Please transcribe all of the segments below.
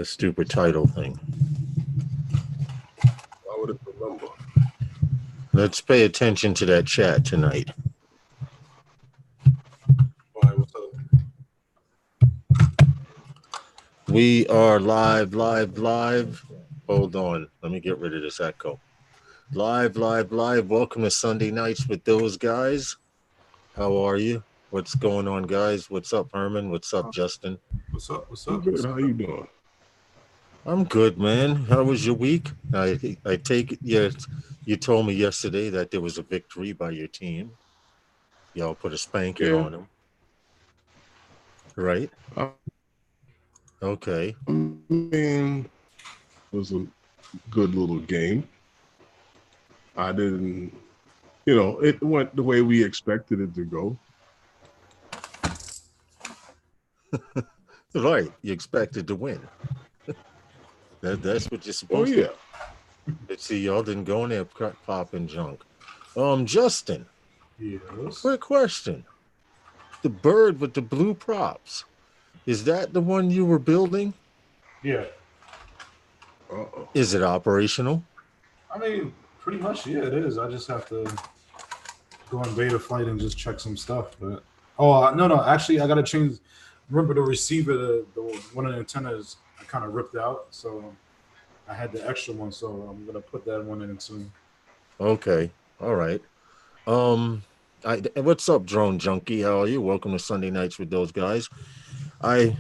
The stupid title thing. I would have remember. Let's pay attention to that chat tonight. All right, what's up? We are live. Hold on. Let me get rid of this echo. Live. Welcome to Sunday Nights with those guys. How are you? What's going on, guys? What's up, Herman? What's up, Justin? What's up? I'm good. How you doing? I'm good, man. How was your week? I take it you told me yesterday that there was a victory by your team. Y'all put a spanking on them. Right? Okay. I mean, it was a good little game. I didn't, it went the way we expected it to go. Right. You expected to win. That's what you're supposed to. But see, y'all didn't go in there popping junk. Justin. Yes. Quick question. The bird with the blue props. Is that the one you were building? Yeah. Uh-oh. Is it operational? I mean, pretty much, yeah, it is. I just have to go in beta flight and just check some stuff. But no, actually, I gotta change. Remember the receiver, the one of the antennas I kind of ripped out, so I had the extra one, so I'm gonna put that one in soon. Okay, all right. What's up, Drone Junkie? How are you? Welcome to Sunday Nights with those guys. I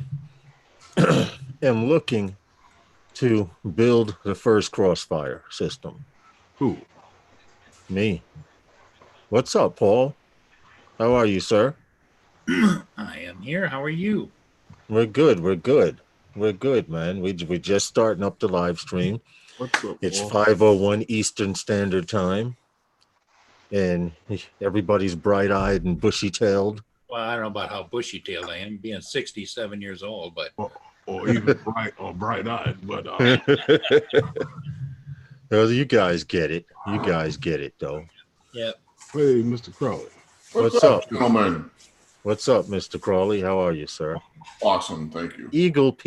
am looking to build the first Crossfire system. Who? Me. What's up, Paul? How are you, sir? I am here. How are you? We're good, man. We just starting up the live stream. What's up, It's Paul? 5:01 Eastern Standard Time, and everybody's bright-eyed and bushy-tailed. Well, I don't know about how bushy-tailed I am, being 67 years old, but Or even bright-eyed, but well, you guys get it. You guys get it, though. yeah. Hey, Mr. Crowley. What's up, gentlemen? What's up, Mr. Crawley? How are you, sir? Awesome, thank you. Eagle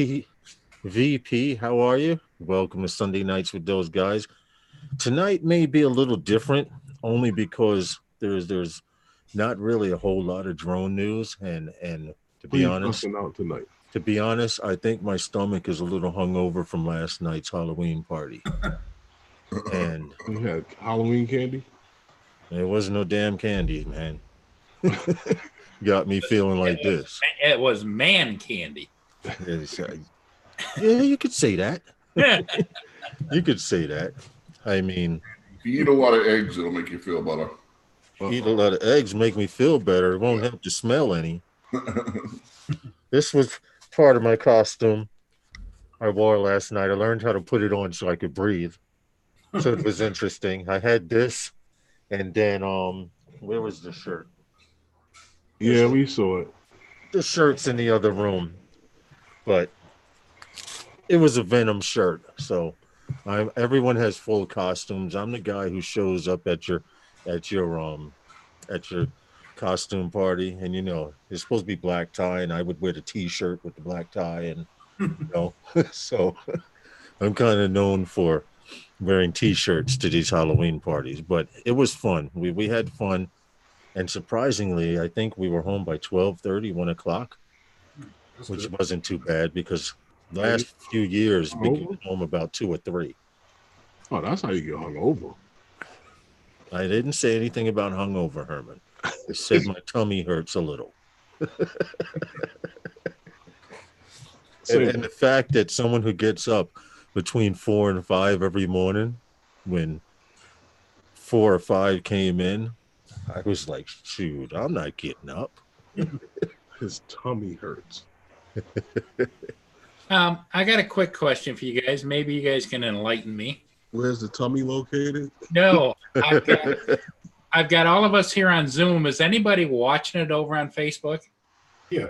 VP, how are you? Welcome to Sunday Nights with those guys. Tonight may be a little different, only because there's not really a whole lot of drone news, and to be honest, out tonight. To be honest, I think my stomach is a little hungover from last night's Halloween party. And you had Halloween candy? There was no damn candy, man. Got me feeling like this. It was man candy. Yeah, you could say that. You could say that. I mean, if you eat a lot of eggs, it'll make you feel better. Eat a lot of eggs make me feel better. It won't help to smell any. This was part of my costume I wore last night. I learned how to put it on so I could breathe. So it was interesting. I had this, and then where was the shirt? Yeah, we saw it. The shirt's in the other room, but it was a Venom shirt. So everyone has full costumes. I'm the guy who shows up at your costume party, and it's supposed to be black tie, and I would wear the t-shirt with the black tie, and so I'm kind of known for wearing t-shirts to these Halloween parties. But it was fun. We had fun. And surprisingly, I think we were home by 12:30, 1 o'clock, which wasn't too bad because last few years we get home about 2 or 3. Oh, that's how you get hungover. I didn't say anything about hungover, Herman. I said my tummy hurts a little. and the fact that someone who gets up between 4 and 5 every morning, when 4 or 5 came in, I was like, shoot, I'm not getting up. His tummy hurts. I got a quick question for you guys. Maybe you guys can enlighten me. Where's the tummy located? No, I've got all of us here on Zoom. Is anybody watching it over on Facebook? Yeah.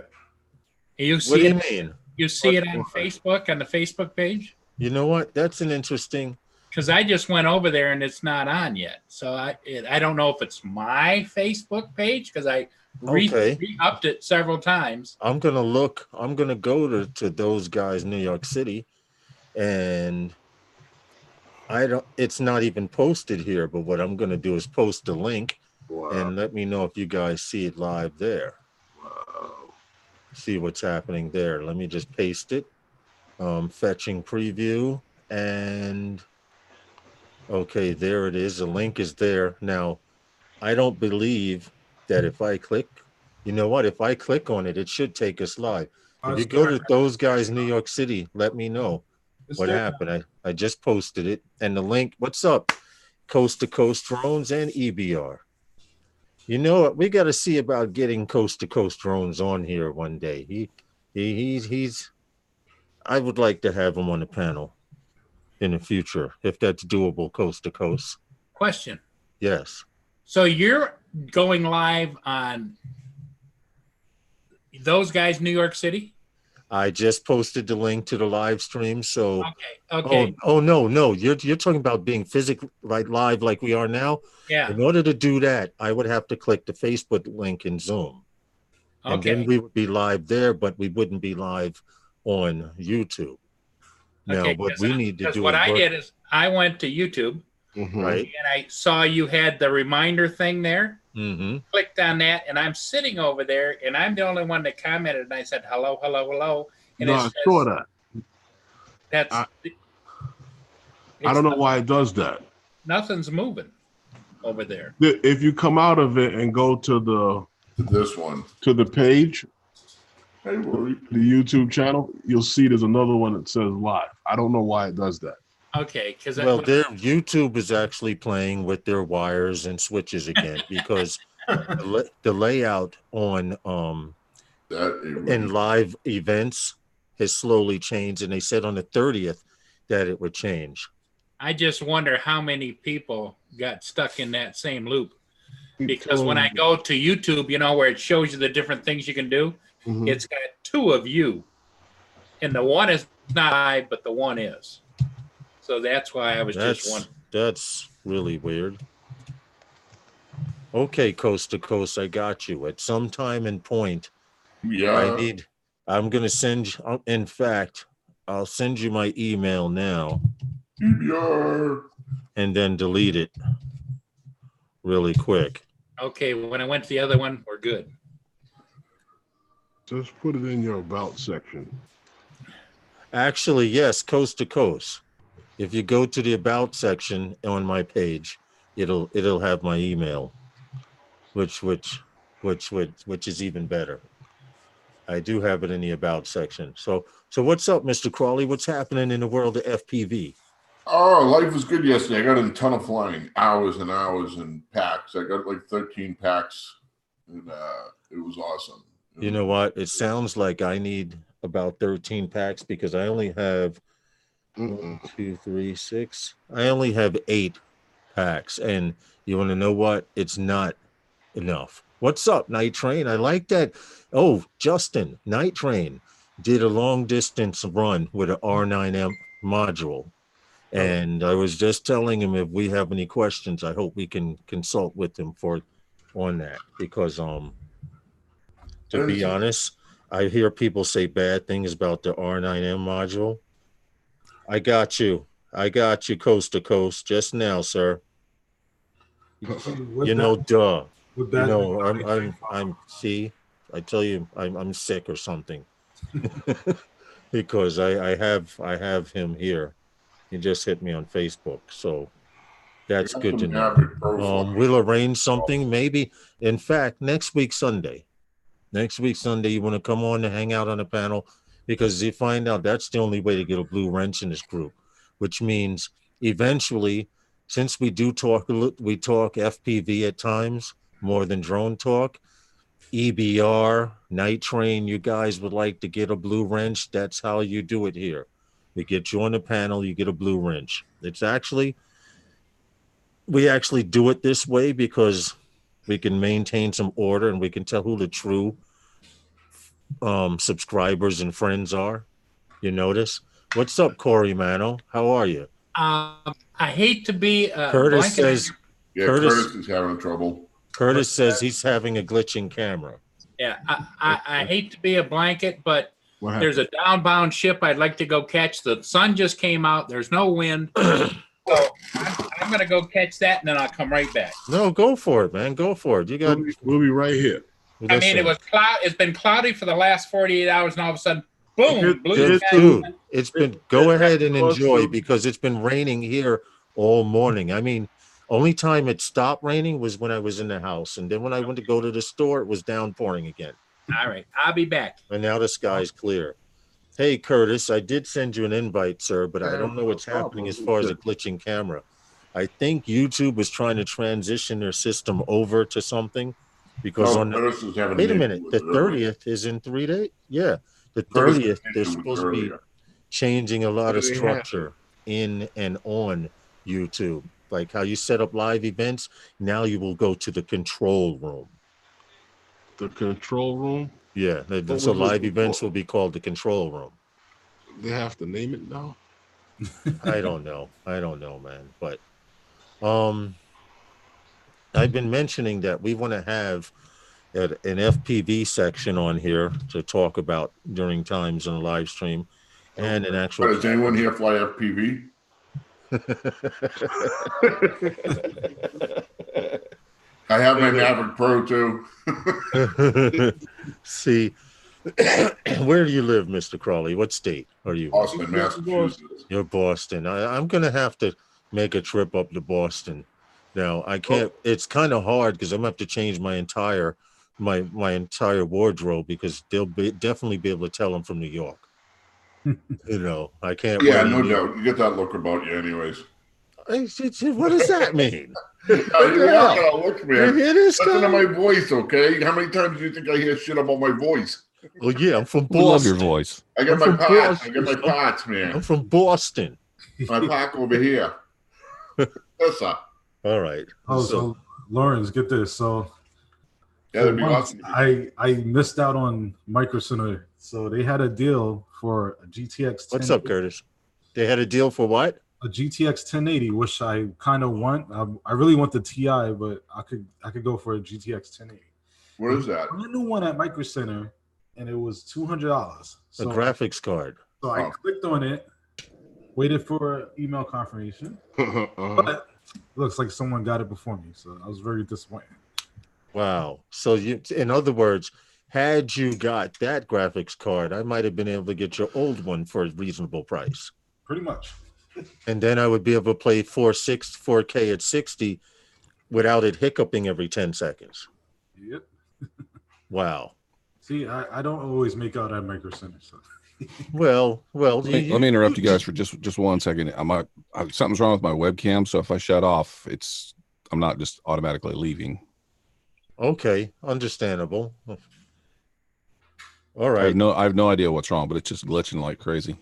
What do you mean? You see it on Facebook, on the Facebook page? You know what? That's an interesting... Because I just went over there and it's not on yet. So I don't know if it's my Facebook page because I re-upped it several times. I'm going to look. I'm going to go to those guys, New York City, and it's not even posted here, but what I'm going to do is post a link and let me know if you guys see it live there. See what's happening there. Let me just paste it. Fetching preview, and okay, there it is. The link is there. Now, I don't believe that if I click, you know what? If I click on it, it should take us live. If you go to Those Guys New York City, let me know what happened. I just posted it, and the link. What's up? Coast to Coast Drones and EBR. You know what? We got to see about getting Coast to Coast Drones on here one day. He's. I would like to have him on the panel in the future, if that's doable, coast to coast. Question. Yes. So you're going live on Those Guys New York City? I just posted the link to the live stream. So okay. Oh no. You're talking about being physically live like we are now. Yeah. In order to do that, I would have to click the Facebook link in Zoom. And then we would be live there, but we wouldn't be live on YouTube. Now, what we need to do what I did is I went to YouTube, right, and I saw you had the reminder thing there. Mm-hmm. Clicked on that, and I'm sitting over there, and I'm the only one that commented, and I said, hello. And I saw that. That's I don't know why it does that. Nothing's moving over there. If you come out of it and go to this one, to the page, hey, Rory, the YouTube channel, you'll see there's another one that says live. I don't know why it does that. Okay, because their YouTube is actually playing with their wires and switches again because the layout on in live events has slowly changed, and they said on the 30th that it would change. I just wonder how many people got stuck in that same loop. Because when I go to YouTube, you know, where it shows you the different things you can do, it's got two of you. And the one is not live, but the one is. So that's why I was just wondering. That's really weird. Okay, Coast to Coast, I got you. At some time and point, I'm going to send you, in fact, I'll send you my email now. And then delete it really quick. Okay, when I went to the other one, we're good. Just put it in your about section. Actually, yes, Coast to Coast. If you go to the about section on my page, it'll have my email, which is even better. I do have it in the about section. So what's up, Mr. Crawley? What's happening in the world of FPV? Oh, life was good yesterday. I got in a ton of flying, hours and hours and packs. I got like 13 packs, and it was awesome. You know what? It sounds like I need about 13 packs because I only have 1, 2, 3, 6. I only have 8 packs, and you want to know what? It's not enough. What's up, Night Train? I like that. Oh, Justin, Night Train did a long distance run with an R9M module. And I was just telling him if we have any questions, I hope we can consult with him on that because to be honest, I hear people say bad things about the R9M module. I got you coast to coast just now, sir. You know, duh. You know, I'm see, I tell you, I'm sick or something because I have him here. He just hit me on Facebook, so that's good to know. We'll arrange something, maybe. In fact, next week Sunday, you want to come on and hang out on the panel because you find out that's the only way to get a blue wrench in this group, which means eventually, since we talk FPV at times more than drone talk, EBR, Night Train, you guys would like to get a blue wrench. That's how you do it here. We get you on the panel, you get a blue wrench. We actually do it this way because we can maintain some order and we can tell who the true subscribers and friends are. You notice? What's up, Corey Mano? How are you? I hate to be Curtis says Curtis is having trouble. Curtis says he's having a glitching camera. Yeah, I hate to be a blanket, but There's a downbound ship I'd like to go catch. The sun just came out. There's no wind. So I'm going to go catch that, and then I'll come right back. No, go for it, man. Go for it. You got. We'll be right here. I mean, it was it's been cloudy for the last 48 hours, and all of a sudden, boom, blue sky. Dude, it's been. Go ahead and enjoy because it's been raining here all morning. I mean, only time it stopped raining was when I was in the house, and then when I went to go to the store, it was downpouring again. All right, I'll be back. And now the sky's clear. Hey, Curtis, I did send you an invite, sir, but I don't know what's happening as far as a glitching camera. I think YouTube was trying to transition their system over to something because on the, wait a minute, the 30th is in 3 days? Yeah, the 30th, they're supposed to be changing a lot of structure in and on YouTube. Like how you set up live events, now you will go to the control room. The control room? Yeah, so live events will be called the control room. They have to name it now? I don't know, man. But I've been mentioning that we want to have an FPV section on here to talk about during times on a live stream, and an actual. Does anyone here fly FPV? I have my Maverick Pro too. See, where do you live, Mr. Crawley? What state are you? Boston, Massachusetts. You're Boston. I'm going to have to make a trip up to Boston. Now, I can't. It's kind of hard because I'm going to have to change my entire wardrobe because they'll definitely be able to tell I'm from New York. You know, I can't. Yeah, no doubt. You get that look about you, anyways. What does that mean? You're not gonna look, man. You hear this Listen guy? to my voice, okay? How many times do you think I hear shit about my voice? Well, yeah, I'm from Boston. We love your voice. I got I'm my from parts. I Boston. got my parts, man. I'm from Boston. My pack over here. That's up. All right. Oh, so Lawrence, get this. So Yeah, that'd be awesome. I missed out on Micro Center. So they had a deal for a GTX. What's up, Curtis? They had a deal for what? A GTX 1080, which I kind of want. I really want the Ti, but I could go for a GTX 1080. What is that? I knew one at Micro Center, and it was $200. A graphics card. So I clicked on it, waited for email confirmation, but looks like someone got it before me. So I was very disappointed. Wow. So you, in other words, had you got that graphics card, I might have been able to get your old one for a reasonable price. Pretty much. And then I would be able to play 4K at 60 without it hiccuping every 10 seconds. Yep. Wow. See, I don't always make out at Micro Center. So. Well. Let me interrupt you guys for just 1 second. Something's wrong with my webcam, so if I shut off, I'm not just automatically leaving. Okay, understandable. All right. I have no idea what's wrong, but it's just glitching like crazy.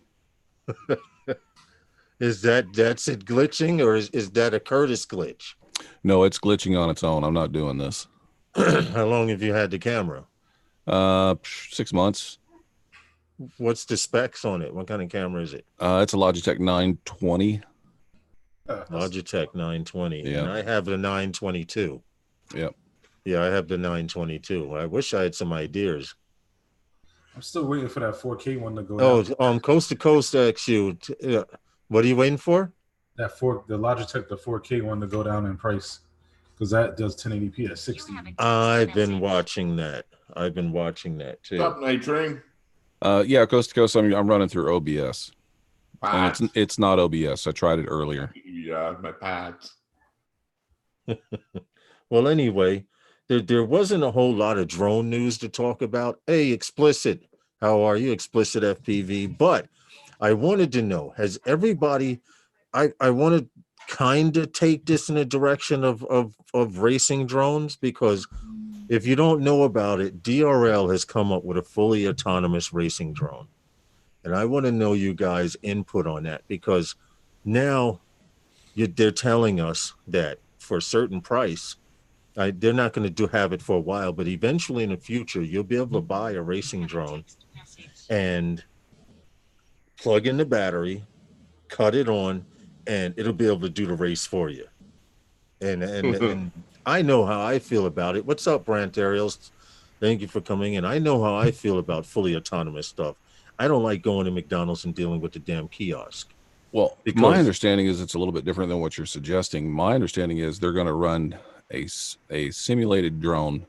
That's it glitching, or is that a Curtis glitch? No, it's glitching on its own. I'm not doing this. How long have you had the camera? 6 months. What's the specs on it? What kind of camera is it? It's a Logitech 920. Logitech 920. Yeah. And I have the 922. Yep. Yeah, I have the 922. I wish I had some ideas. I'm still waiting for that 4K one to go. Oh, Coast to Coast XU. What are you waiting for? The Logitech, the 4K one to go down in price, because that does 1080p at 60. I've been watching that too. Stop night train. Yeah, Coast to Coast. I'm running through OBS. Pads. And it's not OBS. I tried it earlier. Yeah, my pads. Well, anyway, there wasn't a whole lot of drone news to talk about. Hey, Explicit, how are you, Explicit FPV? But I wanted to know, has everybody? I want to kind of take this in a direction of racing drones, because if you don't know about it, DRL has come up with a fully autonomous racing drone. And I want to know you guys' input on that, because now they're telling us that for a certain price, they're not going to have it for a while, but eventually in the future, you'll be able to buy a racing drone and plug in the battery, cut it on, and it'll be able to do the race for you. And I know how I feel about it. What's up, Brant Ariels? Thank you for coming in. I know how I feel about fully autonomous stuff. I don't like going to McDonald's and dealing with the damn kiosk. Well, Because- my understanding is it's a little bit different than what you're suggesting. My understanding is they're going to run a simulated drone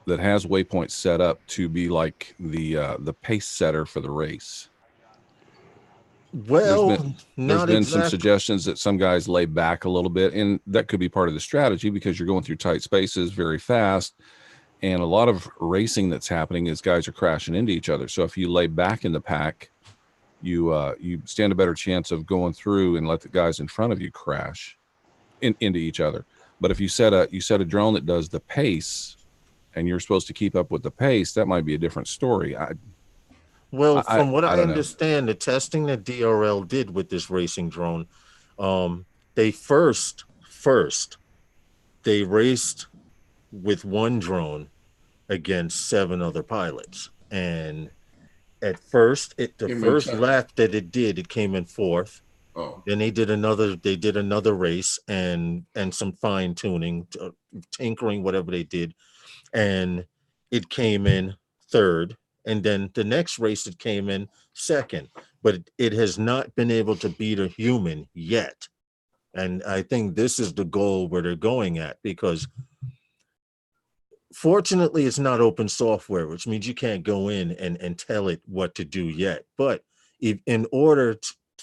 that has waypoints set up to be like the pace setter for the race. Well, There's not been exactly. some suggestions that some guys lay back a little bit, and that could be part of the strategy because you're going through tight spaces very fast. And a lot of racing that's happening is guys are crashing into each other. So if you lay back in the pack, you stand a better chance of going through and let the guys in front of you crash into each other. But if you set a drone that does the pace, and you're supposed to keep up with the pace, that might be a different story. Well, from what I don't know. understand, the testing that DRL did with this racing drone, they first they raced with one drone against 7 other pilots, and at first, the first lap that it did, it came in 4th. Oh, Then they did another race and some fine tuning, tinkering, whatever they did, and it came in 3rd. And then the next race it came in 2nd, but it has not been able to beat a human yet. And I think this is the goal where they're going at, because fortunately it's not open software, which means you can't go in and tell it what to do yet. But if in order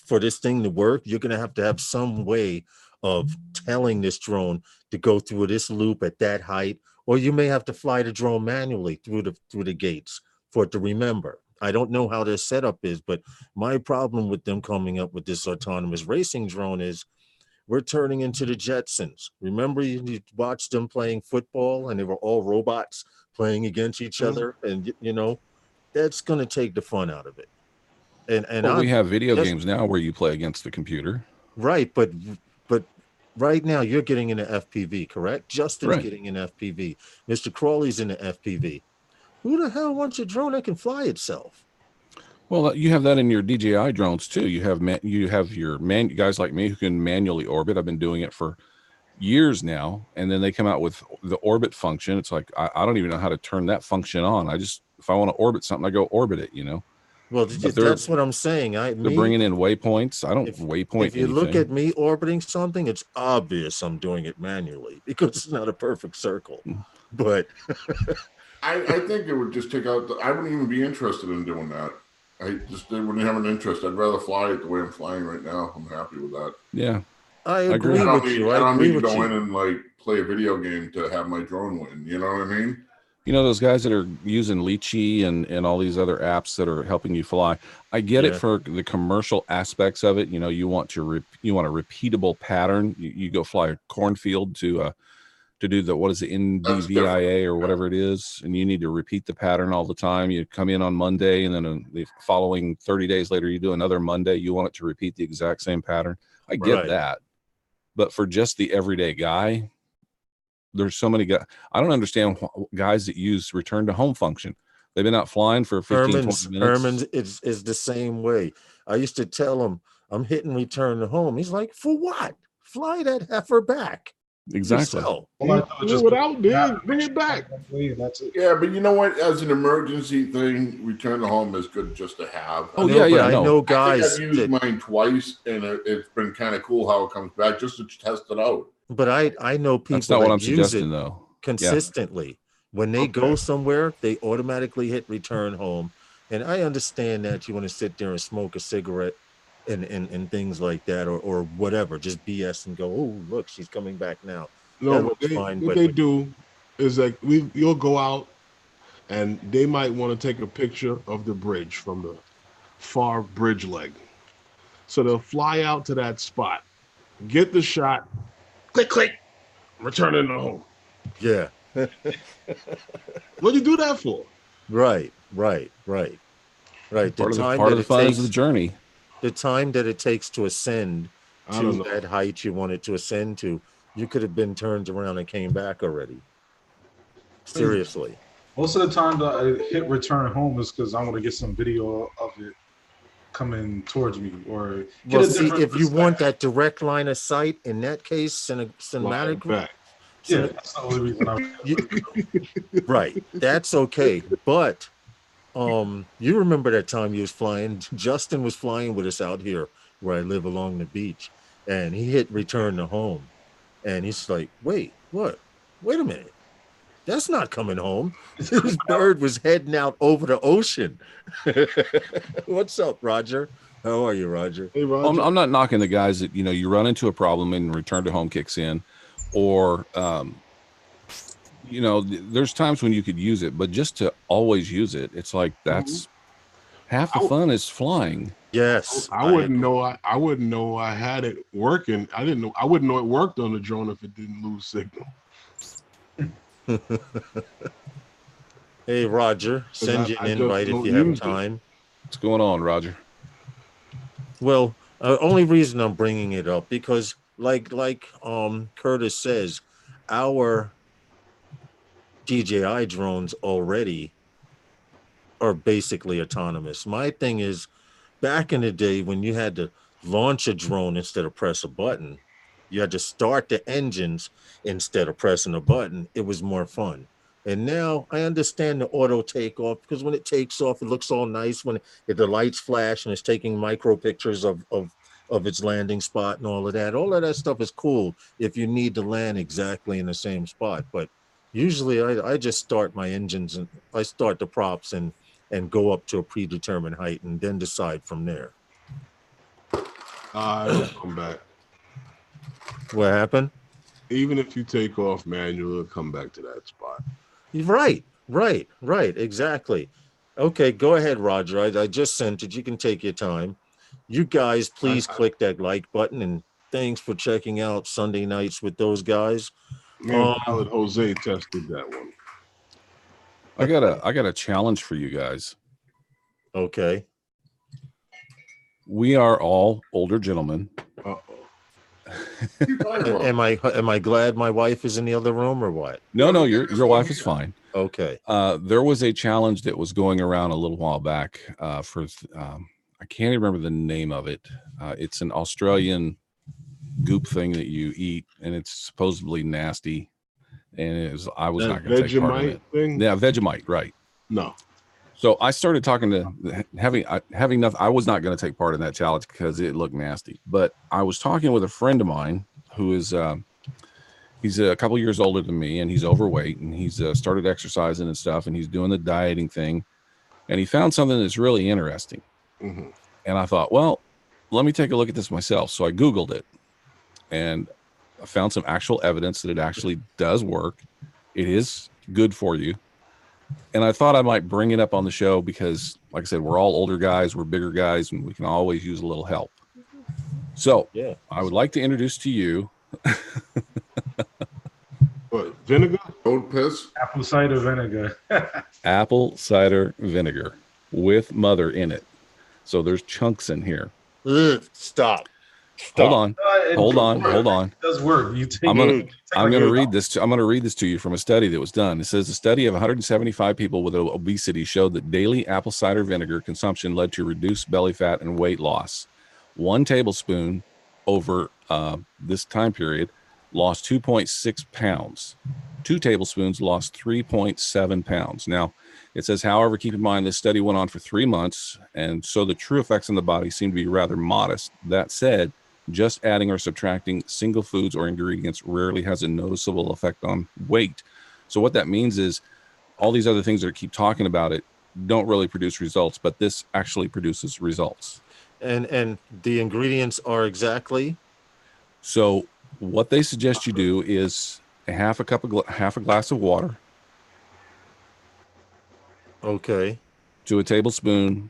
for this thing to work, you're going to have some way of telling this drone to go through this loop at that height, or you may have to fly the drone manually through the gates for it to remember. I don't know how their setup is, but my problem with them coming up with this autonomous racing drone is we're turning into the Jetsons. Remember, you watched them playing football and they were all robots playing against each other, and that's going to take the fun out of it. And we have video games now where you play against the computer, right? But right now you're getting in the FPV, correct? Justin's getting in FPV. Mr. Crawley's in the FPV. Who the hell wants a drone that can fly itself? Well, you have that in your DJI drones too. You have your guys like me who can manually orbit. I've been doing it for years now, and then they come out with the orbit function. It's like I don't even know how to turn that function on. If I want to orbit something, I go orbit it. Well, that's what I'm saying. They're bringing in waypoints. I don't waypoint. If you look at me orbiting something, it's obvious I'm doing it manually because it's not a perfect circle. But I think it would just take out. I wouldn't even be interested in doing that. They wouldn't have an interest. I'd rather fly it the way I'm flying right now. I'm happy with that. Yeah, I agree with you. I don't need to go in and like play a video game to have my drone win. You know what I mean? Those guys that are using Lychee and all these other apps that are helping you fly. I get it for the commercial aspects of it. You want a repeatable pattern. You go fly a cornfield to do the NDVIA or whatever it is, and you need to repeat the pattern all the time. You come in on Monday, and then the following 30 days later, you do another Monday. You want it to repeat the exact same pattern. I get that, but for just the everyday guy, there's so many guys. I don't understand guys that use return to home function. They've been out flying for 15, 20 minutes. Herman's is the same way. I used to tell him I'm hitting return to home. He's like, for what? Fly that heifer back. Exactly. Without bring it back. That's it. Yeah, but you know what? As an emergency thing, return to home is good just to have. Oh, yeah. I know guys. I've used mine twice, and it's been kind of cool how it comes back just to test it out. But I know people That's not what I'm use suggesting, it though. consistently. When they go somewhere, they automatically hit return home. And I understand that you want to sit there and smoke a cigarette and things like that, or whatever, just BS and go, oh, look, she's coming back now. No, what they do is like you'll go out and they might want to take a picture of the bridge from the far bridge leg. So they'll fly out to that spot, get the shot, click, return it home. Yeah. What do you do that for? Right. Part of the fun is the journey. The time that it takes to ascend to that height you want it to ascend to, you could have been turned around and came back already. Seriously. Most of the time that I hit return home is because I want to get some video of it coming towards me, or if you want that direct line of sight, in that case, cinematic. That's the only reason right, that's okay, but You remember that time you was flying? Justin was flying with us out here where I live along the beach, and he hit return to home, and he's like, "Wait, what? Wait a minute, that's not coming home." His bird was heading out over the ocean. What's up, Roger? How are you, Roger? Hey, Roger. I'm not knocking the guys that, you run into a problem and return to home kicks in, or there's times when you could use it, but just to always use it, it's like that's half the fun is flying. Yes, I wouldn't know. I wouldn't know I had it working. I wouldn't know it worked on the drone if it didn't lose signal. Hey, Roger, send you an invite if you have time. What's going on, Roger? Well, only reason I'm bringing it up because, like Curtis says, our DJI drones already are basically autonomous. My thing is, back in the day when you had to launch a drone instead of press a button, you had to start the engines instead of pressing a button. It was more fun. And now I understand the auto takeoff, because when it takes off, it looks all nice when the lights flash and it's taking micro pictures of its landing spot and all of that. All of that stuff is cool if you need to land exactly in the same spot. But usually I just start my engines and I start the props and go up to a predetermined height and then decide from there. It'll come back. What happened? Even if you take off manual, it'll come back to that spot. Right, exactly. Okay, go ahead, Roger. I just sent it. You can take your time. You guys, please click that like button, and thanks for checking out Sunday Nights with those guys. Me and Pilot Jose tested that one. I got a challenge for you guys. Okay. We are all older gentlemen. Am I glad my wife is in the other room or what? No, your wife is fine. Okay. There was a challenge that was going around a little while back for I can't even remember the name of it. It's an Australian goop thing that you eat, and it's supposedly nasty. And I was not going to take part in it. Thing? Yeah, Vegemite, right? No. So I started talking to having nothing. I was not going to take part in that challenge because it looked nasty. But I was talking with a friend of mine who is he's a couple years older than me, and he's overweight, and he's started exercising and stuff, and he's doing the dieting thing, and he found something that's really interesting. Mm-hmm. And I thought, well, let me take a look at this myself. So I Googled it, and I found some actual evidence that it actually does work. It is good for you. And I thought I might bring it up on the show because, like I said, we're all older guys, we're bigger guys, and we can always use a little help. So yeah, I would like to introduce to you. What, vinegar? Old piss? Apple cider vinegar. Apple cider vinegar with mother in it. So there's chunks in here. Stop. Hold on. It does work. I'm gonna read this. I'm gonna read this to you from a study that was done. It says a study of 175 people with obesity showed that daily apple cider vinegar consumption led to reduced belly fat and weight loss. 1 tablespoon over this time period lost 2.6 pounds. 2 tablespoons lost 3.7 pounds. Now, it says, however, keep in mind this study went on for 3 months, and so the true effects on the body seem to be rather modest. That said, just adding or subtracting single foods or ingredients rarely has a noticeable effect on weight. So what that means is all these other things that keep talking about it don't really produce results, but this actually produces results. And the ingredients are exactly? So what they suggest you do is half a glass of water. Okay. To a tablespoon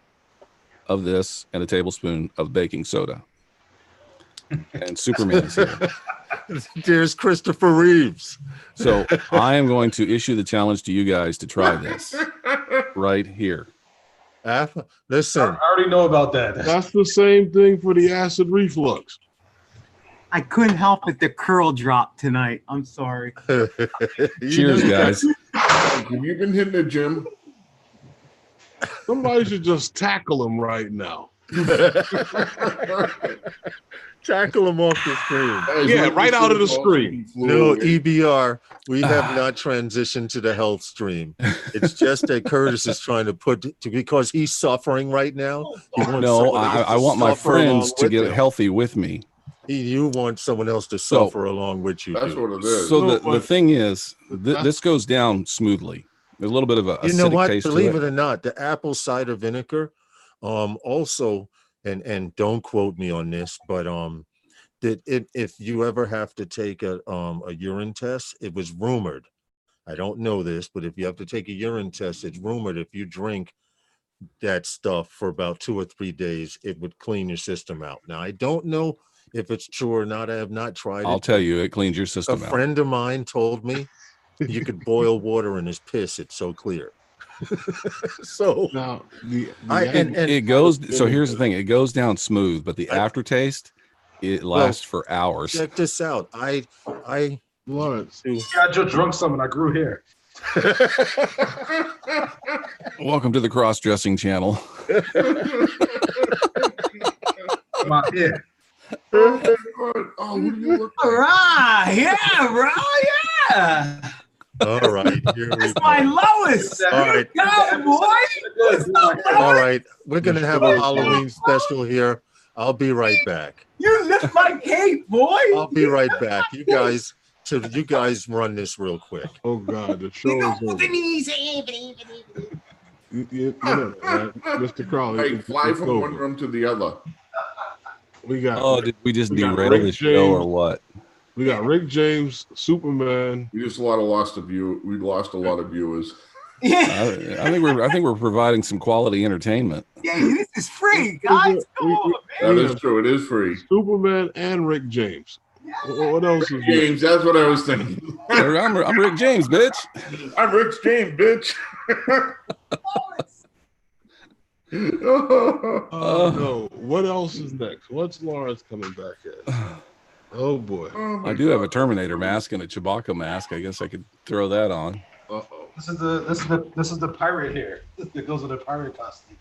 of this and a tablespoon of baking soda. And Superman is here. There's Christopher Reeves. So I am going to issue the challenge to you guys to try this right here. Listen, I already know about that. That's the same thing for the acid reflux. I couldn't help it. The curl dropped tonight. I'm sorry. Cheers, guys. Have you been hitting the gym? Somebody should just tackle him right now. Tackle him off the screen. Yeah, right out of the screen. No, EBR, we have not transitioned to the health stream. It's just that Curtis is trying to because he's suffering right now. No, I want my friends to get healthy with me. You want someone else to suffer along with you. That's what it is. So the thing is, this goes down smoothly. There's a little bit of a acidic taste Believe to it or not, the apple cider vinegar, also, and don't quote me on this, but if you ever have to take a urine test, it was rumored. I don't know this, but if you have to take a urine test, it's rumored if you drink that stuff for about 2 or 3 days, it would clean your system out. Now, I don't know if it's true or not. I have not tried it. I'll tell you, it cleans your system out. A friend of mine told me you could boil water in his piss. It's so clear. So now it goes. So here's the thing: it goes down smooth, but the aftertaste, it lasts for hours. Check this out. Lawrence. I just drunk some and I grew hair. Welcome to the cross-dressing channel. My hair. Oh, what do you look like? All right, yeah, bro, yeah. All right, here we That's go. my lowest. All right. Go, boy. All right, we're gonna have a Halloween special here. I'll be right back. You lift my cape, boy. I'll be right back. You guys run this real quick. Oh God, the show is over. Mr. Crowley, Hey, fly from one room to the other. We got. Oh, did we just derail the show or what? We got Rick James, Superman. We just lost a view. We lost a lot of viewers. Yeah. I think we're providing some quality entertainment. Yeah, this is free, guys. Come on, man. That is true. It is free. Superman and Rick James. What else is James? That's what I was thinking. I'm Rick James, bitch. I'm Rick James, bitch. No. What else is next? What's Lawrence coming back at? Oh boy. I do have a Terminator mask and a Chewbacca mask. I guess I could throw that on. Uh-oh. This is the pirate here. It goes with the pirate costume.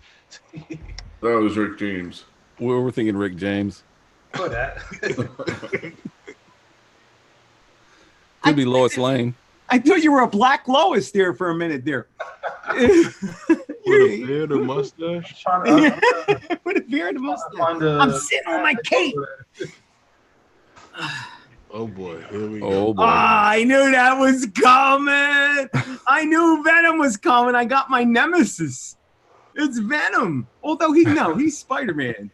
That was Rick James. We're thinking Rick James. For that. Could be Lois Lane. I thought you were a black Lois there for a minute there. With a beard and mustache? With a beard and mustache. I'm sitting on my cape. Oh boy, here we go. Oh boy. I knew that was coming. I knew Venom was coming. I got my nemesis. It's Venom. Although he's Spider-Man.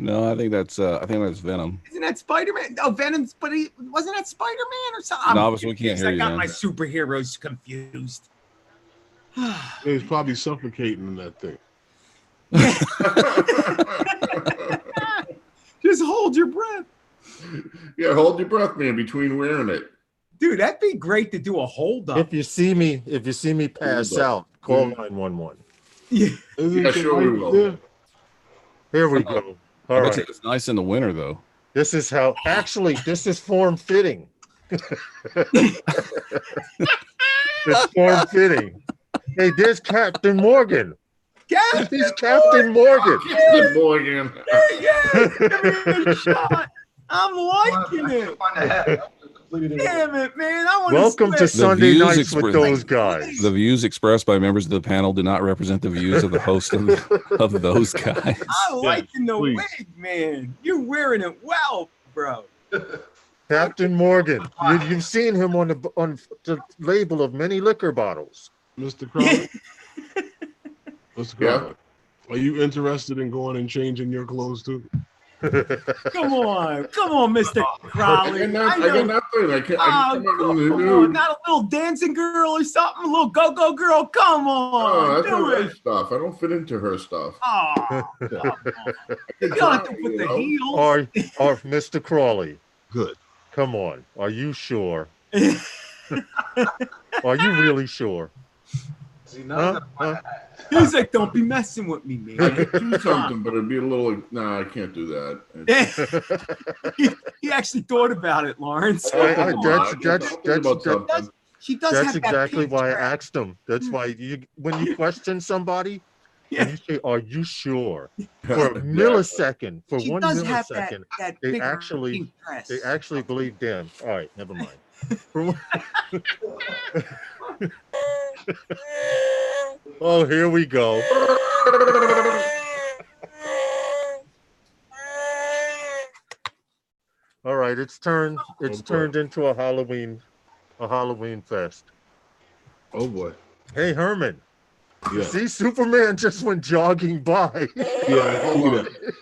No, I think that's Venom. Isn't that Spider-Man? Oh, Venom's, but wasn't that Spider-Man or something? Novice, we can't hear you. I got my superheroes confused. He's probably suffocating in that thing. Just hold your breath. Yeah, hold your breath, man, between wearing it. Dude, that'd be great to do a hold up. If you see me pass out, call 911. Yeah. Yeah, sure we will. Here we go. All right. It's nice in the winter though. This is form fitting. It's form fitting. Hey, there's Captain Morgan. He's Captain Morgan. Captain Morgan. Yeah, give me a shot. I'm liking it. Damn it, man. Welcome to Sunday nights with those guys. The views expressed by members of the panel do not represent the views of the host of those guys. I'm liking the wig, man. You're wearing it well, bro. Captain Morgan. You've seen him on the label of many liquor bottles. Mr. Crowley? Mr. Crowley, are you interested in going and changing your clothes too? Come on, Mr. Crowley. I got nothing. I can't. Not a little dancing girl or something, a little go-go girl. Come on, that's her stuff. I don't fit into her stuff. Oh, you don't have to put the heels. Or Mr. Crawley. Good. Come on. Are you sure? Are you really sure? He's like, don't be messing with me, man. I could do something, but it'd be a little. Nah, I can't do that. He actually thought about it, Lawrence. That's exactly why I asked him. That's why when you question somebody, And you say, "Are you sure?" For a millisecond, for She one does have millisecond, that they big actually pink dress. believe them. All right, never mind. Oh, here we go. All right, it's turned into a Halloween fest. Oh boy. Hey, Herman. Yeah. See, Superman just went jogging by. Yeah, I see that.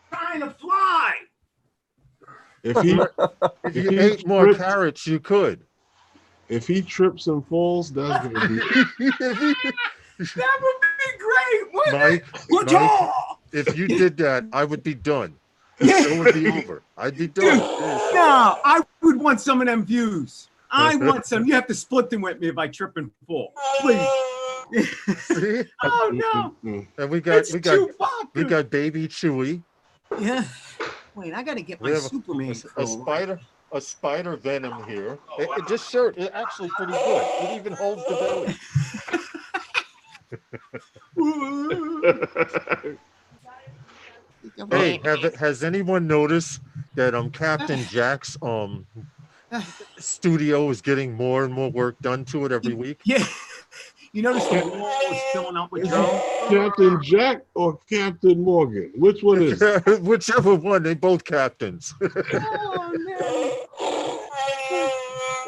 Trying to fly. If he ate more carrots, you could. If he trips and falls, that's gonna be That would be great. Mike, if you did that, I would be done. The show would be over. I'd be done. No, I would want some of them views. I want some. You have to split them with me if I trip and fall. Please. See? Oh no. And we got baby Chewie. Yeah. Wait, I gotta get my Superman. A spider venom here. This shirt is actually pretty good. It even holds the belly. Hey, has anyone noticed that Captain Jack's studio is getting more and more work done to it every week? Yeah. You notice the wall is filling up with drones? Captain Jack or Captain Morgan? Which one is it? Whichever one. They both captains. Oh, no.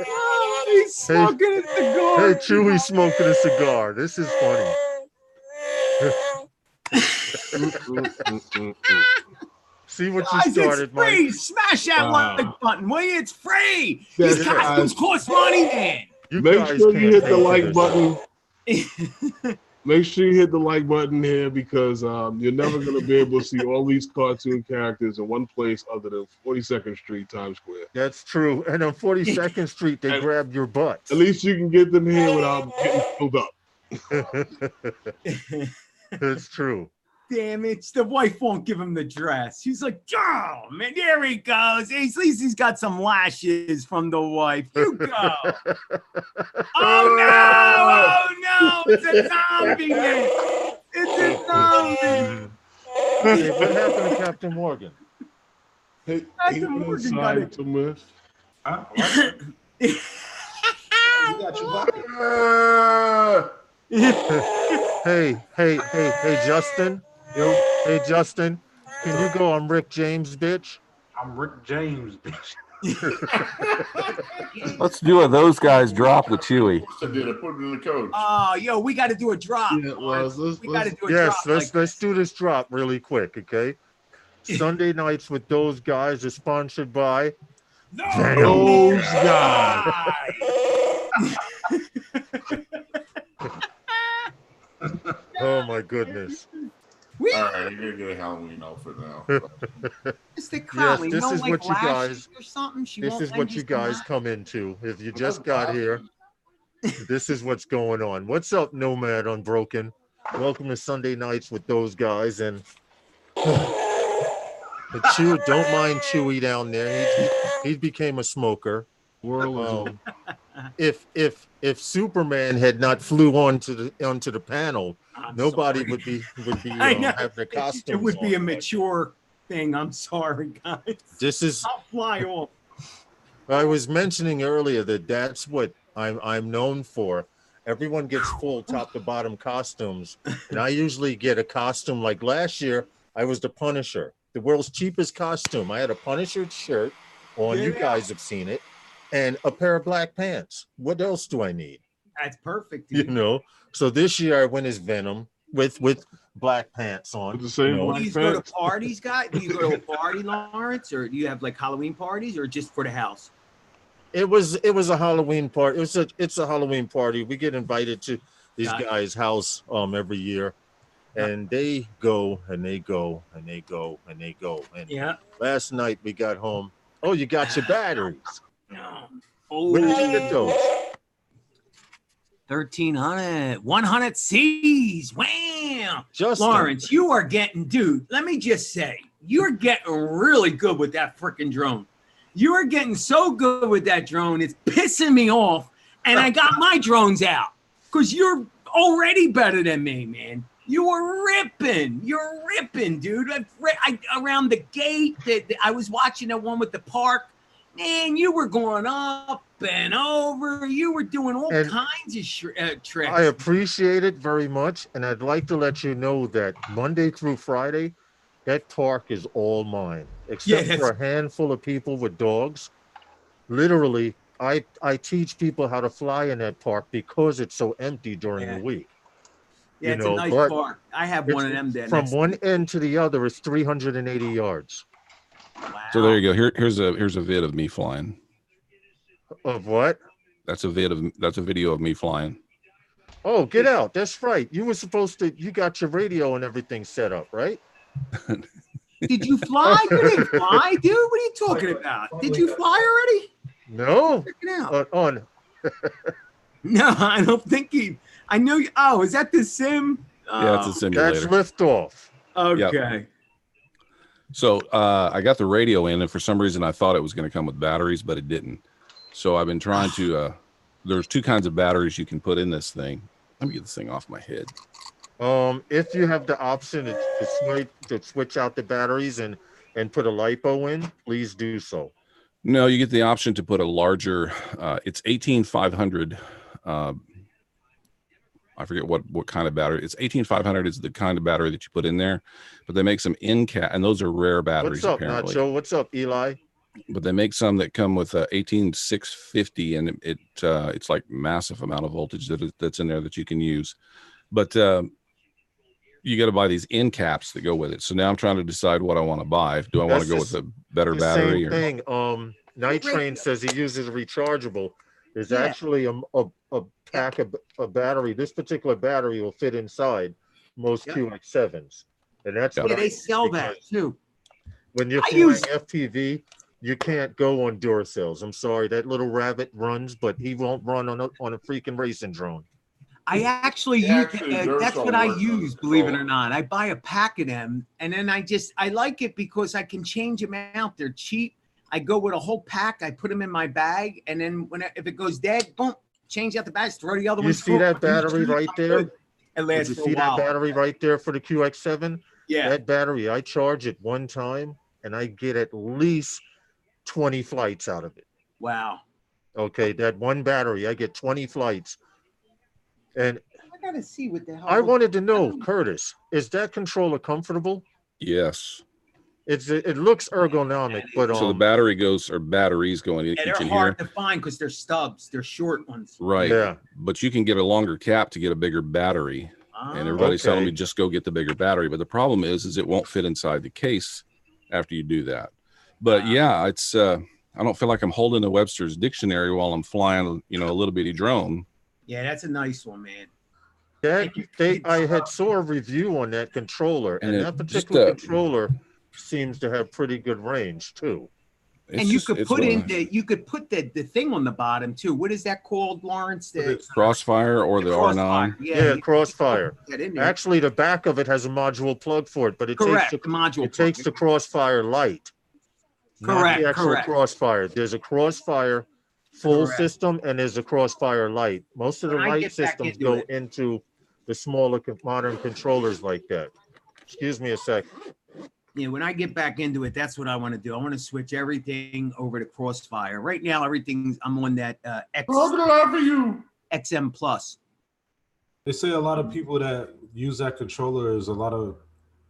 Oh, he's smoking a cigar. Hey, Chewie smoking a cigar. This is funny. See what you started, Mike. It's free. Mike. Smash that like button, will you? It's free. These costumes cost money, man. Make sure you hit the like button. Make sure you hit the like button here because you're never going to be able to see all these cartoon characters in one place other than 42nd Street, Times Square. That's true. And on 42nd Street, they grab your butts. At least you can get them here without getting filled up. That's true. Damn it. The wife won't give him the dress. He's like, oh, man, there he goes. At least he's got some lashes from the wife. You go. Oh, no. It's a zombie, man. It's a zombie. Hey, what happened to Captain Morgan? Hey, Captain Morgan got it. Hey, Justin. Hey, Justin, can you go? I'm Rick James, bitch. I'm Rick James, bitch. Let's do those guys drop with Chewie. I did. I put it in the coach. Oh, yo, we got to do a drop. Yeah, well, we got to do a drop. Yes, let's do this drop really quick, okay? Sunday nights with those guys are sponsored by those guys. Oh my goodness. All right, you're gonna get a Halloween outfit now. It's the crowd. Yes, this is what you guys. This is what you guys come into. If you just got here, this is what's going on. What's up, Nomad Unbroken? Welcome to Sunday nights with those guys. And Chewie, don't mind Chewie down there. He became a smoker. If Superman had not flew onto the panel, nobody would be having a costume. It would be a mature thing. I'm sorry, guys. I'll fly off. I was mentioning earlier that's what I'm known for. Everyone gets full top to bottom costumes, and I usually get a costume. Like last year, I was the Punisher, the world's cheapest costume. I had a Punisher shirt on. You guys have seen it. And a pair of black pants. What else do I need? That's perfect. Dude. You know. So this year I went as Venom with black pants on. With the same do you go to parties, guys? Do you go to a party, Lawrence, or do you have like Halloween parties, or just for the house? It was a Halloween party. It's a Halloween party. We get invited to these guys' house every year, and they go and they go and they go and they go. And last night we got home. Oh, you got your batteries. No. Where did you get those? 1,300, 100 C's. Wow. Justin. Lawrence, you are getting, dude, let me just say, you're getting really good with that freaking drone. You are getting so good with that drone, it's pissing me off. And I got my drones out because you're already better than me, man. You were ripping. You're ripping, dude. Around the gate, I was watching that one with the park. Man, you were going up and over. You were doing all kinds of tricks. I appreciate it very much. And I'd like to let you know that Monday through Friday, that park is all mine, except for a handful of people with dogs. Literally, I teach people how to fly in that park because it's so empty during the week. Yeah, it's a nice park. I have one of them there. From one end to the other is 380 yards. Wow. So there you go. Here's a vid of me flying. Of what? That's a video of me flying. Oh, get out. That's right. You were supposed to, you got your radio and everything set up, right? Did you fly? You didn't fly, dude. What are you talking about? Did you fly already? No. Check it out. On. No, I don't think he. I know you. Oh, is that the sim? Yeah, it's a simulator. That's liftoff. Okay. Yep. So I got the radio in, and for some reason I thought it was going to come with batteries, but it didn't. So I've been trying to. There's two kinds of batteries you can put in this thing. Let me get this thing off my head. If you have the option to switch out the batteries and put a LiPo in, please do so. No, you get the option to put a larger. It's 18500. I forget what kind of battery. It's 18500 is the kind of battery that you put in there, but they make some in-cat, and those are rare batteries. What's up, apparently. Nacho? What's up, Eli? But they make some that come with 18650, and it's like massive amount of voltage that's in there that you can use. But you got to buy these end caps that go with it. So now I'm trying to decide what I want to buy. Do I want to go with a better battery? Same thing. Night Train says he uses a rechargeable. There's actually a pack of a battery. This particular battery will fit inside most QX7s, and that's what they sell that too. When you're flying FPV, you can't go on Duracells. I'm sorry, that little rabbit runs, but he won't run on a freaking racing drone. I actually use that's what I use, believe it or not. I buy a pack of them, and then I like it because I can change them out. They're cheap. I go with a whole pack. I put them in my bag, and then if it goes dead, boom, change out the bags, throw the other one. You see that battery right there? It lasts for a while. You see that battery right there for the QX7? Yeah. That battery, I charge it one time, and I get at least 20 flights out of it. Wow. Okay, that one battery, I get 20 flights. And I gotta see what the hell. I wanted to know, Curtis, is that controller comfortable? Yes. It looks ergonomic, but so the batteries go in each in here. They're hard to find because they're stubs. They're short ones. Right. Yeah. But you can get a longer cap to get a bigger battery. And everybody's telling me just go get the bigger battery. But the problem is it won't fit inside the case after you do that. But yeah, it's I don't feel like I'm holding a Webster's dictionary while I'm flying, a little bitty drone. Yeah, that's a nice one, man. I had saw a review on that controller, and that particular controller seems to have pretty good range too. And you could put the thing on the bottom too. What is that called, Lawrence? The Crossfire or the R9? Yeah, Crossfire. Actually, the back of it has a module plug for it, but it takes the Crossfire Lite. Correct. Not the actual Crossfire. There's a Crossfire full system, and there's a Crossfire Lite. Most of the Lite systems go into the smaller modern controllers like that. Excuse me a sec. Yeah, when I get back into it, that's what I want to do. I want to switch everything over to Crossfire. Right now, I'm on that XM Plus. They say a lot of people that use that controller is a lot of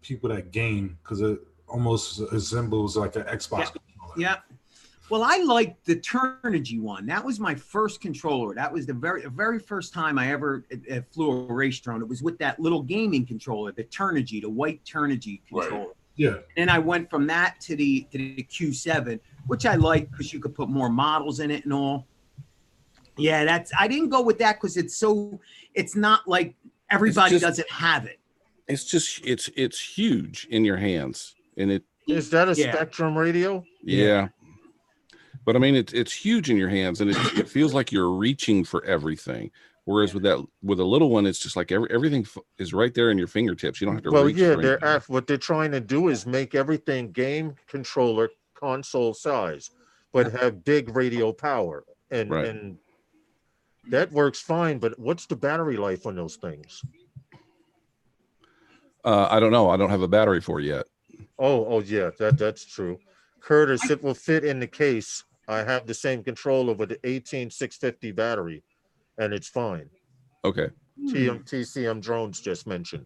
people that game because it almost resembles like an Xbox controller. Yeah. Well, I liked the Turnigy one. That was my first controller. That was the very first time I ever flew a race drone. It was with that little gaming controller, the Turnigy, the white Turnigy controller. Right. Yeah. And I went from that to the Q7, which I like because you could put more models in it and all. Yeah, I didn't go with that because it's not like everybody doesn't have it. It's just it's huge in your hands, and is that a Spectrum radio? Yeah. But I mean, it's huge in your hands, and it feels like you're reaching for everything. Whereas with a little one, it's just like everything is right there in your fingertips. You don't have to. Well, what they're trying to do is make everything game controller console size, but have big radio power, and that works fine. But what's the battery life on those things? I don't know. I don't have a battery for it yet. Oh yeah, that's true. Curtis, it will fit in the case. I have the same controller with the 18650 battery, and it's fine. Okay. TCM drones just mentioned.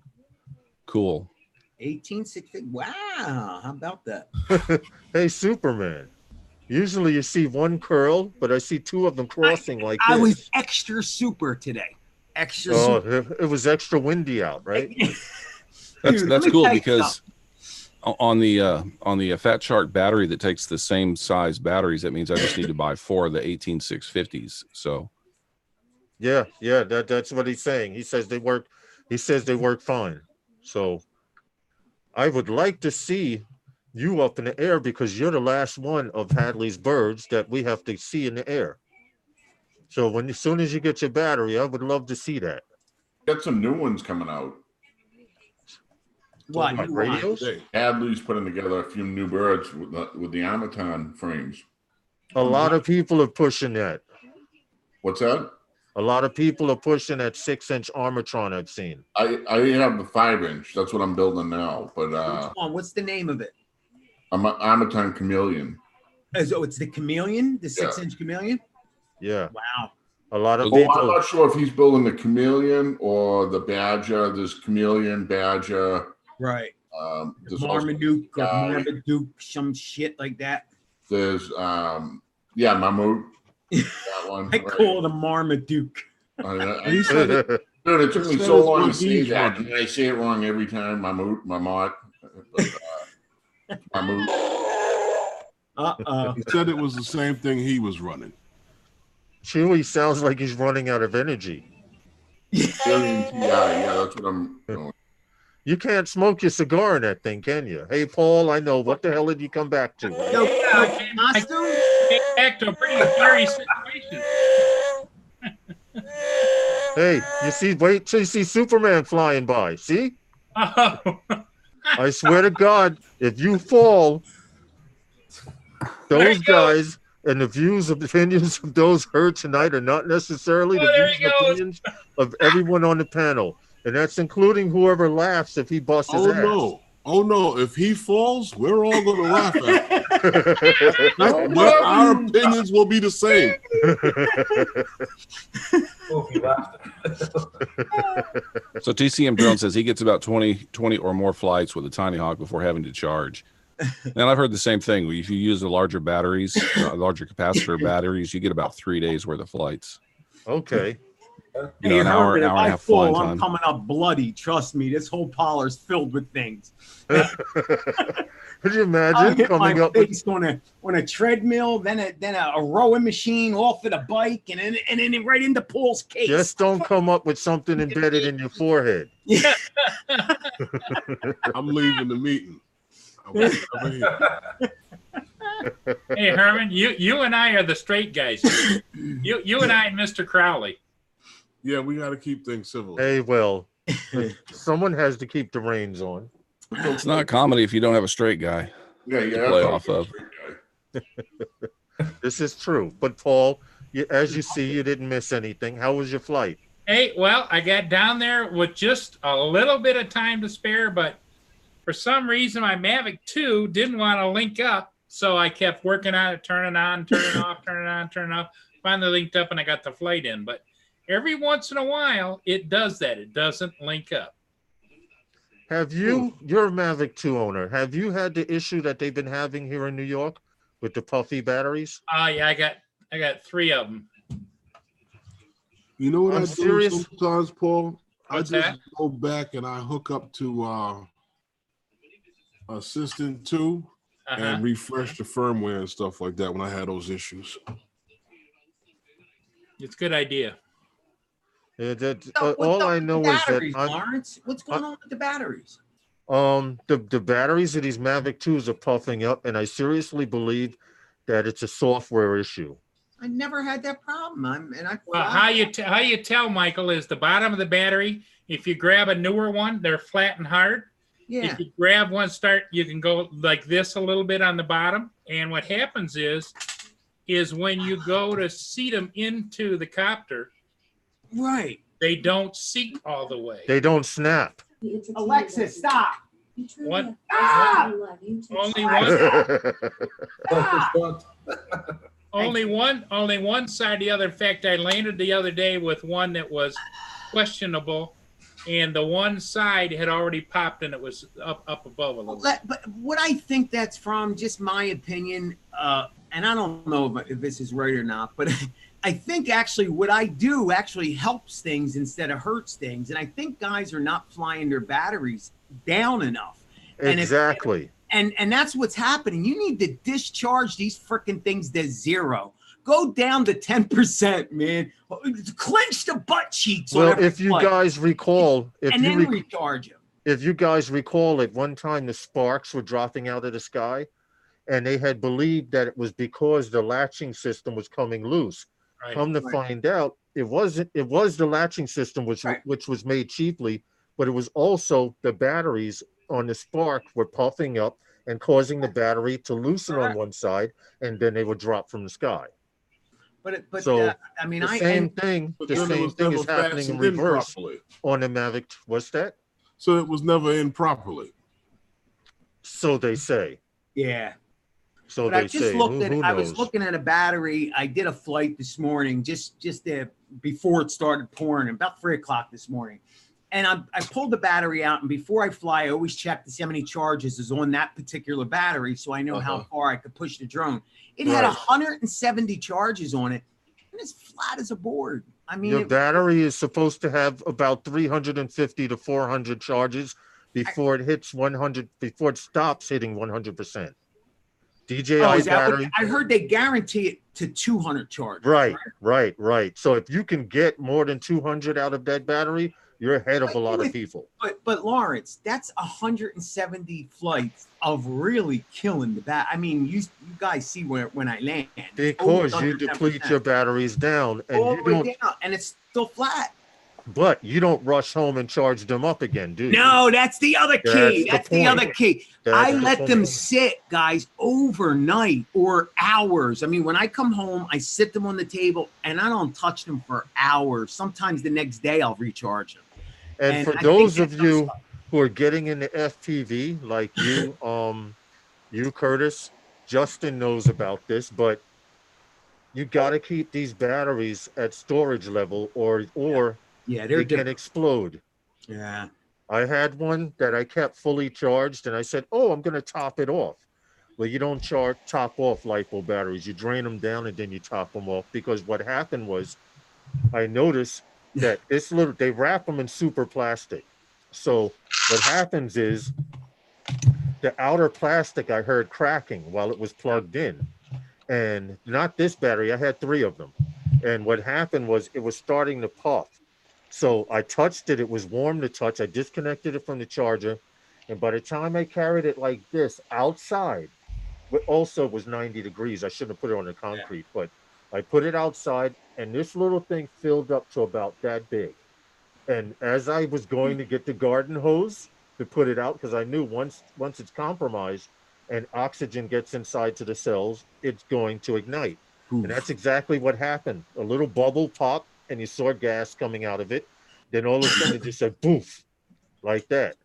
Cool. 18650. Wow, how about that? Hey, Superman. Usually you see one curl, but I see two of them crossing like this. I was extra super today. Extra super. It was extra windy out, right? That's cool because on the Fat Shark battery that takes the same size batteries, that means I just need to buy 4 of the 18650s. So yeah, that's what he's saying. He says they work fine. So I would like to see you up in the air because you're the last one of Hadley's birds that we have to see in the air. So as soon as you get your battery, I would love to see that. Got some new ones coming out. What? Radios? Hadley's putting together a few new birds with the Amaton frames. A lot of people are pushing that. What's that? A lot of people are pushing that 6-inch Armatron I've seen. I have the 5-inch. That's what I'm building now. But what's the name of it? I'm an Amaton Chameleon. Oh, it's the Chameleon, the 6-inch Chameleon. Yeah. Wow. A lot of people. I'm not sure if he's building the Chameleon or the Badger. There's Chameleon, Badger. Right. Marmaduke or Marmaduke, some shit like that. There's Mammut. That one. I call it a Marmaduke. He said it. Dude, it took me so long to say that, and I say it wrong every time. Mammut. Mammut. He said it was the same thing he was running. Chewy sounds like he's running out of energy. Yeah, that's what I'm doing. You can't smoke your cigar in that thing, can you? Hey, Paul, I know. What the hell did you come back to? Back to a pretty serious situation. Hey, wait till you see Superman flying by. See? Oh. I swear to God, if you fall, those guys and the views of opinions of those heard tonight are not necessarily the views and opinions of everyone on the panel. And that's including whoever laughs if he busts his ass. Oh no! If he falls, we're all going to laugh at him. Our opinions will be the same. So TCM Drone says he gets about 20 or more flights with a Tiny Hawk before having to charge. And I've heard the same thing. If you use the larger batteries, larger capacitor batteries, you get about 3 days worth of flights. Okay. You know, an hour and a half flying time. I'm coming up bloody. Trust me, this whole parlor's filled with things. Could you imagine I hit coming my up face on a treadmill, then a rowing machine off of the bike, and then right into Paul's case. Just don't come up with something embedded in your forehead. Yeah. I'm leaving the meeting. Hey Herman, you and I are the straight guys. You and I and Mr. Crowley. Yeah, we got to keep things civil. Hey, well, someone has to keep the reins on. It's not comedy if you don't have a straight guy to play off of. This is true. But Paul, as you see, you didn't miss anything. How was your flight? Hey, well, I got down there with just a little bit of time to spare, but for some reason my Mavic 2 didn't want to link up, so I kept working on it, turning on, turning off, turning on, turning off. Finally linked up and I got the flight in, but every once in a while, it does that. It doesn't link up. Have you, you're a Mavic 2 owner, have you had the issue that they've been having here in New York with the puffy batteries? Yeah, I got 3 of them. You know what I do sometimes, Paul? What's I just that? go back and I hook up to Assistant 2 and refresh the firmware and stuff like that when I had those issues. It's a good idea. Yeah, all I know is that Lawrence, what's going on with the batteries? The batteries of these Mavic 2s are puffing up, and I seriously believe that it's a software issue. I never had that problem. How you tell, Michael, is the bottom of the battery. If you grab a newer one, they're flat and hard. Yeah. If you grab one, you can go like this a little bit on the bottom, and what happens is when you go to seat them into the copter. Right. They don't seat all the way. They don't snap. Alexa, stop. What? Ah! Only one side. The other. In fact, I landed the other day with one that was questionable, and the one side had already popped and it was up above a little. But what I think that's from, just my opinion, and I don't know if this is right or not, but I think actually what I do actually helps things instead of hurts things. And I think guys are not flying their batteries down enough. Exactly. And that's what's happening. You need to discharge these freaking things to zero. Go down to 10%, man. Clench the butt cheeks. Well, if you guys recall, recharge them. If you guys recall, at one time the sparks were dropping out of the sky, and they had believed that it was because the latching system was coming loose. Right. Come to find out, it wasn't. It was the latching system, which was made cheaply, but it was also the batteries on the spark were puffing up and causing the battery to loosen on one side, and then they would drop from the sky. But I mean, the same thing is happening in reverse on the Mavic. What's that? So it was never in properly. So they say. Yeah. So but I just looked at. I was looking at a battery. I did a flight this morning, just before it started pouring, about 3 o'clock this morning, and I pulled the battery out. And before I fly, I always check to see how many charges is on that particular battery, so I know how far I could push the drone. It had 170 charges on it, and it's flat as a board. I mean, your battery is supposed to have about 350 to 400 charges before it hits 100. Before it stops hitting 100%. DJI battery. I heard they guarantee it to 200 charges. Right. So if you can get more than 200 out of that battery, you're ahead of a lot of people. But Lawrence, that's 170 flights of really killing the bat. I mean, you guys see when I land. Because you deplete your batteries down, and and it's still flat. But you don't rush home and charge them up again, do you? No, that's the other key. That's the other key. I let them sit, guys, overnight or hours. I mean, when I come home, I sit them on the table and I don't touch them for hours. Sometimes the next day I'll recharge them. And for those of you who are getting into FPV, like you, Curtis, Justin knows about this, but you got to keep these batteries at storage level or they can explode. Yeah. I had one that I kept fully charged and I said, I'm going to top it off. Well, you don't top off LiPo batteries. You drain them down and then you top them off, because what happened was I noticed that they wrap them in super plastic. So what happens is the outer plastic I heard cracking while it was plugged in. And not this battery, I had 3 of them. And what happened was it was starting to puff. So I touched it. It was warm to touch. I disconnected it from the charger. And by the time I carried it like this outside, it also was 90 degrees. I shouldn't have put it on the concrete, but I put it outside and this little thing filled up to about that big. And as I was going to get the garden hose to put it out, because I knew once it's compromised and oxygen gets inside to the cells, it's going to ignite. Oof. And that's exactly what happened. A little bubble popped and you saw gas coming out of it. Then all of a sudden it just said poof, like that.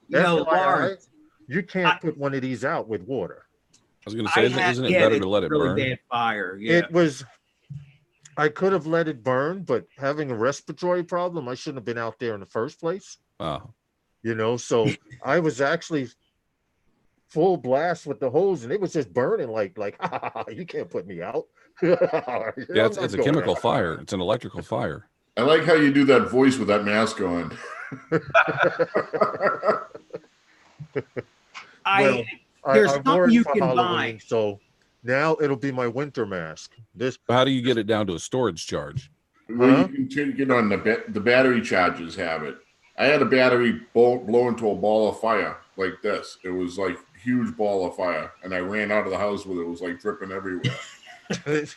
Lawrence, you can't put one of these out with water. I was going to say, isn't it better to let it burn? Bad fire. Yeah. It was. I could have let it burn, but having a respiratory problem, I shouldn't have been out there in the first place. Wow. So I was actually full blast with the hose, and it was just burning like you can't put me out. It's a chemical fire. It's an electrical fire. I like how you do that voice with that mask on. There's something you can buy. So now it'll be my winter mask. How do you get it down to a storage charge? Well, you can get on the battery chargers have it. I had a battery blow into a ball of fire like this. It was like a huge ball of fire, and I ran out of the house with it. It was like dripping everywhere. and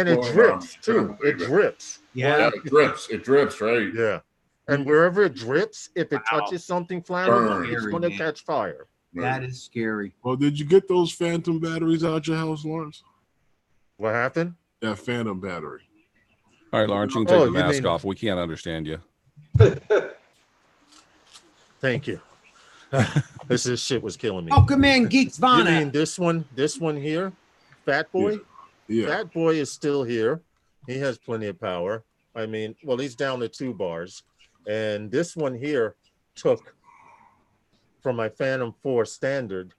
it drips too. It drips. Yeah, it drips, right? Yeah. And wherever it drips, if it touches something flammable, it's going to catch fire. That is scary. Well, did you get those phantom batteries out your house, Lawrence? What happened? That phantom battery. All right, Lawrence, you can take the mask off. We can't understand you. Thank you. This shit was killing me. Welcome in, Geeks You Vana. mean this one here? Fat Boy? Yeah. Fat Boy is still here. He has plenty of power. I mean, well, he's down to 2 bars. And this one here took from my Phantom 4 standard.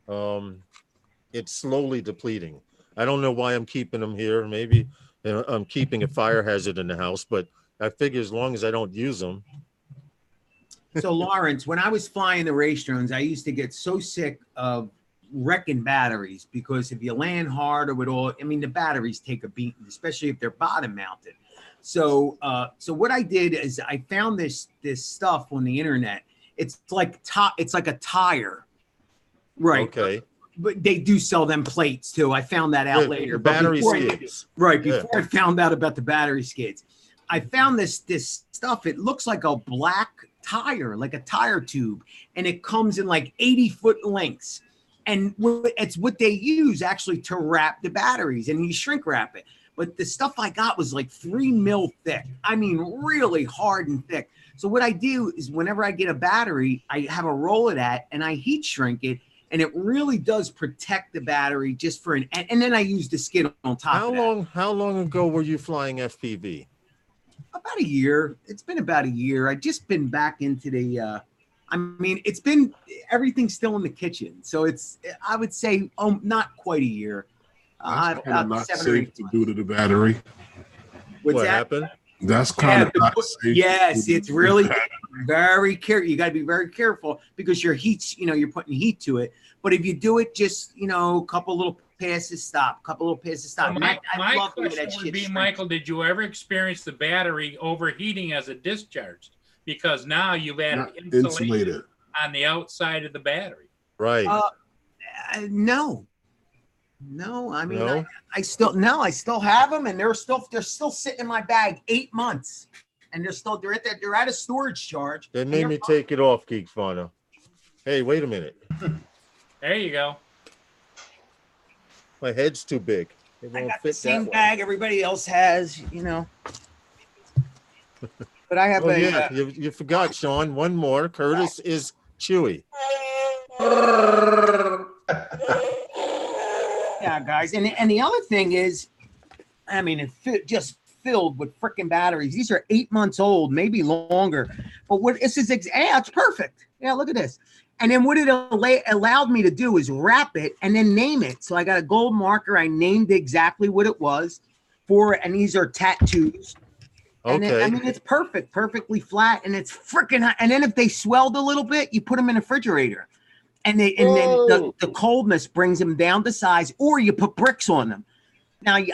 It's slowly depleting. I don't know why I'm keeping them here. Maybe I'm keeping a fire hazard in the house, but I figure as long as I don't use them. So Lawrence, when I was flying the race drones, I used to get so sick of wrecking batteries because if you land hard or with all, I mean, the batteries take a beating, especially if they're bottom mounted. So, what I did is I found this stuff on the internet. It's like a tire, right? Okay. But they do sell them plates too. I found that out later. Battery before skids. Before I found out about the battery skids, I found this stuff. It looks like a black tire, like a tire tube, and it comes in like 80-foot lengths. And it's what they use actually to wrap the batteries, and you shrink wrap it. But the stuff I got was like 3 mil thick. I mean, really hard and thick. So what I do is whenever I get a battery, I have a roll of that and I heat shrink it. And it really does protect the battery just for and then I use the skid on top of that. How long ago were you flying FPV? About a year. It's been about a year. I just been back into the I mean, it's been everything's still in the kitchen. So I would say not quite a year. That's kind of not 7 or 8 safe to do to the battery. What happened? That's kind of not safe. Yes, it's really very careful. You got to be very careful because your heat's, you're putting heat to it. But if you do it, just, a couple little passes, stop. Couple little passes, stop. Well, my question would be, Michael, did you ever experience the battery overheating as it discharged? Because now you've added insulation on the outside of the battery. Right. No. I mean, I still have them, and they're still sitting in my bag 8 months, and they're at a storage charge. They made me take it off, Geeks Vana. Hey, wait a minute. There you go. My head's too big. I got the same bag everybody else has, But I have you forgot, Sean. One more. Curtis is Chewy. Yeah, guys, and the other thing is, I mean, it's just filled with freaking batteries. These are 8 months old, maybe longer. But what this is, it's perfect. Yeah, look at this. And then what it allowed me to do is wrap it and then name it. So I got a gold marker. I named exactly what it was and these are tattoos. And Okay. then, I mean, it's perfectly flat, and it's freaking hot. And then if they swelled a little bit, you put them in a refrigerator. And then the coldness brings them down to size, or you put bricks on them. Now, you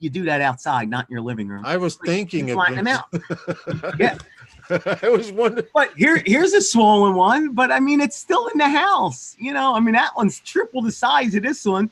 do that outside, not in your living room. I was thinking of flying them out. Yeah. I was wondering. But here's a swollen one, but I mean, it's still in the house. I mean, that one's triple the size of this one,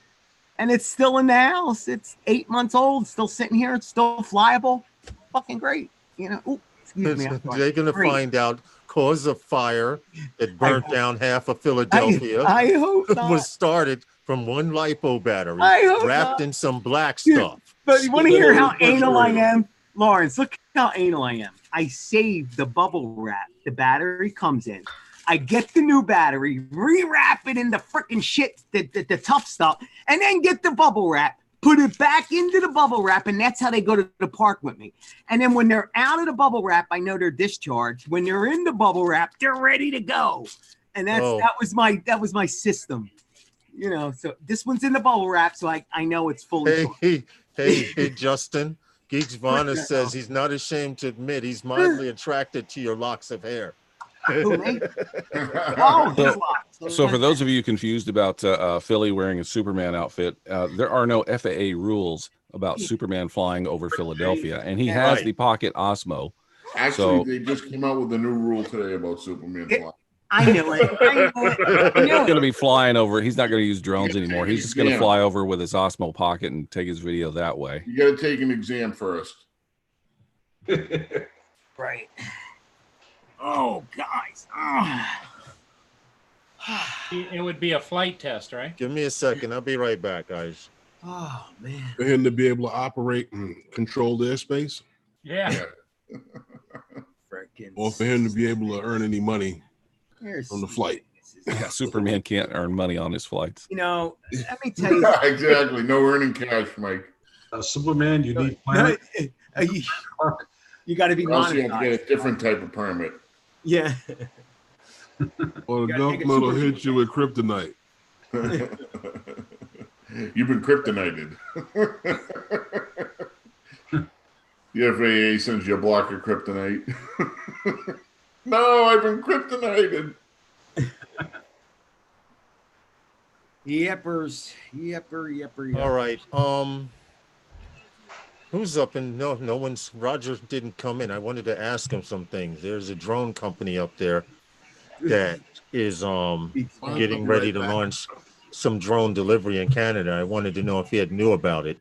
and it's still in the house. It's 8 months old, still sitting here. It's still flyable. Fucking great. Ooh, excuse me. They're going to find out cause of fire that burnt down half of Philadelphia. I hope not. Was started from one LiPo battery wrapped in some black stuff. But you want to hear how anal I am? Lawrence, look how anal I am. I saved the bubble wrap the battery comes in. I get the new battery, rewrap it in the freaking shit, the tough stuff, and then get the bubble wrap, put it back into the bubble wrap, and that's how they go to the park with me. And then when they're out of the bubble wrap, I know they're discharged. When they're in the bubble wrap, they're ready to go. And that was my system. So this one's in the bubble wrap, so I know it's fully. Hey, Justin. Geeks Vana says he's not ashamed to admit he's mildly attracted to your locks of hair. Who, me? So for those of you confused about Philly wearing a Superman outfit, there are no FAA rules about Superman flying over Philadelphia, and he has the Pocket Osmo. Actually, they just came out with a new rule today about Superman flying. I knew it. He's going to be flying over. He's not going to use drones anymore. He's just going to fly over with his Osmo Pocket and take his video that way. You got to take an exam first. Right. Oh, guys. It would be a flight test, right? Give me a second. I'll be right back, guys. Oh, man. For him to be able to operate and control their space. Yeah. Or for him to be able to earn any money on the flight. Yeah, Superman can't earn money on his flights. You know, let me tell you. Yeah, exactly. No earning cash, Mike. Superman, you need No, planet. you got to be Or else you have to monetized. get a different type of permit. Yeah. Or the You gotta take a government will super hit you with kryptonite. You've been kryptonited. The FAA sends you a block of kryptonite. No, I've been kryptonited. Yepper. All right. Who's up? And no one's. Roger didn't come in. I wanted to ask him some things. There's a drone company up there that is getting ready to launch some drone delivery in Canada. I wanted to know if he had knew about it.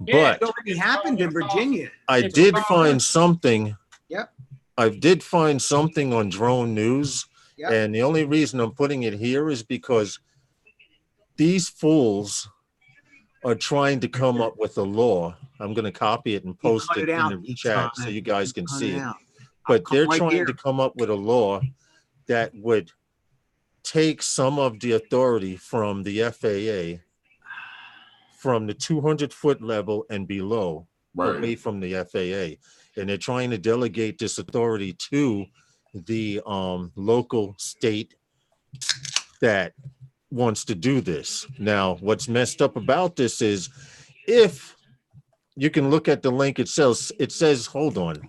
Yeah, But it already happened in Virginia. I did find something. Yep. I did find something on Drone News, Yep. and the only reason I'm putting it here is because these fools are trying to come up with a law. I'm going to copy it and post it in the chat so you guys can see it. But they're trying to come up with a law that would take some of the authority from the FAA from the 200-foot level and below, away from the FAA. And they're trying to delegate this authority to the local state that wants to do this. Now, what's messed up about this is, if you can look at the link, it says, hold on,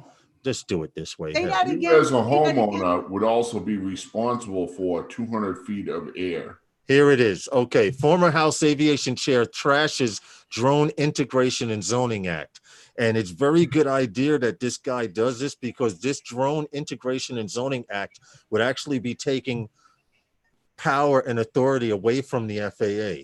just do it this way. You as a homeowner would also be responsible for 200 feet of air. Here it is. Okay. Former House Aviation Chair trashes Drone Integration and Zoning Act. And it's very good idea that this guy does this, because this Drone Integration and Zoning Act would actually be taking power and authority away from the FAA.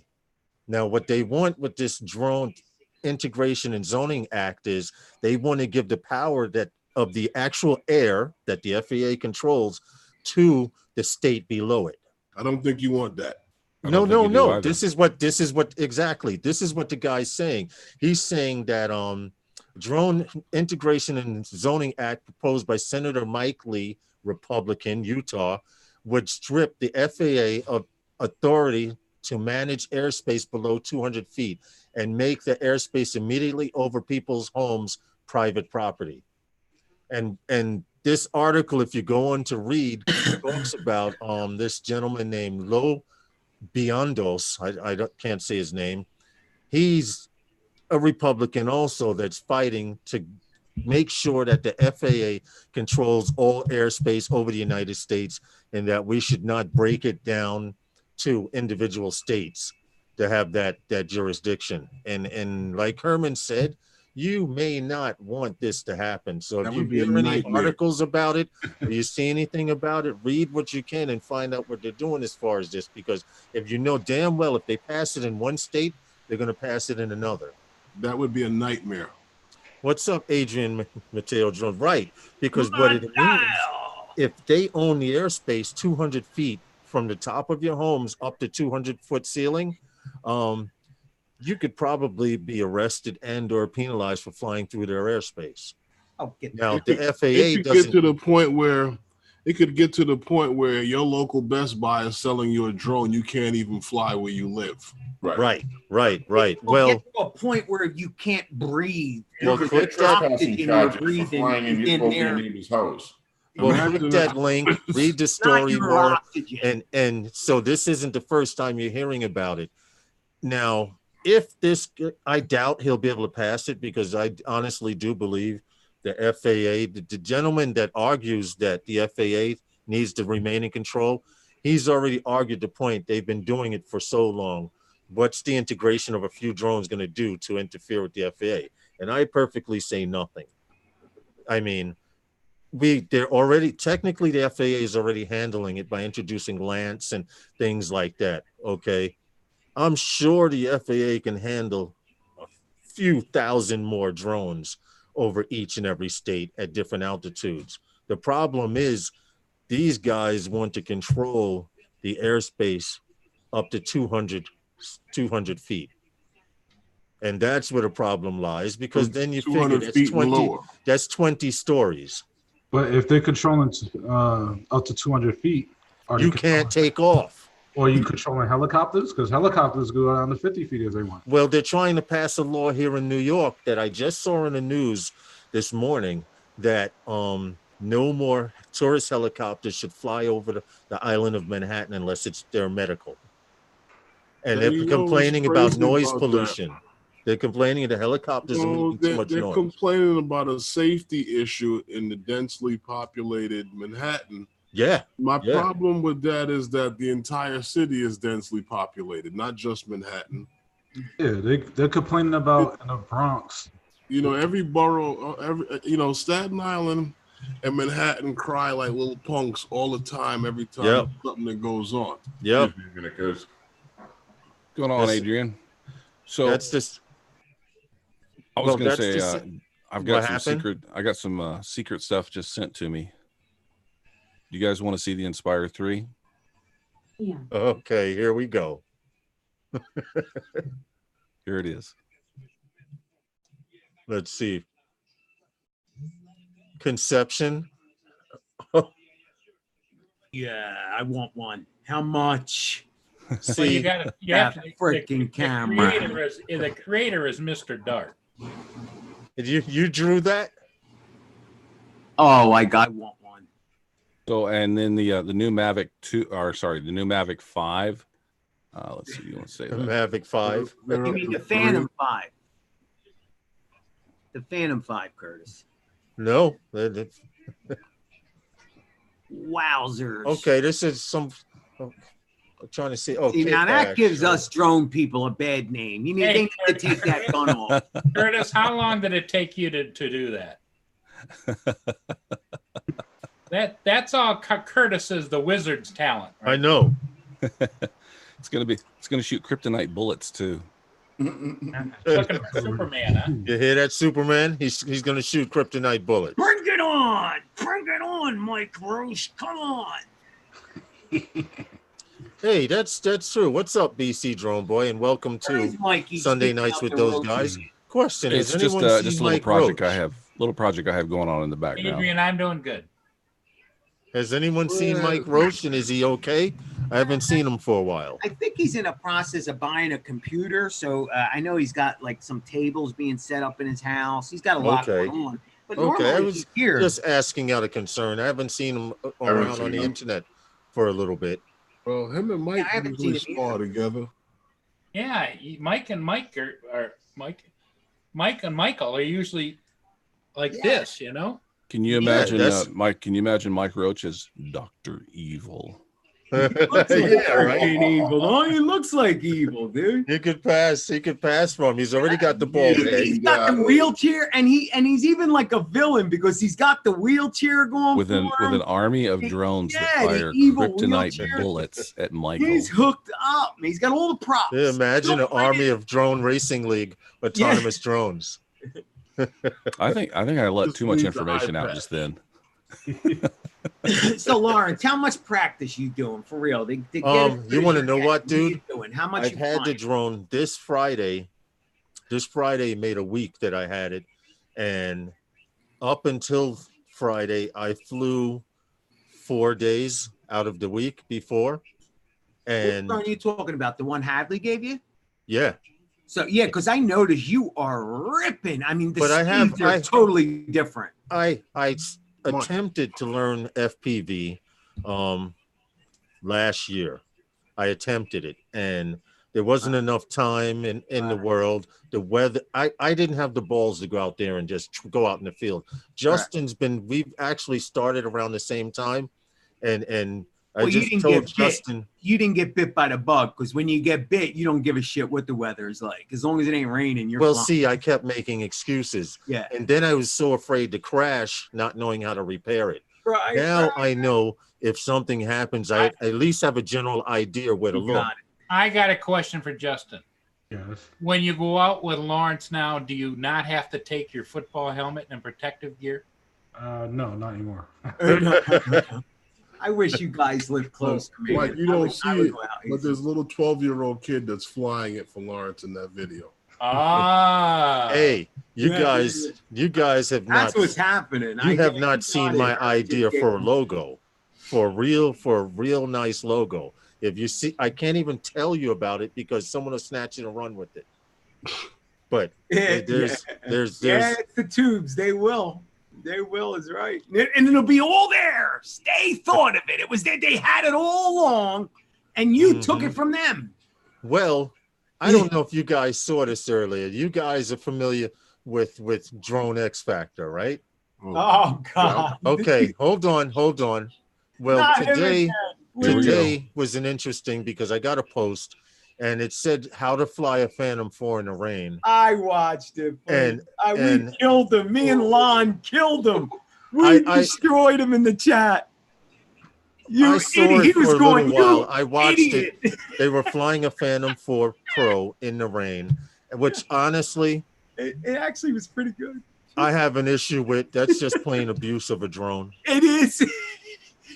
Now, what they want with this Drone Integration and Zoning Act is they want to give the power that of the actual air that the FAA controls to the state below it. I don't think you want that. No. This is what the guy's saying. He's saying that Drone Integration and Zoning Act proposed by Senator Mike Lee, Republican, Utah, would strip the FAA of authority to manage airspace below 200 feet and make the airspace immediately over people's homes private property. And this article, if you go on to read, talks about this gentleman named Lo Biondos. I can't say his name. He's a Republican also that's fighting to make sure that the FAA controls all airspace over the United States, and that we should not break it down to individual states to have that jurisdiction. And like Herman said, you may not want this to happen. So if you hear any articles about it, or you see anything about it, read what you can and find out what they're doing as far as this. Because if you know damn well, if they pass it in one state, they're going to pass it in another. That would be a nightmare. What's up, Adrian Mateo Jones? Right, because what it means, if they own the airspace 200 feet from the top of your homes up to 200-foot ceiling, you could probably be arrested and or penalized for flying through their airspace. Now, the FAA doesn't get to the point where it could get to the point where your local Best Buy is selling you a drone. You can't even fly where you live. Right. Well, get to a point where you can't breathe. Well, click that neighbor's house. Well, click that link, read the story more, and so this isn't the first time you're hearing about it. Now, if this, I doubt he'll be able to pass it, because I honestly do believe the FAA, the gentleman that argues that the FAA needs to remain in control, he's already argued the point. They've been doing it for so long. What's the integration of a few drones going to do to interfere with the FAA? And I perfectly say nothing. I mean, they're already, technically the FAA is already handling it by introducing Lance and things like that. Okay. I'm sure the FAA can handle a few thousand more drones over each and every state at different altitudes. The problem is these guys want to control the airspace up to 200 feet. And that's where the problem lies, because then you figure that's 20 stories. But if they're controlling up to 200 feet, You can't take off. Or you controlling helicopters? Because helicopters go down to 50 feet if they want. Well, they're trying to pass a law here in New York that I just saw in the news this morning that no more tourist helicopters should fly over the island of Manhattan unless they're medical. And they're complaining about noise pollution. They're complaining the helicopters are making too much they're noise. complaining about a safety issue in the densely populated Manhattan. Yeah. My problem with that is that the entire city is densely populated, not just Manhattan. Yeah, they're complaining about in the Bronx. You know, every borough, Staten Island and Manhattan cry like little punks all the time, every time something that goes on. Yep. What's going on, Adrian? So that's just. I was going to say, I've got some happened? I got some secret stuff just sent to me. Do you guys want to see the Inspire 3? Yeah. Okay, here we go. Here it is. Let's see. Conception. Yeah, I want one. How much? So you got to freaking camera. The creator is Mr. Dart. You drew that? Oh, I want one. So, and then the new Mavic 2, or sorry, the new Mavic 5. Let's see, you want to say The that? Mavic 5. You mean the Phantom 5? The Phantom 5, Curtis. No. Wowzers. Okay, this is some. I'm trying to see. Oh, see, now that gives us drone people a bad name. You need, they need to take that gun off. Curtis, how long did it take you to do that? That's all Curtis is the wizard's talent. Right? I know. It's gonna shoot kryptonite bullets too. Looking for Superman, huh? You hear that, Superman? He's gonna shoot kryptonite bullets. Bring it on, Mike Roche. Come on. Hey, that's true. What's up, BC Drone Boy, and welcome to Sunday Nights with those guys. Question: It's has just anyone seen just a Mike little project Roach? little project I have going on in the background. Adrian, I'm doing good. Has anyone seen Mike Roach, and is he okay? I haven't seen him for a while. I think he's in a process of buying a computer. So I know he's got like some tables being set up in his house. He's got a lot going on. But Okay, I was he's here. just asking out of concern. I haven't seen him around on the internet for a little bit. Well, him and Mike usually spar together. Yeah, Mike and Michael are usually like this, you know. Can you imagine Mike? Can you imagine Mike Roach as Dr. Evil? Evil. Oh, he looks like evil, dude. He could pass for him. He's already got the ball head. He's got the wheelchair, and he's even like a villain because he's got the wheelchair going with an army of drones that fire kryptonite bullets at Michael. He's hooked up. He's got all the props. Yeah, imagine an army of drone racing league autonomous drones. I think I let too much information out just then. So Lawrence, how much practice you doing for real? You want to know what, dude? How much? I've had the drone this Friday. This Friday made a week that I had it, and up until Friday, I flew 4 days out of the week before. And what drone are you talking about? The one Hadley gave you? Yeah. So yeah, because I noticed you are ripping. I mean, but speeds are totally different. I attempted to learn FPV last year. I attempted it, and there wasn't enough time in the world. The weather, I didn't have the balls to go out there and just go out in the field. Justin's we've actually started around the same time, and I just told Justin. You didn't get bit by the bug, because when you get bit, you don't give a shit what the weather is like. As long as it ain't raining, you're fine. See, I kept making excuses. Yeah. And then I was so afraid to crash, not knowing how to repair it. Right. Now I know if something happens, I at least have a general idea where to look. I got a question for Justin. Yes. When you go out with Lawrence now, do you not have to take your football helmet and protective gear? No, not anymore. I wish you guys lived close to me. Like, you don't see it, but there's a little 12-year-old kid that's flying it for Lawrence in that video. Hey, you guys have not. That's what's happening. You have not seen my idea for a logo. for a real nice logo. If you see, I can't even tell you about it because someone will snatch it and run with it. But there's it's the tubes. They will is right, and it'll be all there. They thought of it. It was they had it all along, and you took it from them. Well, I don't know if you guys saw this earlier. You guys are familiar with Drone X Factor, right? Oh God. Okay, hold on. Well, today was an interesting because I got a post and it said how to fly a Phantom 4 in the rain. I watched it, and we killed him. Me and Lon killed him. We destroyed him in the chat. I saw it for a little while. I watched it. They were flying a Phantom 4 Pro in the rain, which honestly, it actually was pretty good. I have an issue with. That's just plain abuse of a drone. It is.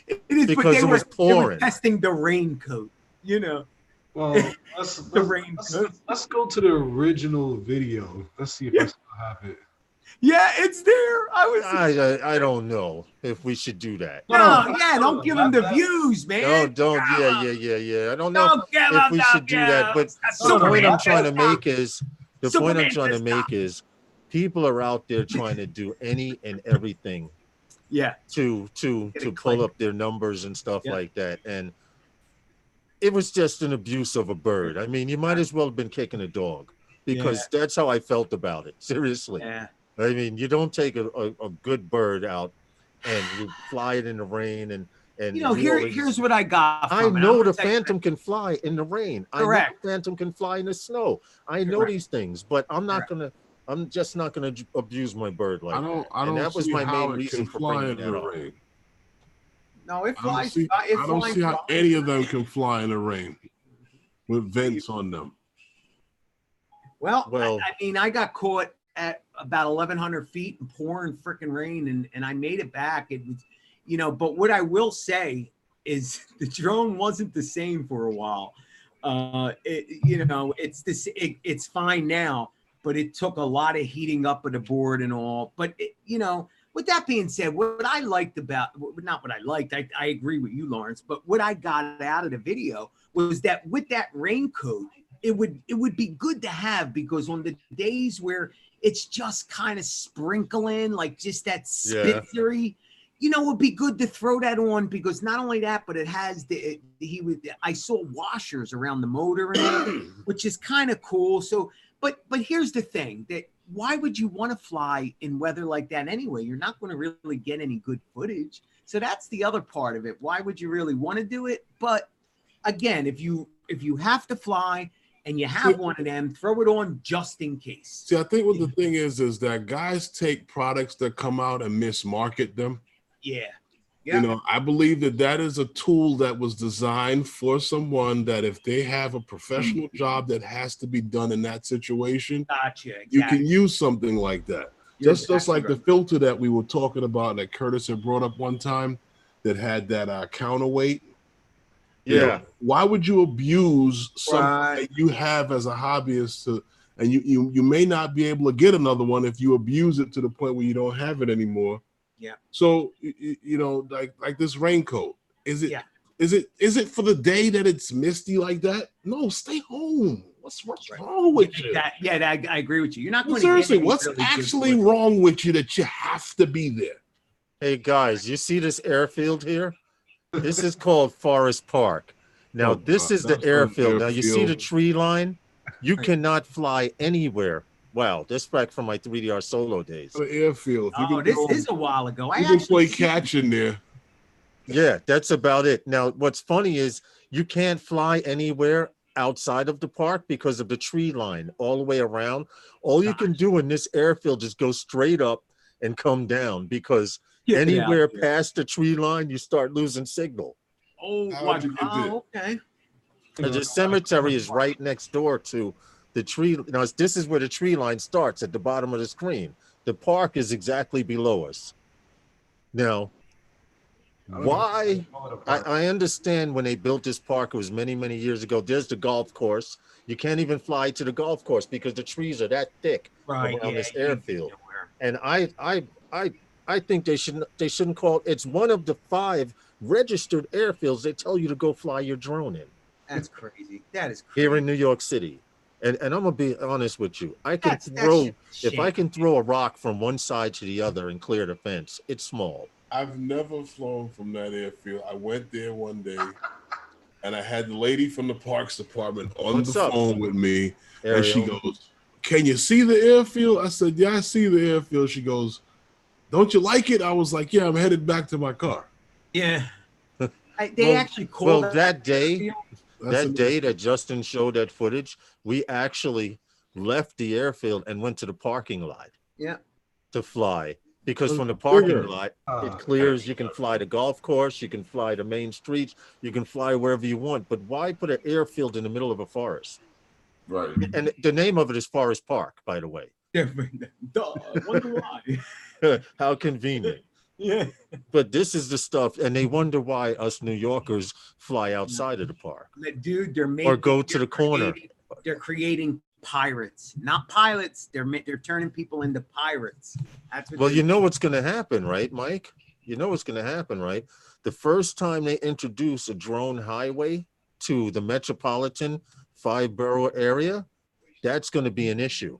It is because it was pouring. They were testing the raincoat, you know. Well, let's go to the original video. Let's see if I still have it. Yeah, it's there. I don't know if we should do that. Don't give them the views, man. Don't. Yeah. I don't know if we should do that. But the point I'm trying to make is people are out there trying to do any and everything. Yeah. To pull up their numbers and stuff like that. And it was just an abuse of a bird. I mean, you might as well have been kicking a dog because that's how I felt about it. Seriously. Yeah. I mean, you don't take a good bird out and you fly it in the rain and here's what I got. I know the Phantom can fly in the rain. Correct. I know the Phantom can fly in the snow. I know these things, but I'm just not gonna abuse my bird like that. And that was my main reason for bringing that up. Rain. No, it flies. I don't see how any of them can fly in the rain with vents on them. Well, I mean, I got caught at about 1,100 feet and pouring freaking rain, and I made it back. It was, but what I will say is the drone wasn't the same for a while. It's fine now, but it took a lot of heating up of the board and all. But with that being said, what I liked about, not what I liked, I agree with you, Lawrence, but what I got out of the video was that with that raincoat, it would be good to have, because on the days where it's just kind of sprinkling, like just that spitzery, it would be good to throw that on, because not only that, but it has I saw washers around the motor in it, which is kind of cool. So, but here's the thing, that why would you want to fly in weather like that anyway? You're not going to really get any good footage. So that's the other part of it. Why would you really want to do it? But again, if you have to fly and you have one of them, throw it on just in case. See, I think what the thing is that guys take products that come out and mismarket them. Yeah. I believe that is a tool that was designed for someone that if they have a professional job that has to be done in that situation, you can use something like that. Just like the filter that we were talking about that Curtis had brought up one time that had that counterweight. Yeah. Why would you abuse something that you have as a hobbyist and you may not be able to get another one if you abuse it to the point where you don't have it anymore. Yeah. So like this raincoat, is it for the day that it's misty like that? No, stay home. What's wrong with you? I agree with you. You're not going seriously. What's actually wrong with you that you have to be there? Hey guys, you see this airfield here? This is called Forest Park. Now this is the airfield. Now you see the tree line? You cannot fly anywhere. Wow, this back from my 3DR solo days. The airfield. This is a while ago. You can play catch in there. Yeah, that's about it. Now, what's funny is you can't fly anywhere outside of the park because of the tree line all the way around. All you can do in this airfield is go straight up and come down, because anywhere past the tree line, you start losing signal. Oh, okay. And the cemetery is right next door to the tree. Now, this is where the tree line starts at the bottom of the screen. The park is exactly below us. Now, why? I understand when they built this park, it was many, many years ago. There's the golf course. You can't even fly to the golf course because the trees are that thick around this airfield. And I think they shouldn't call it. It's one of the 5 registered airfields they tell you to go fly your drone in. That's crazy. That is crazy. Here in New York City. And I'm gonna be honest with you. If I can throw a rock from one side to the other and clear the fence, it's small. I've never flown from that airfield. I went there one day, and I had the lady from the Parks Department on the phone with me, Ariel. And she goes, "Can you see the airfield?" I said, "Yeah, I see the airfield." She goes, "Don't you like it?" I was like, "Yeah, I'm headed back to my car." Yeah. They actually called that day. That day that Justin showed that footage, we actually left the airfield and went to the parking lot. Yeah. To fly. Because from the parking lot, it clears. You can fly the golf course. You can fly the main streets. You can fly wherever you want. But why put an airfield in the middle of a forest? Right. And the name of it is Forest Park, by the way. I wonder why. How convenient. Yeah. But this is the stuff, and they wonder why us New Yorkers fly outside of the park. Dude, or go to the corner. They're creating pirates, not pilots. They're turning people into pirates. That's what. Well, you know what's going to happen, right, Mike? You know what's going to happen, right? The first time they introduce a drone highway to the metropolitan 5-borough area, that's going to be an issue.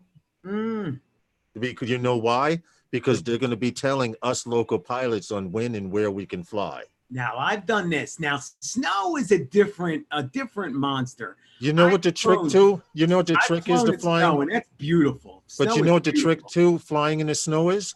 Because you know why? Because they're going to be telling us local pilots on when and where we can fly. Now I've done this. Now snow is a different monster. You know what the trick too? You know what the trick is to flying? Snow, and that's beautiful. But you know what the trick too, flying in the snow is?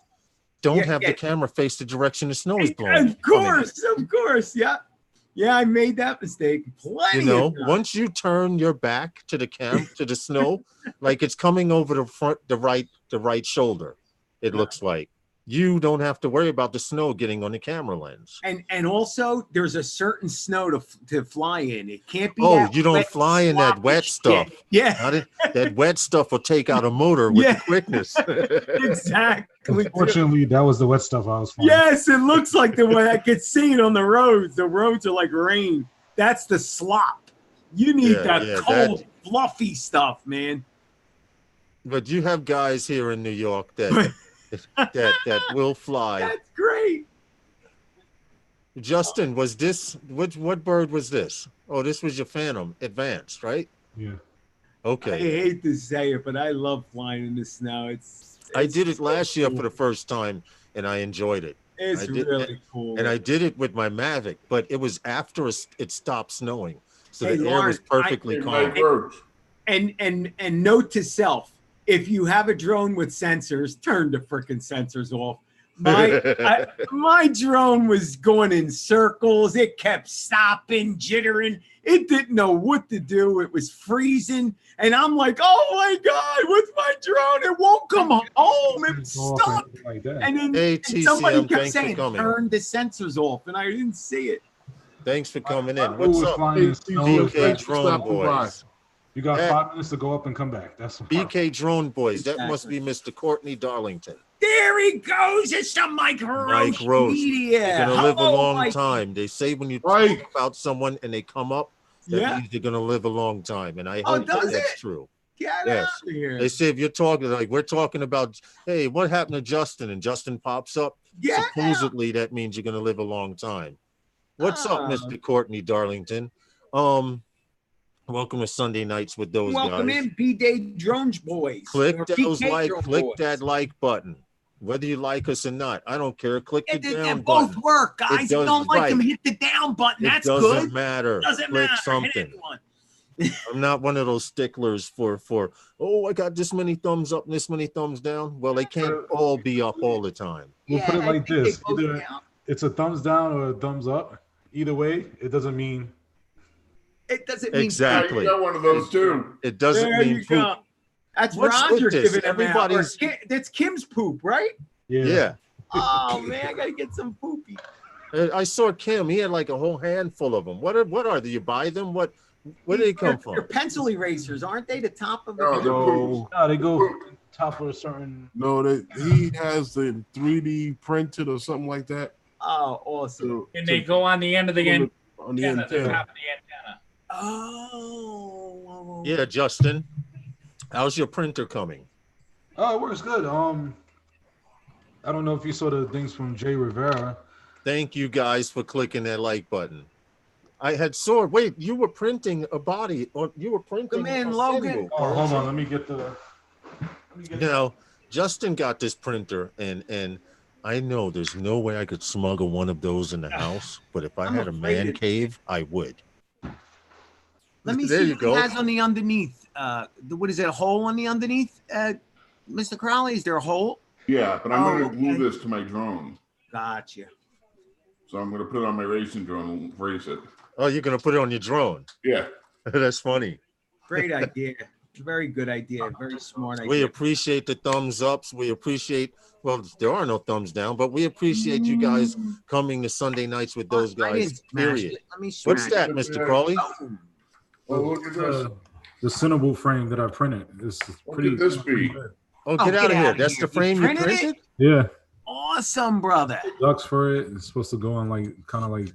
Don't have the camera face the direction the snow is blowing. Of course. Yeah, I made that mistake. Plenty. You know, once you turn your back to the snow, like it's coming over the front, the right shoulder. It looks like you don't have to worry about the snow getting on the camera lens. And also there's a certain snow to fly in. It can't be. Oh, you don't fly in that wet stuff. Yeah. That wet stuff will take out a motor with the quickness. Exactly. Unfortunately, that was the wet stuff I was flying. Yes, it looks like the way I could see it on the roads. The roads are like rain. That's the slop. You need that cold, fluffy stuff, man. But you have guys here in New York that that will fly. That's great. Justin, was this what bird was this? Oh, this was your Phantom Advanced, right? Yeah. Okay. I hate to say it, but I love flying in the snow. I did it last year for the first time, and I enjoyed it. It's really cool. And I did it with my Mavic, but it was after it stopped snowing, so the air Lauren, was perfectly calm. And note to self: if you have a drone with sensors, turn the freaking sensors off. My drone was going in circles. It kept stopping, jittering. It didn't know what to do. It was freezing. And I'm like, oh my God, with my drone, it won't come home. It's stuck. Like that. And then TCM, somebody kept saying, turn the sensors off. And I didn't see it. Thanks for coming in. What's up? BK Drone Boys. You got 5 minutes to go up and come back. That's BK Drone Boys. That must be Mr. Courtney Darlington. There he goes. It's the Mike Roach Media. They're going to live a long time. They say when you talk about someone and they come up, that means they're going to live a long time. And I hope that's true. Get out of here. They say if you're talking, like we're talking about, hey, what happened to Justin? And Justin pops up. Supposedly that means you're going to live a long time. What's up, Mr. Courtney Darlington? Welcome to Sunday Nights with those guys. Welcome in, B-Day Drones Boys. Click that like button. Whether you like us or not, I don't care. Click the down button. Both work, guys. If you don't like them, hit the down button. That's good. It doesn't matter. Doesn't Click matter. something. I'm not one of those sticklers for I got this many thumbs up and this many thumbs down. Well, they can't all be up all the time. We'll put it like this. Either it's a thumbs down or a thumbs up. Either way, it doesn't mean. It doesn't mean exactly. You got one of those too. It doesn't mean poop. That's Roger giving everybody's. That's Kim's poop, right? Yeah. Oh man, I gotta get some poopy. I saw Kim. He had like a whole handful of them. What are they? You buy them? Where do they come from? They're pencil erasers, aren't they? The top of it. No, they go top of a certain. No, he has the 3D printed or something like that. Oh, awesome! And they go on the end of the antenna. On the antenna. The top of the antenna. Oh. Yeah, Justin. How's your printer coming? Oh, it works good. I don't know if you saw the things from Jay Rivera. Thank you guys for clicking that like button. I had saw. Wait, you were printing a body, or you were printing? Come in, a Logan. symbol, Oh, hold weren't you? on. Let me get the. Now, Justin got this printer, and I know there's no way I could smuggle one of those in the house, but if I I'm had a afraid man it- cave, I would. Let me There see you what go. he has on the underneath. What is it? A hole on the underneath? Mr. Crowley, is there a hole? Yeah, but I'm Oh, going to glue okay. this to my drone. Gotcha. So I'm going to put it on my racing drone and race it. Oh, you're gonna put it on your drone? Yeah. That's funny. Great idea. Very good idea. Very smart idea. We appreciate the thumbs ups. We appreciate, well, there are no thumbs down, but we appreciate you guys coming to Sunday nights with those I guys. didn't smash Period. it. Let me What's smash that, it. Mr. Crawley? Oh, look at this. The Cinnable frame that I printed is pretty. What could this pretty be? good. Oh, get out of here. That's the frame you printed it? printed? Yeah. Awesome, brother. Ducks for it. It's supposed to go on like kind of like.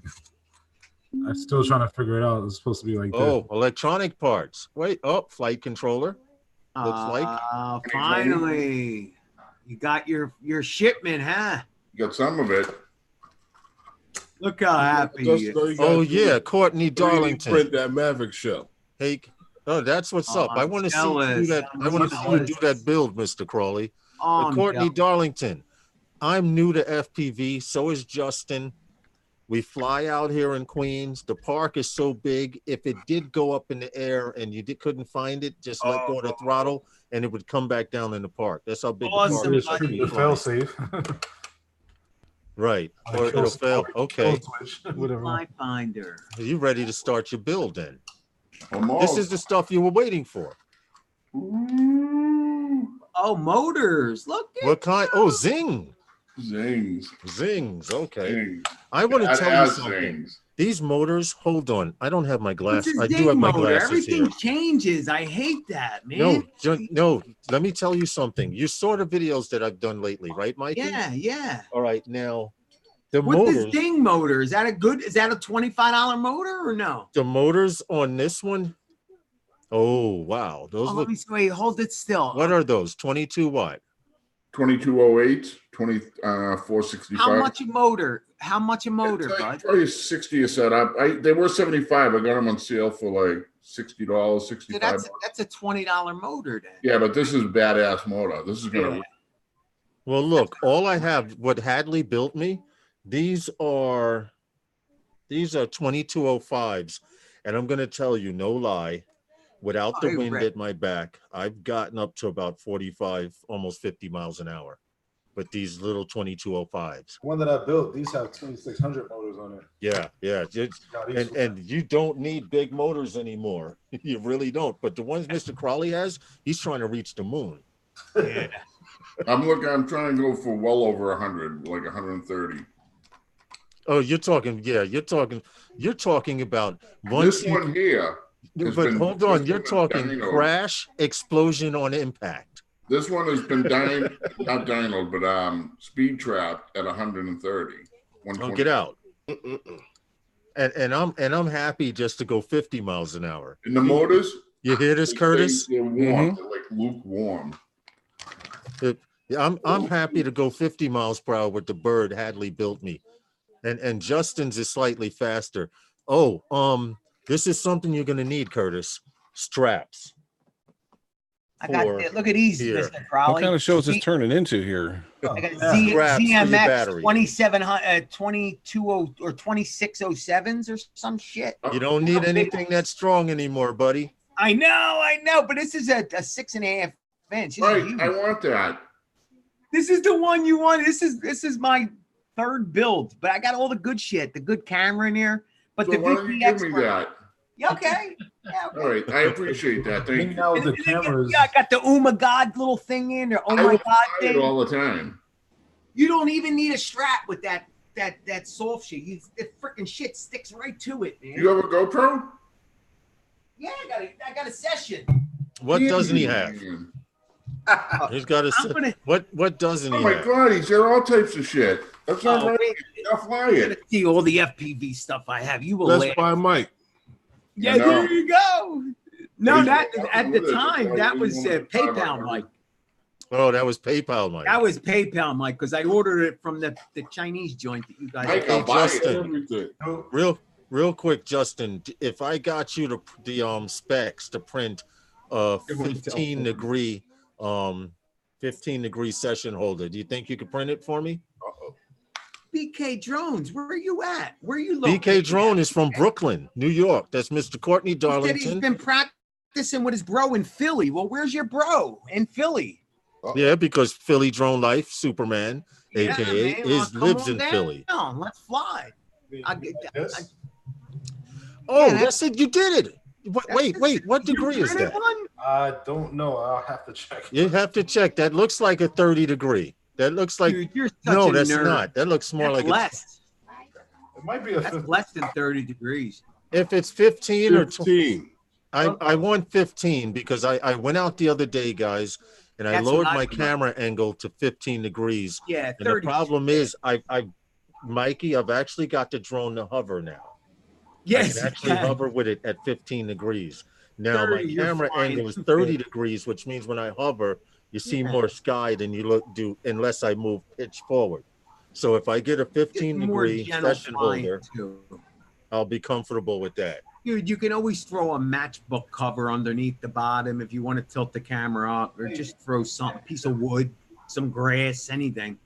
I'm still trying to figure it out. It's supposed to be like Oh, electronic parts. Wait, oh, flight controller. Looks like. Finally. You got your shipment, huh? You got some of it. Look how happy he is. Oh, yeah, Courtney 3D Darlington. print that Maverick shell. Hey, oh, that's what's up. I want to see you do jealous. that. I want to see you do that build, Mr. Crawley. Oh, I'm Courtney jealous. Darlington. I'm new to FPV. So is Justin. We fly out here in Queens. The park is so big. If it did go up in the air and you couldn't find it, just let go of the throttle and it would come back down in the park. That's how big the park Awesome, is. buddy. the fail safe. Right. Or it'll fail. Okay. Whatever. My finder. Are you ready to start your build then? Almost. This is the stuff you were waiting for. Ooh. Oh, motors. Look at What kind? Oh, zing. Zings. Zings. Okay. Zings. I want to That tell you has something. zings. These motors, hold on. I don't have my What's glasses. his I do ding have my motor? glasses Everything here. changes. I hate that, man. No. Let me tell you something. You saw the videos that I've done lately, right, Mikey? Yeah. All right. Now, the What's motors. this ding motor? Is that a $25 motor or no? The motors on this one. Oh wow, those Let look. me see. Wait, hold it still. What are those? 22 watt. 2208, 465. How much a motor? How much a motor, It's like bud? probably 60 a setup. They were 75. I got them on sale for like $60, So 65. that's a $20 motor then. Yeah, but this is a badass motor. This is gonna. Yeah. Well, look, all I have, what Hadley built me, these are 2205s, and I'm gonna tell you, no lie, without the wind at my back, I've gotten up to about 45, almost 50 miles an hour. But these little 2205s. One that I built, these have 2600 motors on it. Yeah. And you don't need big motors anymore. You really don't. But the ones Mr. Crawley has, he's trying to reach the moon. Yeah. I'm trying to go for well over 100, like 130. Oh, you're talking about once This one here. But hold on, you're talking crash, explosion on impact. This one has been not dynoed, but speed trapped at 130. Oh, get out. And I'm happy just to go 50 miles an hour. In the motors, you hear this, Curtis? They're warm, they're like lukewarm. I'm happy to go 50 miles per hour with the bird Hadley built me. And Justin's is slightly faster. Oh, this is something you're gonna need, Curtis. Straps. I got look at these, here. Mr. Crowley. What kind of shows is turning into here? I got Straps for your ZMX battery. 2700, 2200 or 2607s or some shit. You don't need anything that strong anymore, buddy. I know, but this is a 6.5 inch. This Right, is huge. I want that. This is the one you want. This is my third build, but I got all the good shit, the good camera in here. But So the why don't you give me that? Yeah, okay. Yeah, okay. All right, I appreciate that. Thank you. Now the cameras. Yeah, I got the Oh My God little thing in there. Oh I my will God buy it thing. all the time. You don't even need a strap with that soft shit. The freaking shit sticks right to it, man. You have a GoPro? Yeah, I got a session. What doesn't he have? He's got a what doesn't Oh he my have? God, he's got all types of shit. That's not right. Wait, I'll fly you're gonna it. see all the FPV stuff I have. You will Let's laugh. buy Mike. Yeah, I know. there you go. No, He's that got at the nothing with it. time It's that like was $1,500. PayPal, Mike. Oh, that was PayPal, Mike. That was PayPal, Mike, because I ordered it from the Chinese joint that you guys. Mike, I'll buy Justin, real quick, Justin. If I got you the specs to print a 15-degree 15-degree session holder, do you think you could print it for me? BK Drones, where are you at? Where are you located? BK Drone is from Brooklyn, New York. That's Mr. Courtney Darlington. He's been practicing with his bro in Philly. Well, where's your bro in Philly? Yeah, because Philly Drone Life Superman, aka, lives in Philly. Let's fly. That's it. You did it. Wait. What degree is that? I don't know. I'll have to check. You have to check. That looks like a 30 degree. That looks like Dude, no, that's nerd. Not. That looks more like less. It might be less than 30 degrees. If it's 15 or 20, I want 15 because I went out the other day, guys, and I lowered my camera angle to 15 degrees. Yeah, 30. And the problem is, Mikey, I've actually got the drone to hover now. Yes, I can actually hover with it at 15 degrees. Now my camera angle is 30 degrees, which means when I hover, you see more sky than you do unless I move pitch forward. So if I get a 15-degree session holder, I'll be comfortable with that. Dude, you can always throw a matchbook cover underneath the bottom if you want to tilt the camera up, or just throw some piece of wood, some grass, anything.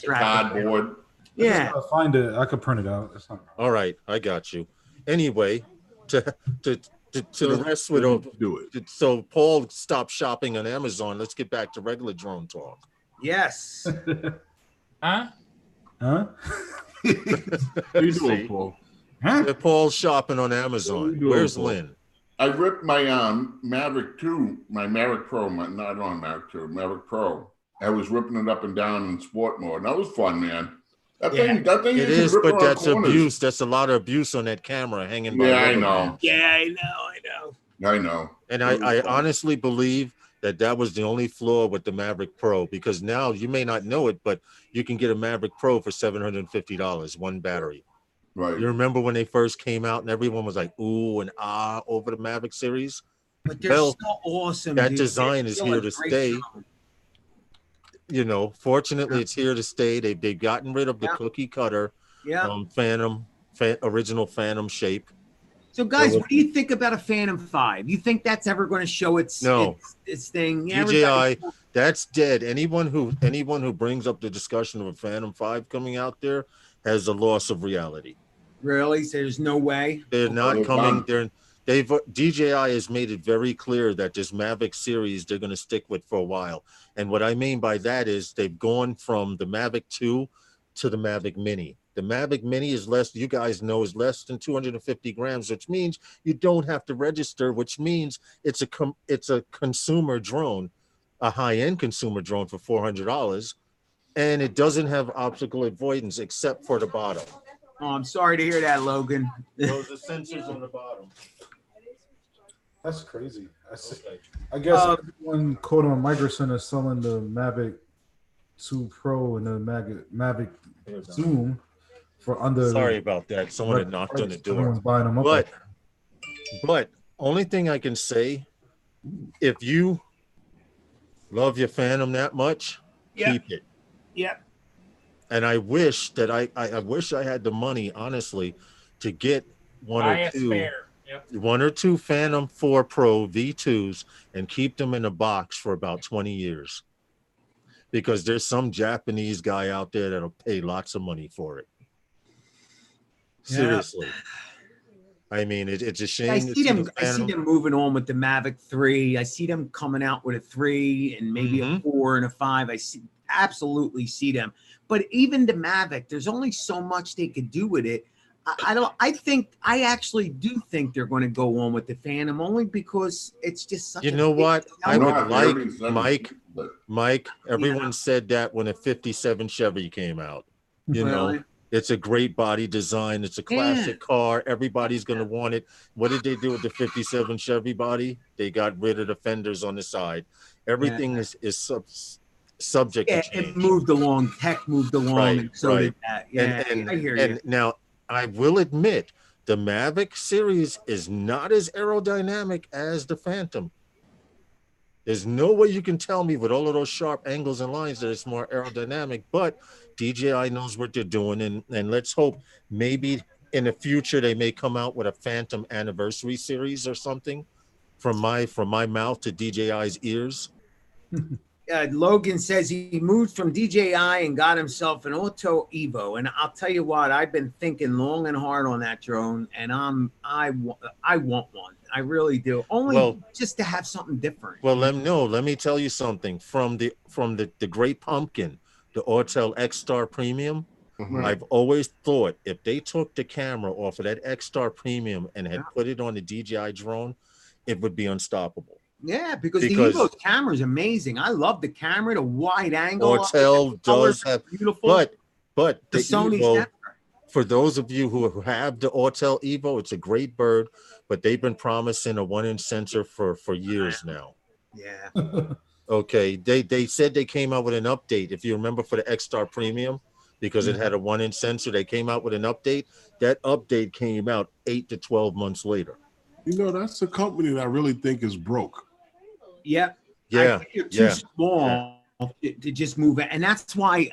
Cardboard. Yeah. I'll find it. I could print it out. That's not all right. I got you. Anyway, to the rest with do it. So Paul stopped shopping on Amazon. Let's get back to regular drone talk. Yes. Huh? What are you doing, Paul? Huh? Paul's shopping on Amazon. Where's Lynn? I ripped my Maverick 2, my Maverick Pro, not on Maverick 2, Maverick Pro. I was ripping it up and down in sport mode. That was fun, man. That thing it is, but that's abuse. That's a lot of abuse on that camera hanging by. Yeah, I know. Yeah, I know. I know. And I honestly believe that was the only flaw with the Maverick Pro, because now you may not know it, but you can get a Maverick Pro for $750, one battery. Right. You remember when they first came out and everyone was like, ooh and ah over the Maverick series? But they're so awesome. That design is here to stay. You know, fortunately, it's here to stay. They've gotten rid of the cookie cutter, original Phantom shape. So, guys, what do you think about a Phantom 5? You think that's ever going to show its thing? Yeah, DJI, that's dead. Anyone who brings up the discussion of a Phantom 5 coming out there has a loss of reality. Really? So there's no way? They're not coming. DJI has made it very clear that this Mavic series they're going to stick with for a while. And what I mean by that is they've gone from the Mavic 2 to the Mavic Mini. The Mavic Mini is less, you guys know, is less than 250 grams, which means you don't have to register, which means it's a consumer drone, a high-end consumer drone for $400, and it doesn't have optical avoidance except for the bottom. Oh, I'm sorry to hear that, Logan. Those are sensors on the bottom. That's crazy. I guess everyone quote on Microsoft is selling the Mavic 2 Pro and the Mavic Zoom for under. Sorry about that. Someone had knocked on the door. Everyone's buying them up. But only thing I can say, if you love your Phantom that much, keep it. Yep. And I wish that I wish I had the money, honestly, to get one or two Phantom 4 Pro V2s and keep them in a box for about 20 years. Because there's some Japanese guy out there that'll pay lots of money for it. Seriously. I mean, it's a shame. I see them moving on with the Mavic 3. I see them coming out with a 3 and maybe a 4 and a 5. I absolutely see them. But even the Mavic, there's only so much they could do with it. I actually do think they're going to go on with the Phantom only because it's just such what? I would like Mike, everyone said that when a 57 Chevy came out. You know, it's a great body design. It's a classic car. Everybody's going to want it. What did they do with the 57 Chevy body? They got rid of the fenders on the side. Everything is subject to change. It moved along. Tech moved along. And so did that. Yeah, I hear you. And now, I will admit, the Mavic series is not as aerodynamic as the Phantom. There's no way you can tell me with all of those sharp angles and lines that it's more aerodynamic, but DJI knows what they're doing. And let's hope maybe in the future they may come out with a Phantom anniversary series or something from my mouth to DJI's ears. Logan says he moved from DJI and got himself an Auto Evo, and I'll tell you what, I've been thinking long and hard on that drone, and I want one. I really do. Only just to have something different. Well, let me tell you something from the Great Pumpkin, the Autel X-Star Premium. Mm-hmm. I've always thought if they took the camera off of that X-Star Premium and had put it on the DJI drone, it would be unstoppable. Yeah, because the Evo's camera is amazing. I love the camera, the wide angle. Autel does have beautiful, but the Sony Evo, for those of you who have the Autel Evo, it's a great bird, but they've been promising a 1-inch sensor for years now. Yeah. Okay, they said they came out with an update. If you remember, for the X-Star Premium, because it had a 1-inch sensor, they came out with an update. That update came out 8 to 12 months later. You know, that's a company that I really think is broke. Yeah. Yeah. I think you're too small to just move it. And that's why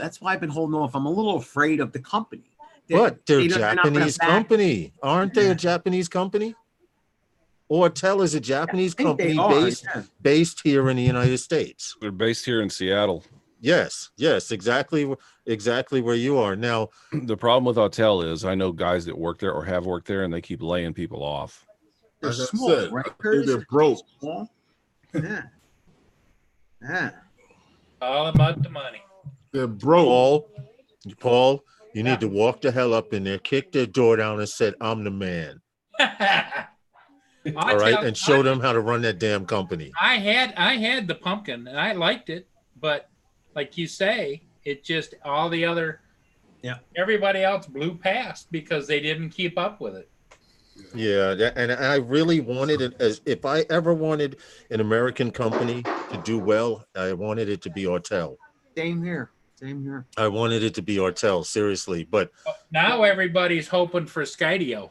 that's why I've been holding off. I'm a little afraid of the company. But they're a Japanese company. Aren't they a Japanese company? Autel is a Japanese company based here in the United States. They're based here in Seattle. Yes, exactly where you are now. The problem with Autel is I know guys that work there or have worked there, and they keep laying people off. They're small, right? They're broke. Yeah. All about the money. They're broke. Paul, you need to walk the hell up in there, kick their door down, and said, "I'm the man." All right, and show them how to run that damn company. I had the Pumpkin, and I liked it, but like you say, it just all the other, everybody else blew past because they didn't keep up with it. Yeah, and I really wanted it as if I ever wanted an American company to do well, I wanted it to be Autel. Same here. I wanted it to be Autel, seriously, but now everybody's hoping for Skydio.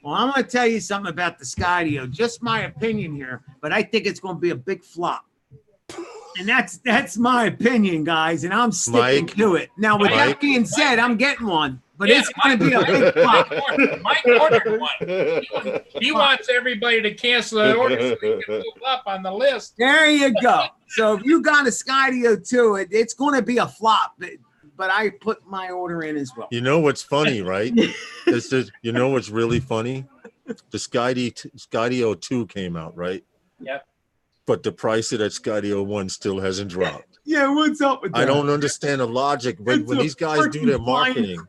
Well, I'm going to tell you something about the Skydio. Just my opinion here, but I think it's going to be a big flop. And that's my opinion, guys, and I'm sticking to it. Now, with that being said, I'm getting one, but it's going to be a big flop. Mike ordered one. He wants everybody to cancel their order so he can move up on the list. There you go. So if you got a Skydio too, it's going to be a flop. But I put my order in as well. You know what's funny, right? You know what's really funny? The Skydio 2 came out, right? Yep. But the price of that Skydio 1 still hasn't dropped. Yeah, what's up with that? I don't understand the logic. When these guys do their marketing,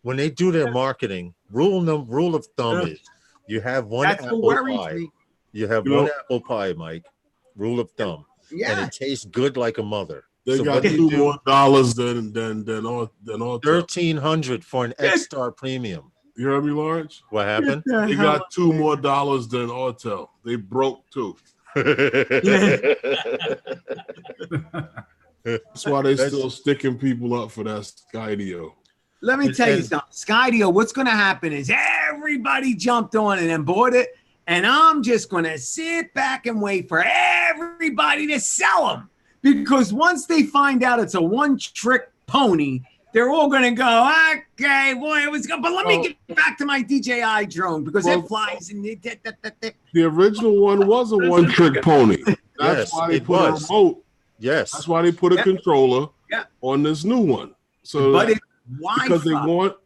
when they do their marketing, rule of thumb is you have one apple pie. You have one apple pie, Mike. Rule of thumb. Yeah. And it tastes good like a mother. They got $2 more than all. $1,300 for an X-Star Premium. You heard me, Lawrence? What happened? They got $2 more than Autel. They broke too. That's why they still sticking people up for that Skydio. Let me tell you something. Skydio, what's going to happen is everybody jumped on it and bought it, and I'm just going to sit back and wait for everybody to sell them. Because once they find out it's a one-trick pony, they're all going to go, okay, boy, it was good. But let me get back to my DJI drone because it flies. And the original one was a one-trick pony. That's why they put a remote. Yes. That's why they put a controller on this new one. So but it's because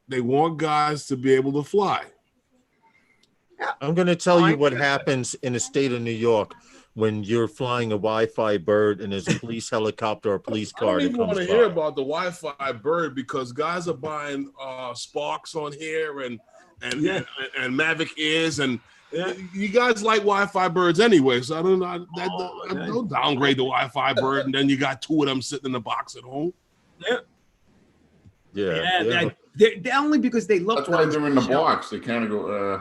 they want guys to be able to fly. I'm going to tell you what happens in the state of New York when you're flying a Wi-Fi bird and there's a police helicopter or police car. I don't even want to hear about the Wi-Fi bird because guys are buying Sparks on here and Mavic Airs and you guys like Wi-Fi birds anyway. So I don't downgrade the Wi-Fi bird and then you got two of them sitting in the box at home. Yeah. They're only because they look. That's why they're in the box. They kind of go.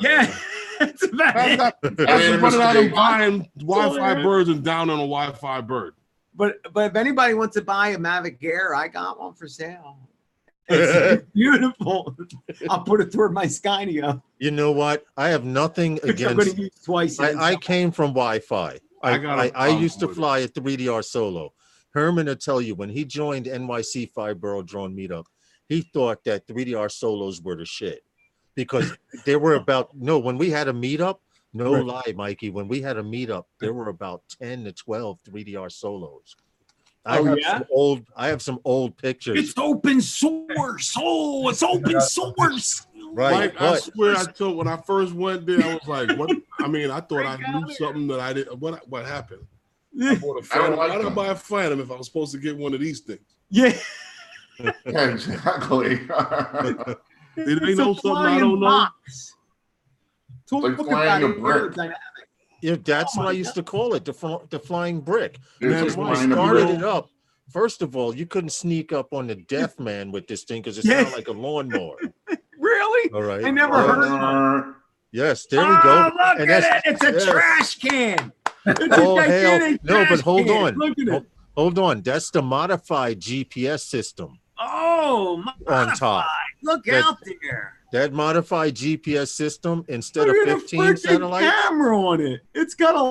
That's about it. That's running out and buying Wi-Fi birds and down on a Wi-Fi bird. But if anybody wants to buy a Mavic Air, I got one for sale. It's beautiful. I'll put it toward my Skydio. You know what? I have nothing against. I'm going to use twice. I came from Wi-Fi. I used to fly a 3DR Solo. Herman will tell you when he joined NYC 5-Borough Drone Meetup, he thought that 3DR Solos were the shit because there were when we had a meetup, no lie, Mikey, when we had a meetup, there were about 10 to 12 3DR Solos. I have some old pictures. It's open source. Oh, it's open source. Right. Mike, I swear when I first went there, I was like, what? I mean, I thought I knew something that I didn't. What happened? I bought a Phantom. Why did I buy a Phantom if I was supposed to get one of these things? Yeah. Exactly. Did they know something I don't know? Like flying a brick. Yeah, that's what I used to call it, the flying brick. Because when I started it up, first of all, you couldn't sneak up on the deaf man with this thing because it sounded like a lawnmower. Really? All right. I never heard one. Yes, there we go. Look at it. It's a trash can. It's oh, hell. No, but hold can. on. Hold on. That's the modified GPS system. Oh, modified. On top. Look out there. That modified GPS system, instead of 15 satellites, camera on it. It's got a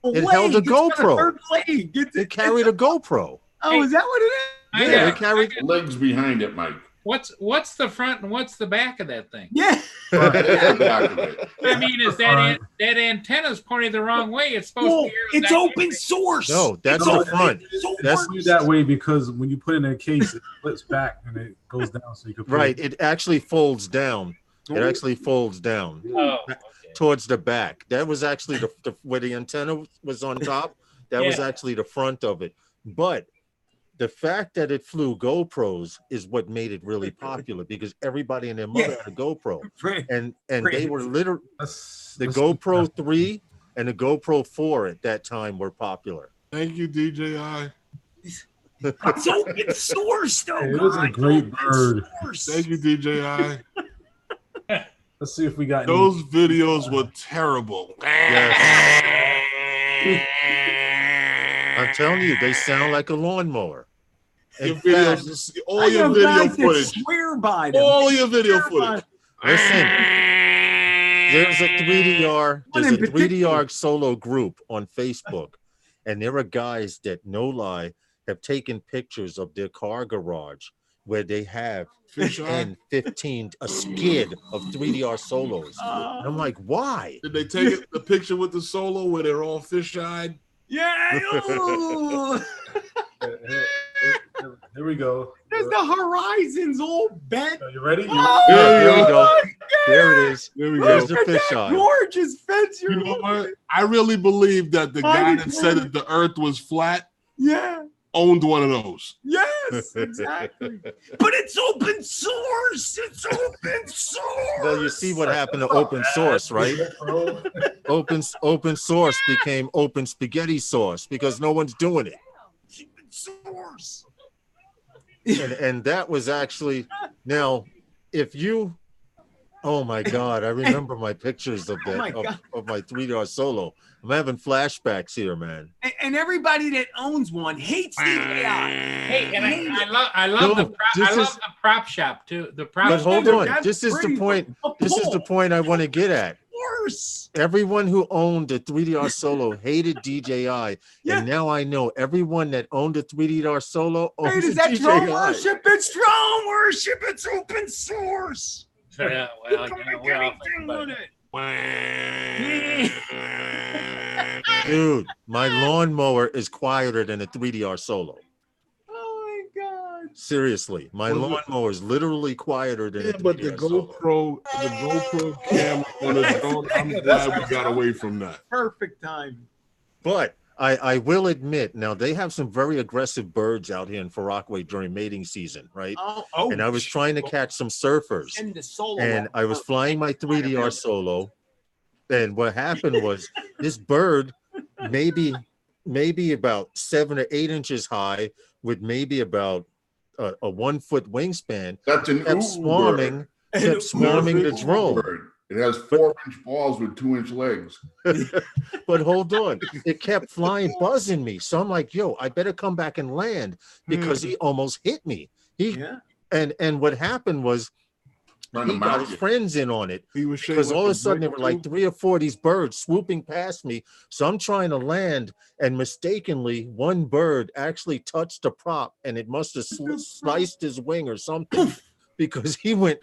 leg. It held a GoPro. It carried a GoPro. Oh, is that what it is? Yeah, it carried legs behind it, Mike. What's the front and what's the back of that thing? Yeah. I mean, is that antenna's pointed the wrong way? It's supposed to be. It's open source. No, that's the front. That's that way because when you put it in a case, it flips back and it goes down, so you can. It actually folds down. It actually folds down towards the back. That was actually the where the antenna was on top. That was actually the front of it. But the fact that it flew GoPros is what made it really popular because everybody and their mother had a GoPro, and they were literally the GoPro 3 and the GoPro 4 at that time were popular. Thank you, DJI. It's open source, though. It was a great bird. Thank you, DJI. Let's see if we got those videos were terrible. Yes. I'm telling you, they sound like a lawnmower. Your videos, all your video footage. Swear by them. All your video footage. Listen, there's a 3DR solo group on Facebook, and there are guys that, no lie, have taken pictures of their car garage where they have 15 a skid of 3DR solos. And I'm like, why? Did they take the picture with the solo where they're all fish-eyed? Yeah. Here we go. There's the horizons all bent. Are you ready? There we go. There it is. There we go. There's the fish eye. Gorgeous fence. You know what? I really believe that the guy that said that the earth was flat owned one of those. Yes, exactly. But it's open source. It's open source. Well, you see what happened to open source, right? Open source became open spaghetti sauce because no one's doing it. Open source. And that was actually now, if you, oh my God, I remember my pictures of that of my 3DR solo. I'm having flashbacks here, man. And everybody that owns one hates the AI. Hey, and I love the prop shop too. The prop. But hold on, this is the point. This is the point I want to get at. Everyone who owned a 3DR Solo hated DJI, and now I know everyone that owned a 3DR Solo owns a DJI. Drone worship? It's drone worship. It's open source. Yeah, well, we all think about it. Dude, my lawnmower is quieter than a 3DR Solo. Oh my God! Seriously, my lawnmower is literally quieter than a 3DR but the GoPro camera on the drone, I'm glad we got away from that. Perfect time. But I will admit, now they have some very aggressive birds out here in Far Rockaway during mating season, right? And I was trying to catch some surfers, and I was flying my 3DR Solo, and what happened was this bird, maybe about 7 or 8 inches high, with maybe about a 1 foot wingspan, kept swarming the drone. Bird. It has 4-inch balls with 2-inch legs. But hold on, it kept flying, buzzing me. So I'm like, yo, I better come back and land because he almost hit me. And what happened was he got his friends in on it. He was because all of a sudden there were like 3 or 4 of these birds swooping past me. So I'm trying to land, and mistakenly one bird actually touched a prop, and it must have sliced his wing or something. Because he went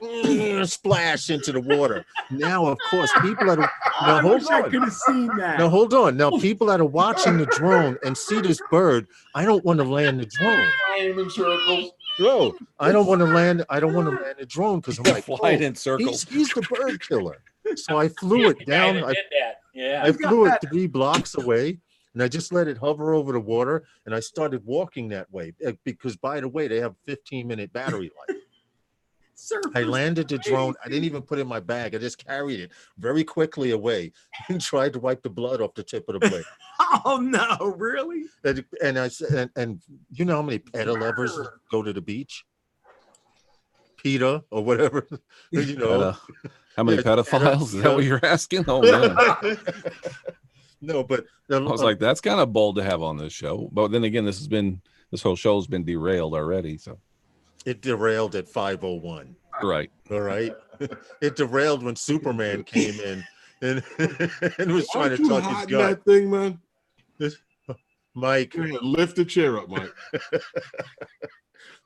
splash into the water. Now, of course, people that are now hold on. Could have seen that. Now hold on. Now people that are watching the drone and see this bird, I don't want to land the drone. Flying in circles. Bro, I don't want to land. I don't want to land the drone because I'm like, flying in circles. He's the bird killer. So I flew it down. I flew it 3 blocks away. And I just let it hover over the water, and I started walking that way because, by the way, they have 15-minute battery life. I landed the drone. I didn't even put it in my bag. I just carried it very quickly away and tried to wipe the blood off the tip of the blade. Oh no, really? And I said, and you know how many PETA lovers go to the beach? PETA or whatever, you know. How many pedophiles? Is that what you're asking? Oh man. No, but I was like, that's kind of bold to have on this show. But then again, this whole show's been derailed already. So it derailed at 5:01. Right. All right. It derailed when Superman came in and was trying to tuck his gut. That thing, man. Mike, lift the chair up, Mike.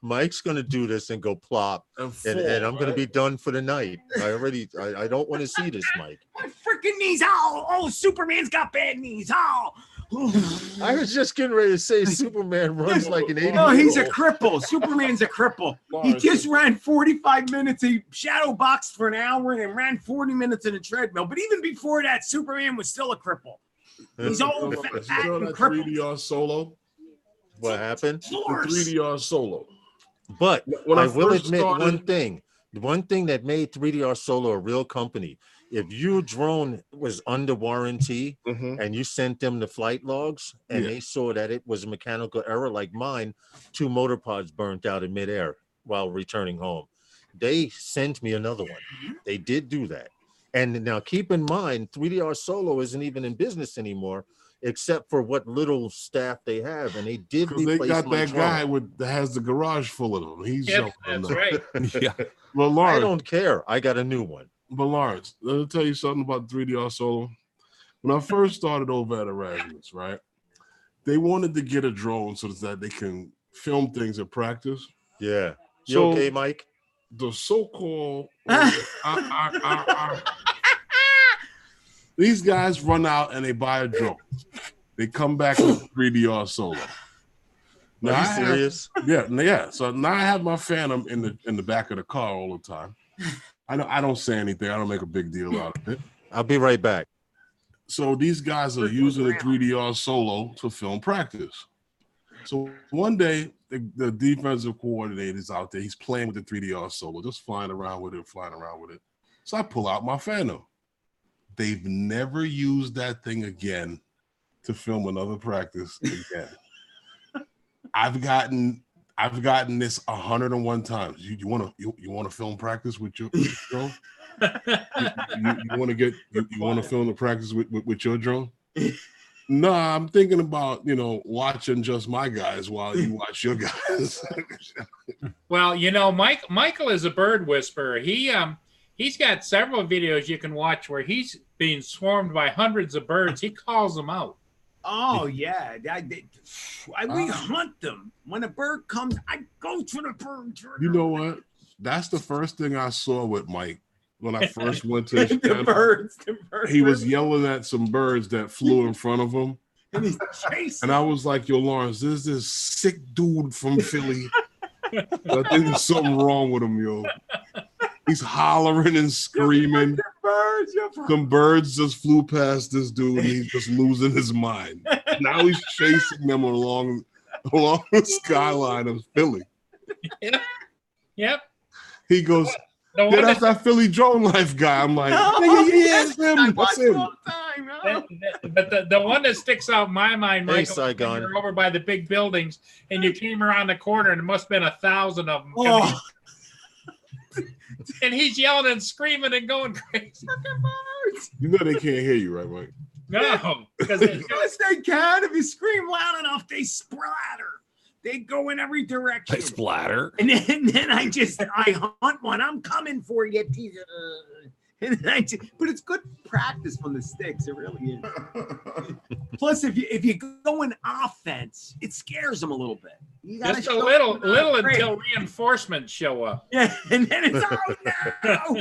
Mike's gonna do this and go plop, and I'm gonna be done for the night. I don't want to see this, Mike. My freaking knees! Oh, Superman's got bad knees! Oh. I was just getting ready to say Superman runs like an 80. No, he's a cripple. Superman's a cripple. He just ran 45 minutes. He shadow boxed for an hour and ran 40 minutes in a treadmill. But even before that, Superman was still a cripple. He's old, fat, and crippled. 3DR solo. What happened? The 3DR solo. But I will admit one thing. The one thing that made 3DR Solo a real company, if your drone was under warranty and you sent them the flight logs and they saw that it was a mechanical error like mine, 2 motor pods burnt out in midair while returning home. They sent me another one. They did do that. And now keep in mind, 3DR Solo isn't even in business anymore, except for what little staff they have, and they did. They got that guy that has the garage full of them. He's that's right. Yeah. Well, Lawrence, I don't care. I got a new one. But Lawrence, let me tell you something about 3DR Solo. When I first started over at Erasmus, right, they wanted to get a drone so that they can film things in practice. Yeah. You okay, Mike? The so-called these guys run out and they buy a drone. They come back with 3DR Solo. Now, are you serious? Yeah. So now I have my Phantom in the back of the car all the time. I don't say anything. I don't make a big deal out of it. I'll be right back. So these guys are using the 3DR Solo to film practice. So one day, the defensive coordinator is out there. He's playing with the 3DR Solo, just flying around with it. So I pull out my Phantom. They've never used that thing again to film another practice again. I've gotten this 101 times. You want to film practice with your drone? You want to film the practice with your drone? No, I'm thinking about watching just my guys while you watch your guys. Well, Michael is a bird whisperer. He's got several videos you can watch where he's being swarmed by hundreds of birds. He calls them out. Oh, yeah. We hunt them. When a bird comes, I go to the bird. You know what? That's the first thing I saw with Mike when I first went to his the birds. He was yelling at some birds that flew in front of him. And he's chasing. And I was like, yo, Lawrence, there's this sick dude from Philly. I think there's something wrong with him, yo. He's hollering and screaming. Some birds just flew past this dude and he's just losing his mind. Now he's chasing them along the skyline of Philly. Yep. He goes, that's that Philly drone life guy. I'm like, yeah, that's him. That's him. But the one that sticks out in my mind, Michael, Saigon. you're over by the big buildings and you came around the corner and it must have been 1,000 of them. Oh. And he's yelling and screaming and going crazy. You know they can't hear you, right, Mike? No, because yes, they can. If you scream loud enough, they splatter. They go in every direction. They splatter. And then I hunt one. I'm coming for you. And but it's good practice from the sticks. It really is. Plus, if you go in offense, it scares them a little bit. You Just a little until reinforcements show up. Yeah, and then it's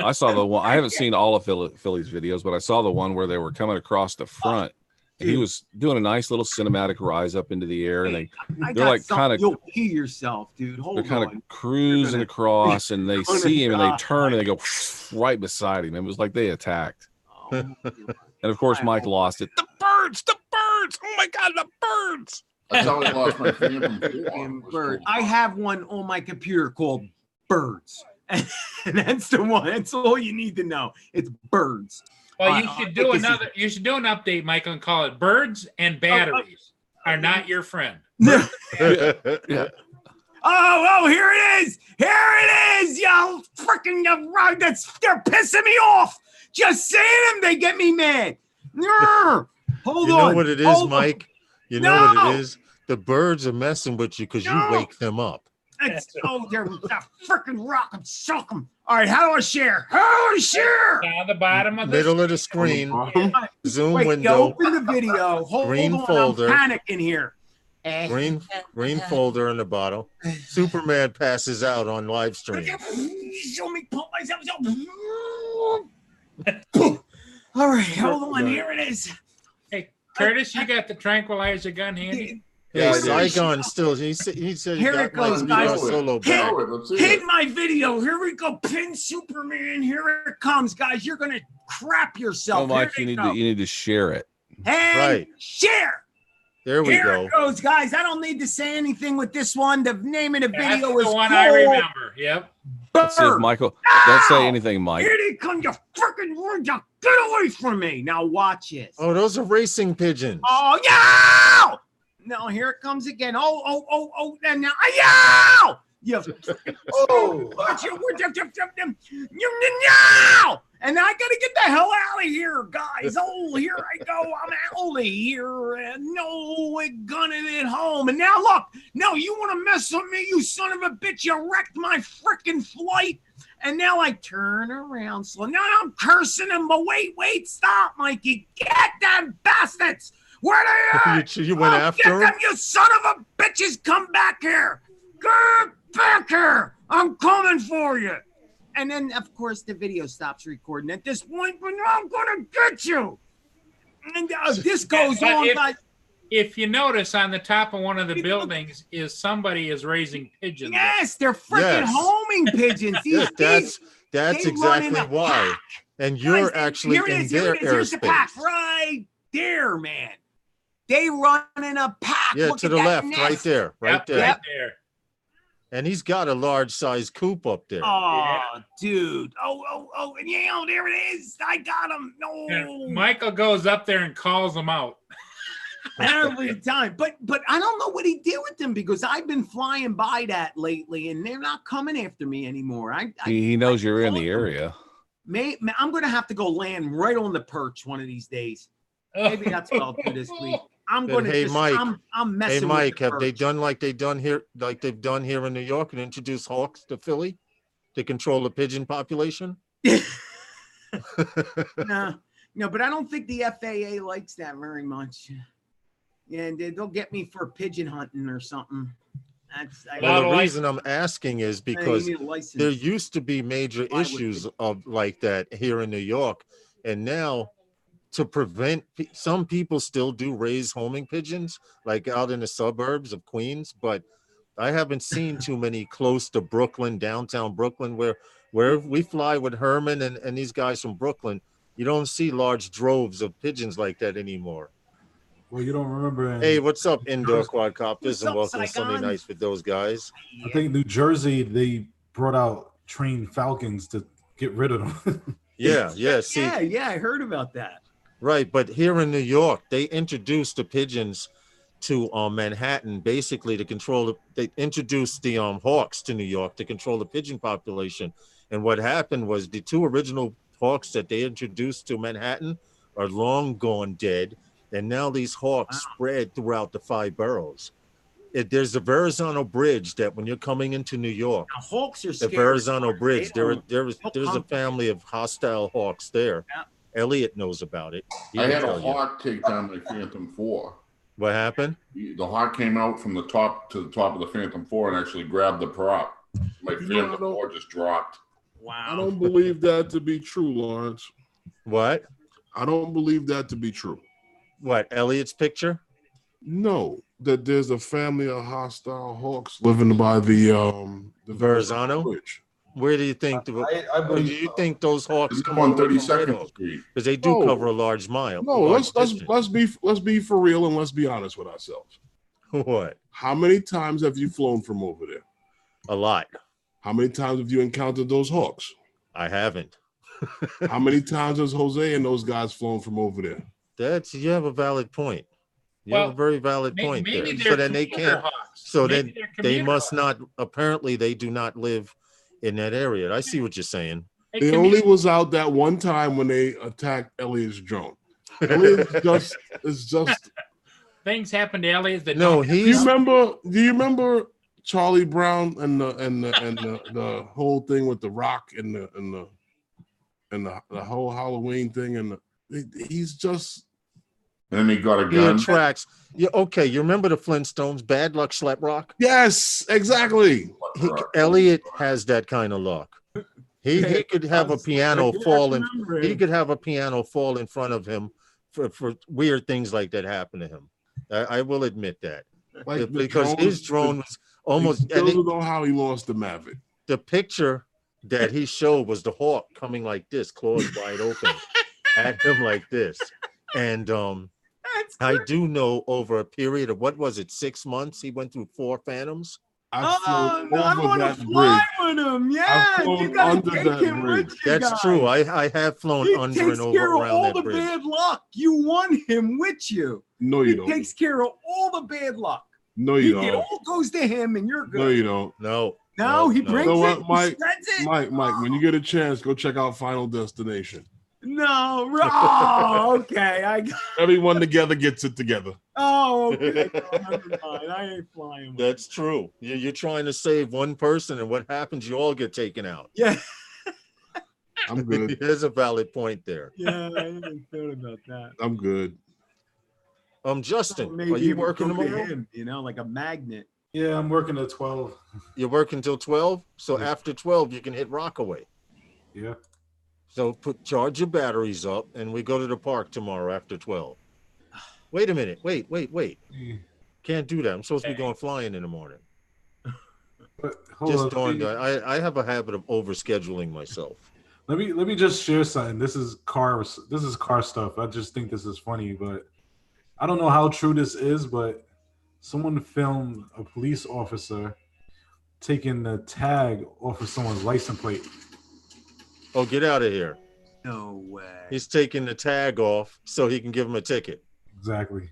I saw the one. I haven't seen all of Philly's videos, but I saw the one where they were coming across the front. And he was doing a nice little cinematic rise up into the air, and they're like kind of you'll pee yourself, dude. They're kind of cruising across, and they see him, and they turn, and they go right beside him. It was like they attacked. And of course, Mike lost it. The birds! Oh my God, the birds! That's how I lost my Phantom 4. Bird. I have one on my computer called Birds, and that's the one. That's all you need to know. It's Birds. Well, you should do another. You should do an update, Michael, and call it "Birds and Batteries Are Not Your Friend." Yeah. Oh, here it is! Here it is, yo! Freaking they're pissing me off. Just saying them, they get me mad. Hold on. You know what it is, Mike? You know what it is? The birds are messing with you because you wake them up. They're freaking rock them, sock them. All right, how do I share? How do I share? Down the bottom of the middle of the screen. Zoom Wait, window. open the video. Green on, folder. I'm panicking here. Green folder in the bottom. Superman passes out on live stream. Show me pump myself. All right, hold on. Here it is. Hey, Curtis, you got the tranquilizer gun handy? Yeah, Saigon still. He said here it goes, guys. Solo hit my video. Here we go. Pin Superman. Here it comes, guys. You're gonna crap yourself. Oh, Mike, you need to share it. And share. There we Here go. It goes, guys. I don't need to say anything with this one. The name of the video is the one I remember. Yep. Let's see if Michael. Don't say anything, Mike. Here they come, you freaking word. Get away from me. Now watch this. Oh, those are racing pigeons. Oh, yeah. No, here it comes again. Oh, and now, yeah! You, oh, and I gotta get the hell out of here, guys. Oh, here I go. I'm out of here. And no, we're gonna get home. And now look, no, you want to mess with me, you son of a bitch? You wrecked my freaking flight. And now I turn around slow. Now I'm cursing him, but wait, stop, Mikey. Get them bastards. Where they at? You went after them, you son of a bitches. Come back here. Get back here. I'm coming for you. And then, of course, the video stops recording at this point, but I'm going to get you. And this goes on. If you notice, on the top of one of the buildings is somebody is raising pigeons. Yes, they're freaking homing pigeons. That's exactly why. And you're actually in their Here's the pack right there, man. They run in a pack. Yeah, to the left, right there. Right there. And he's got a large size coop up there. Oh, dude. Oh, and yeah, there it is. I got him. No. And Michael goes up there and calls them out. Every time. But I don't know what he did with them because I've been flying by that lately and they're not coming after me anymore. He knows you're in the area. I'm going to have to go land right on the perch one of these days. Maybe that's what I'll do this week. I'm going to. Hey, Mike. I'm messing. Hey, Mike. With have they done like they've done here in New York, and introduce hawks to Philly to control the pigeon population? No, but I don't think the FAA likes that very much. Yeah, and they'll get me for pigeon hunting or something. The reason I'm asking is because there used to be major issues of like that here in New York, and now, to prevent, some people still do raise homing pigeons, like out in the suburbs of Queens, but I haven't seen too many close to Brooklyn, downtown Brooklyn, where we fly with Herman and these guys from Brooklyn. You don't see large droves of pigeons like that anymore. Well, you don't remember. Hey, what's up, indoor quadcopters, and welcome to Sunday Nights with those guys. I think New Jersey, they brought out trained falcons to get rid of them. Yeah. See, yeah, I heard about that. Right, but here in New York, they introduced the pigeons to Manhattan, basically to control. They introduced the hawks to New York to control the pigeon population. And what happened was the two original hawks that they introduced to Manhattan are long gone dead, and now these hawks spread throughout the 5 boroughs. There's a Verrazano Bridge that when you're coming into New York, Now, hawks are the scary. Verrazano Bridge, there's come. a family of hostile hawks there. Yeah. Elliot knows about it. I had a hawk take down my Phantom 4. What happened? The hawk came out from the top to the top of the Phantom 4 and actually grabbed the prop. My Phantom 4 just dropped. Wow. I don't believe that to be true, Lawrence. What? I don't believe that to be true. What, Elliot's picture? No, that there's a family of hostile hawks living by the Verrazano Bridge. Where do you think? I do you think those hawks come on over from 32nd Red Oak? Street? Because they do cover a large mile. No, let's be for real and let's be honest with ourselves. What? How many times have you flown from over there? A lot. How many times have you encountered those hawks? I haven't. How many times has Jose and those guys flown from over there? You have a valid point. You have a very valid point there. So then they can't. Hawks. So maybe then they must hawks. not. Apparently, they do not live in that area. I see what you're saying. They only was out that one time when they attacked Elliot's drone. Elliot is just things happen to Elliot that no. Do you remember Charlie Brown and the whole thing with the rock and the whole Halloween thing and he's just. And then he got a gun. He attracts. Yeah, okay. You remember the Flintstones? Bad Luck Slap Rock? Yes, exactly. Elliot has that kind of luck. He could have a piano fall in. He could have a piano fall in front of him for weird things like that happen to him. I will admit that because his drone was almost. I don't know how he lost the Maverick. The picture that he showed was the hawk coming like this, claws wide open, at him like this, and I do know over a period of what was it, 6 months, he went through 4 Phantoms. I want to fly with him. Yeah, you gotta take him with you. That's guys. true. I have flown under and over around that bridge. All the bad luck. You want him with you. No, you don't. He takes care of all the bad luck. No, you don't. It all goes to him, and you're good. No, you don't. No, he brings it. Mike, it. Mike, when you get a chance, go check out Final Destination. No, okay. Everyone together gets it together. Oh, okay. No, never mind. I ain't flying. That's true. You're trying to save one person, and what happens? You all get taken out. Yeah. I'm good. There's a valid point there. Yeah, I didn't thought about that. I'm good. Justin, Maybe are you working tomorrow? Him, like a magnet. Yeah, I'm working at 12. You're working till 12? So after 12, you can hit Rockaway. Yeah. So charge your batteries up, and we go to the park tomorrow after 12. Wait a minute. Wait. Can't do that. I'm supposed to be going flying in the morning. Just dawned. I have a habit of overscheduling myself. Let me just share something. This is car stuff. I just think this is funny, but I don't know how true this is, but someone filmed a police officer taking the tag off of someone's license plate. Oh, get out of here. No way. He's taking the tag off so he can give him a ticket. Exactly.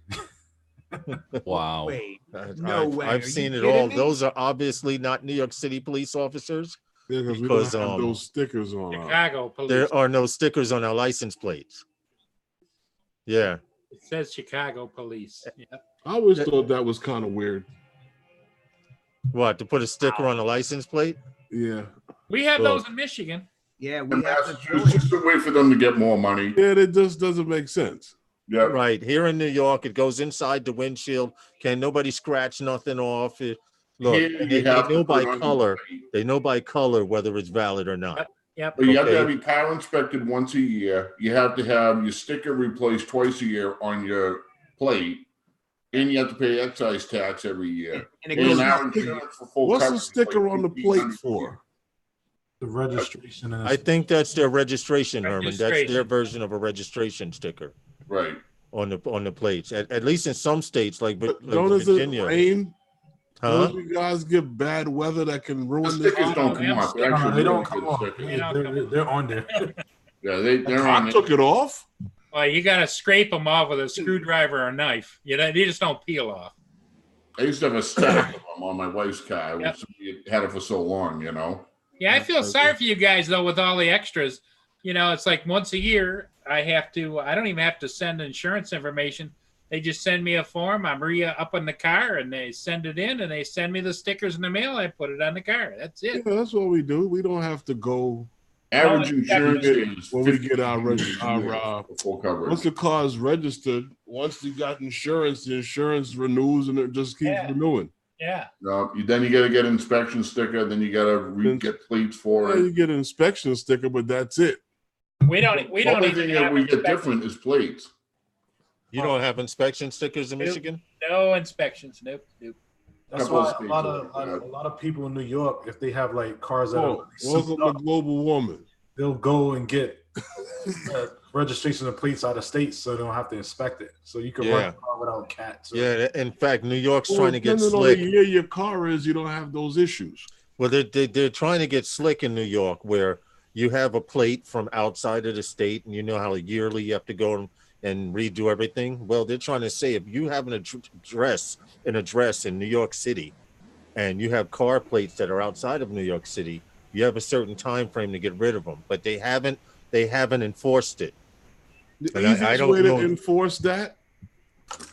Wow. Wait, way. I've seen it all. Me? Those are obviously not New York City police officers. Yeah, because we don't have those stickers on. Chicago police. There are no stickers on our license plates. Yeah. It says Chicago police. Yeah. I always thought that was kind of weird. What, to put a sticker on a license plate? Yeah. We have those in Michigan. Yeah, it's just a way for them to get more money. Yeah, it just doesn't make sense. Yeah. Right. Here in New York, it goes inside the windshield. Can nobody scratch nothing off? Look, they know by color. They know by color whether it's valid or not. Yep. But you have to have your car inspected once a year. You have to have your sticker replaced twice a year on your plate. And you have to pay excise tax every year. And it goes for full What's coverage, the sticker on the plate for? The registration. I think that's their registration, Herman. That's their version of a registration sticker. Right. On the plates. At least in some states like Virginia. Rain? Huh? Don't you guys get bad weather that can ruin the stickers don't come off. They don't come off. They're on there. Yeah, they're on. I took it off. Well, you got to scrape them off with a screwdriver or a knife. They just don't peel off. I used to have a stack of them on my wife's car. We had it for so long, Yeah, I feel sorry for you guys, though, with all the extras. It's like once a year, I don't even have to send insurance information. They just send me a form. I'm up in the car, and they send it in, and they send me the stickers in the mail. I put it on the car. That's it. Yeah, that's what we do. We don't have to go. Average insurance is when we get our full coverage. Once the car is registered, once you got insurance, the insurance renews and it just keeps renewing. Yeah. Then you got to get an inspection sticker. Then you got to get plates for it. You get an inspection sticker, but that's it. We don't. The only thing that we get different is plates. You don't have inspection stickers in Michigan? No inspections. Nope. That's why a lot of people in New York, if they have like cars that are welcome to global warming, they'll go and get registration of plates out of state, so they don't have to inspect it. So you can run a car without cats. Yeah, in fact, New York's trying to get slick. On the year your car is, you don't have those issues. Well, they're trying to get slick in New York, where you have a plate from outside of the state, and you know how yearly you have to go and redo everything. Well, they're trying to say if you have an address in New York City, and you have car plates that are outside of New York City, you have a certain time frame to get rid of them. But they haven't enforced it. The easiest way to enforce that.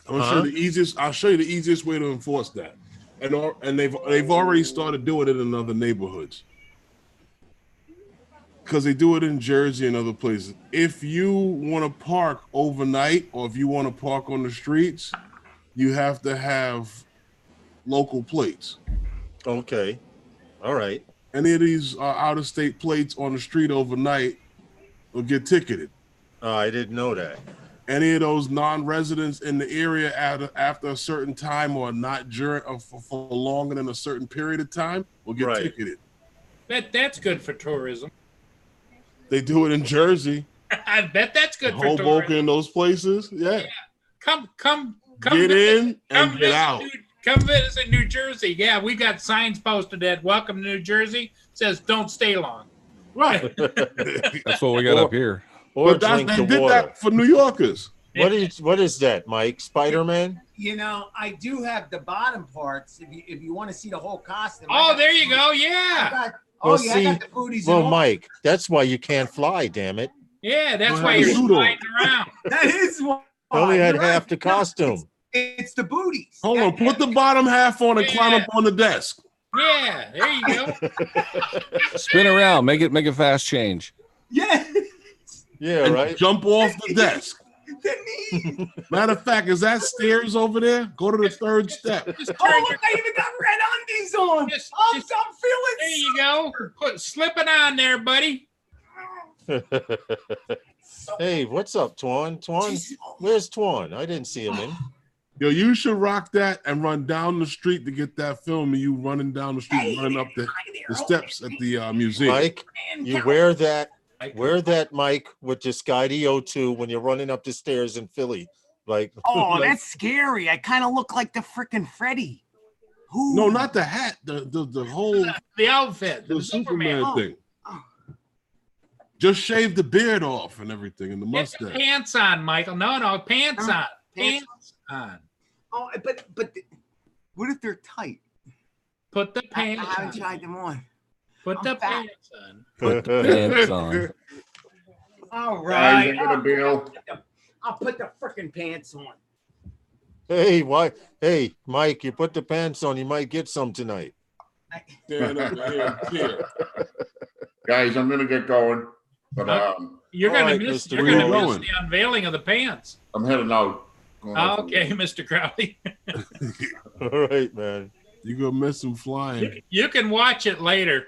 I'll show you the easiest way to enforce that, and they've already started doing it in other neighborhoods. Because they do it in Jersey and other places. If you want to park overnight or if you want to park on the streets, you have to have local plates. Okay. All right. Any of these out-of-state plates on the street overnight will get ticketed. I didn't know that. Any of those non-residents in the area after a certain time or not during for longer than a certain period of time will get ticketed. That's good for tourism. They do it in Jersey. I bet that's good for tourism. Hoboken and those places. Yeah. Come. Get in and get out. Come visit New Jersey. Yeah, we got signs posted at Welcome to New Jersey. Says don't stay long. Right. That's what we got up here. Or but drink they the did water. that for New Yorkers. What is that, Mike? Spider-Man? You know, I do have the bottom parts. If you want to see the whole costume. Oh, there you go. Yeah. I got the booties. Well, Mike, that's why you can't fly. Damn it. Yeah, that's why you're sliding around. That is why. I only had half the costume. It's the booties. Hold on, put the bottom half on and climb up on the desk. Yeah, there you go. Spin around, make it fast change. Yeah. Yeah, and right. Jump off the desk. Matter of fact, is that stairs over there? Go to the third step. Look, I even got red undies on. I'm feeling. There you go. Slip it on there, buddy. Hey, what's up, Twan? Where's Twan? I didn't see him in. Yo, you should rock that and run down the street to get that film of you running down the street, running up the steps at the museum. Mike, you wear that, Mike, with your Skydy O2 when you're running up the stairs in Philly. Oh, that's scary. I kind of look like the freaking Freddy. Ooh. No, not the hat. The whole the outfit, the Superman thing. Just shave the beard off and everything, and the mustache. Get the pants on, Michael. No, pants on. Pants on. Oh, but what if they're tight? Put the pants on. I haven't tried them on. Put the pants on. Put the pants on. All right. I'll put the freaking pants on. Hey, why? Hey, Mike, you put the pants on, you might get some tonight. Guys, I'm gonna get going. But you're gonna miss the unveiling of the pants. I'm heading out. Okay, Mr. Crowley. All right, man. You're gonna miss him flying. You can watch it later.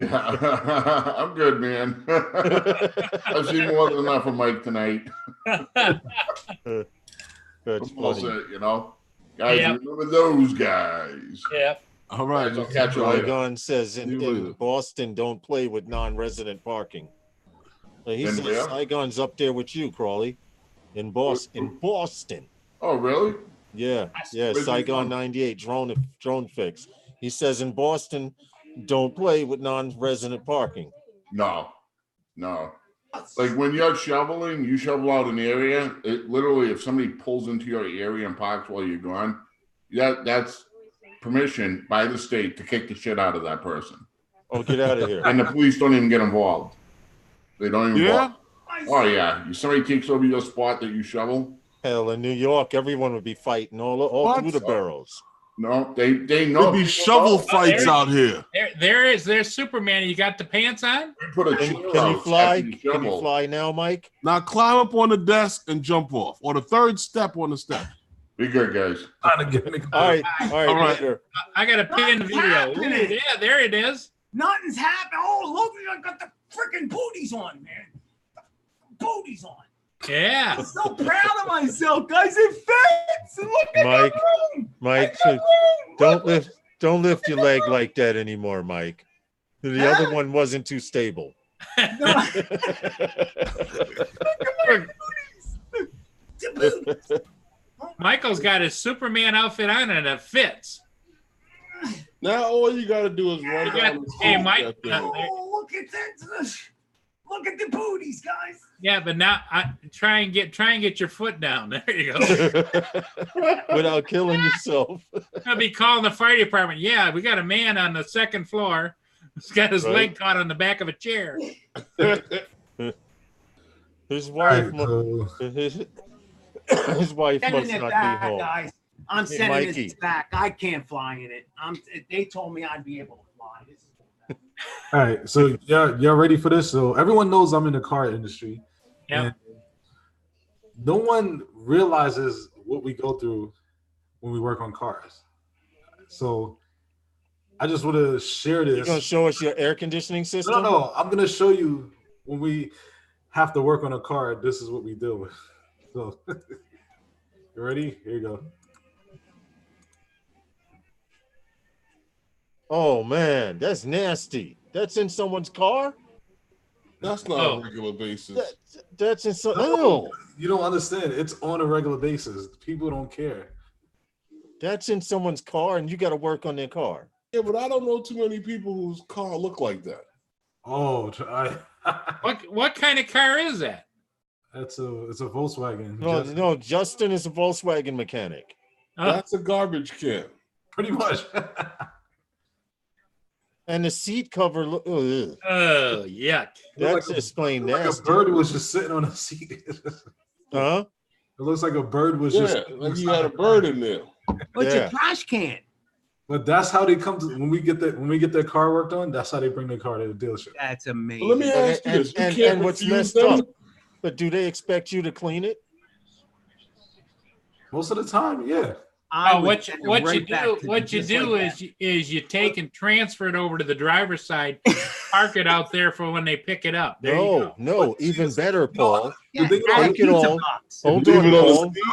I'm good, man. I've seen more than enough of Mike tonight. That's funny. You know, guys, remember those guys. Yeah. All right, I'll catch you later. Saigon says in Boston, don't play with non-resident parking. He says Saigon's up there with you, Crawley, in Boston. Oh, really? Yeah. Saigon 98 drone fix. He says in Boston, don't play with non-resident parking. No. Like when you're shoveling, you shovel out an area. It literally, if somebody pulls into your area and parks while you're gone, that's permission by the state to kick the shit out of that person. Oh, get out of here. And the police don't even get involved. They don't even. Yeah. Oh yeah. If somebody takes over your spot that you shovel, Hell, in New York, everyone would be fighting all through the boroughs. No, they There'd know. be shovel fights out here. There's Superman. You got the pants on? Put a Can chair you out, fly? second Can you shovel. fly now, Mike? Now climb up on the desk and jump off, or the third step on the step. Be good, guys. All right. Later. I got a pin video. happening? Ooh, yeah, there it is. Nothing's happening. Oh, look, I got the freaking booties on, man. Booties on. Yeah. I'm so proud of myself, guys. It fits. Look at Mike, the room. Mike, don't lift your leg like that anymore, Mike. The other one wasn't too stable. Michael's got his Superman outfit on and it fits. Now all you got to do is run down the Hey, street Mike. that thing. Oh, look at that. Look at the booties, guys. Yeah, but now try and get your foot down. There you go. Without killing yourself. I'll be calling the fire department. Yeah, we got a man on the second floor. He's got his leg caught on the back of a chair. His wife, Right, his wife must Sending it not back, be home. guys. I'm Hey, sending Mikey. it back. I can't fly in it. They told me I'd be able to fly. This is all right, so y'all ready for this? So everyone knows I'm in the car industry. Yeah. And no one realizes what we go through when we work on cars. So I just want to share this. You gonna show us your air conditioning system? No, I'm gonna show you when we have to work on a car. This is what we deal with. So, you ready? Here you go. Oh man, that's nasty. That's in someone's car. That's not a regular basis. That's in some. No, No, you don't understand. It's on a regular basis. People don't care. that's in someone's car, and you got to work on their car. Yeah, but I don't know too many people whose car look like that. Oh, What kind of car is that? it's a Volkswagen. No, Justin is a Volkswagen mechanic. That's a garbage can. Pretty much. And the seat cover. Ugh. Oh, yuck. That's just plain Like a nasty. bird was just sitting on a seat. Huh? It looks like a bird was Yeah, just. like you had a bird in there. Oh, it's Yeah. a trash can. But that's how they come to when we get their car work done. That's how they bring their car to the dealership. That's amazing. But let me ask you this: you And can't what's refuse messed them? up? But do they expect you to clean it? Most of the time, yeah. Oh, would what send it you right back do to what them you just do like is you take and transfer it over to the driver's side, park it out there for when they pick it up. There you go. No, even better, Paul. Yeah, They add a take it pizza all. box. Hold Leave on, it on the Paul. seat?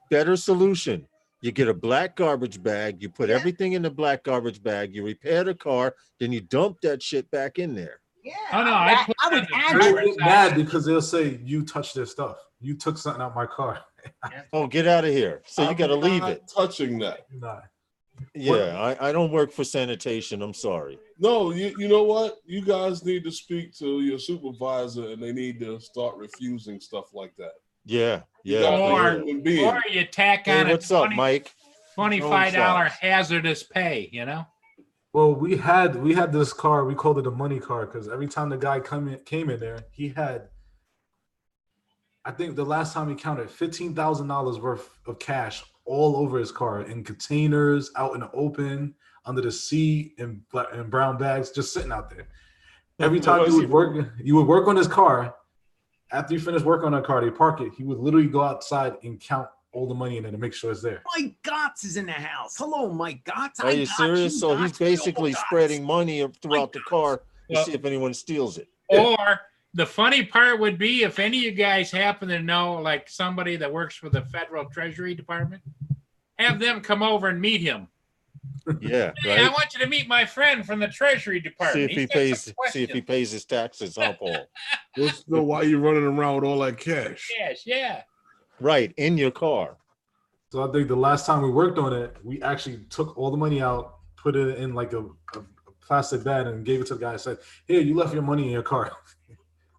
Better solution. You get a black garbage bag, you put everything in the black garbage bag, you repair the car, then you dump that shit back in there. Yeah. Oh, no, I put I would it in the add They it. driver's get mad because they'll say you touched their stuff. You took something out my car. Oh, get out of here. So you got to leave I'm it. not touching that. Nah. Yeah, I don't work for sanitation. I'm sorry. No, you know what? You guys need to speak to your supervisor, and they need to start refusing stuff like that. Yeah, You yeah. guys Or- are human beings. Or you tack on Hey, what's up, Mike? $25 hazardous pay, you know? Well, we had this car. We called it a money car because every time the guy came in there, he had. I think the last time he counted $15,000 worth of cash all over his car in containers, out in the open, under the seat, in brown bags, just sitting out there. Every time you would work on his car. After you finish working on that car, they park it. He would literally go outside and count all the money in it to make sure it's there. Mike Gotts is in the house. Hello, Mike Gotts. Are you serious? So he's basically spreading money throughout the car to Well- see if anyone steals it. Or the funny part would be if any of you guys happen to know like somebody that works for the Federal Treasury Department, have them come over and meet him. Yeah, Hey, I right. want you to meet my friend from the Treasury See Department. if he pays his taxes, huh, Paul? Let's know why you're running around with all that cash. Yes, yeah. Right, in your car. So I think the last time we worked on it, we actually took all the money out, put it in like a plastic bag, and gave it to the guy. And said, "Here, you left your money in your car."